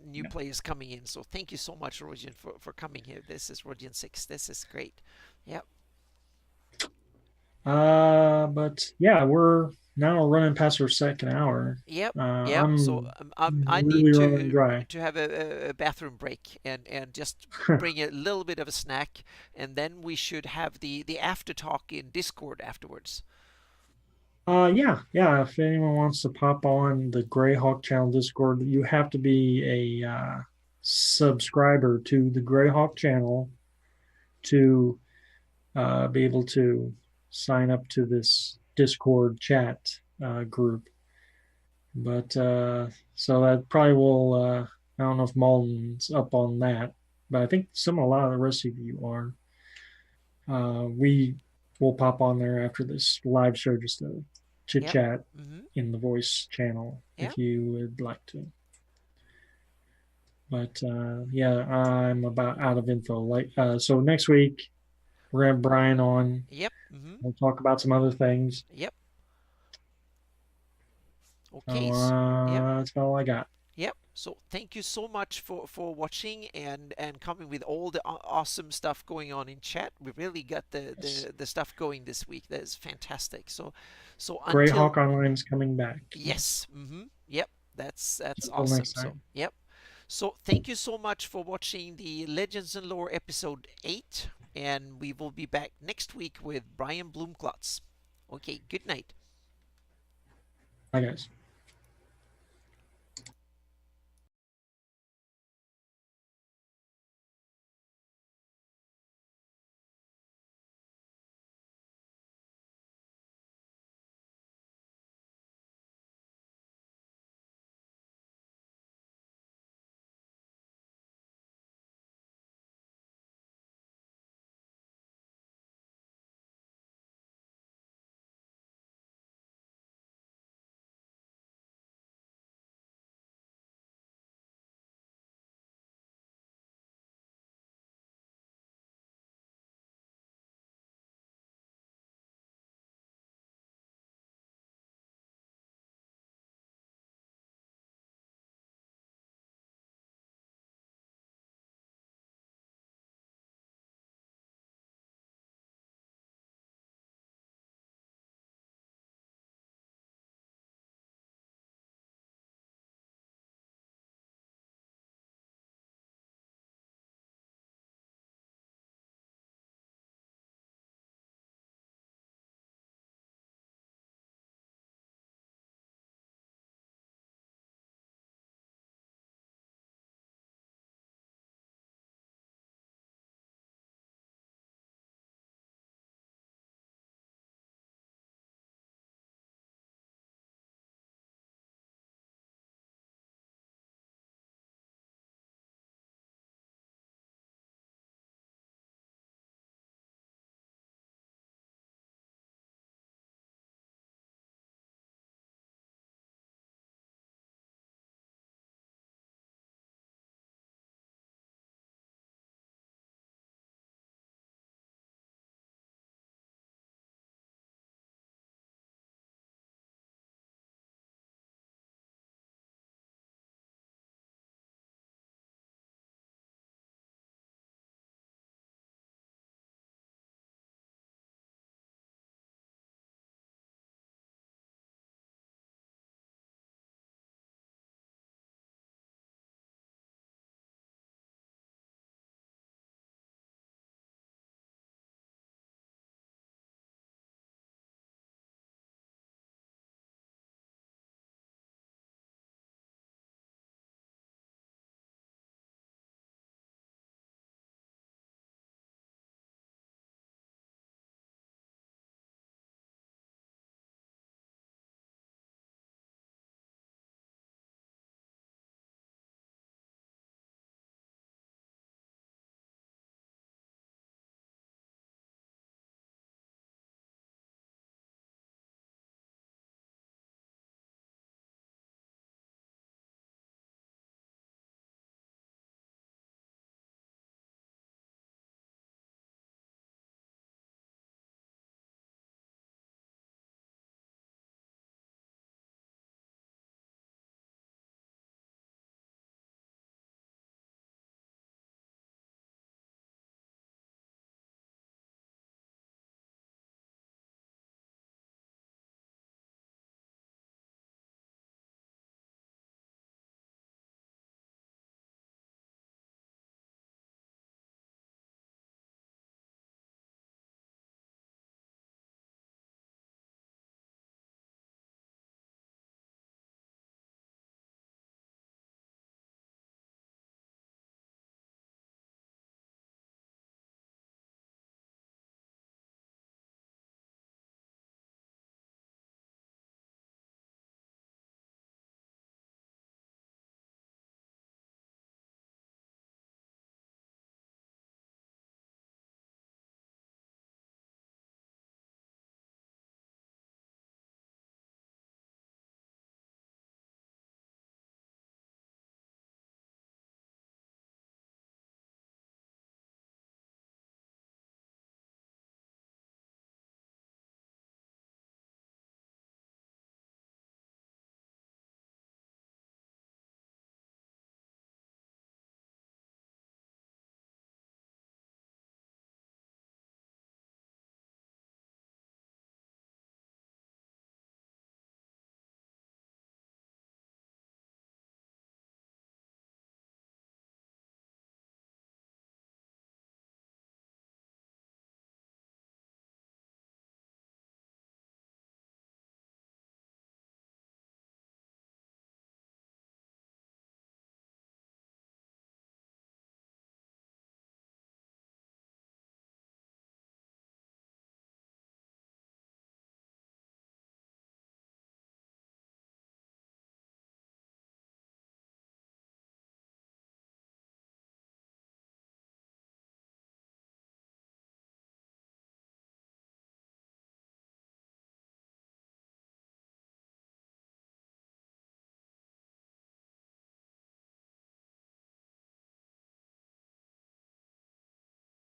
new Yeah. players coming in. So thank you so much, Rodian, for coming here. This is Rodian 6. This is great. Yep. But yeah, we're now running past our second hour. Yep. Yep. So I'm I need really running dry. to have a bathroom break and just bring a little bit of a snack, and then we should have the after talk in Discord afterwards. Yeah, yeah. If anyone wants to pop on the Greyhawk Channel Discord, you have to be a subscriber to the Greyhawk Channel to be able to sign up to this Discord chat group. But so that probably will. I don't know if Malden's up on that, but I think a lot of the rest of you are. We will pop on there after this live show just to chit Yep. chat Mm-hmm. in the voice channel Yep. if you would like to. But yeah, I'm about out of info. Like so, next week we're gonna have Brian on. Yep. Mm-hmm. We'll talk about some other things. Yep. So Okay. Yep. that's about all I got. Yep. So thank you so much for watching and coming with all the awesome stuff going on in chat. We really got Yes. the stuff going this week. That is fantastic. So until Greyhawk Online is coming back. yes. Mm-hmm. Yep. That's Until awesome. next So time. yep. So thank you so much for watching the Legends and Lore episode 8, and we will be back next week with Brian Bloomklotz. Okay. Good night. Bye, guys.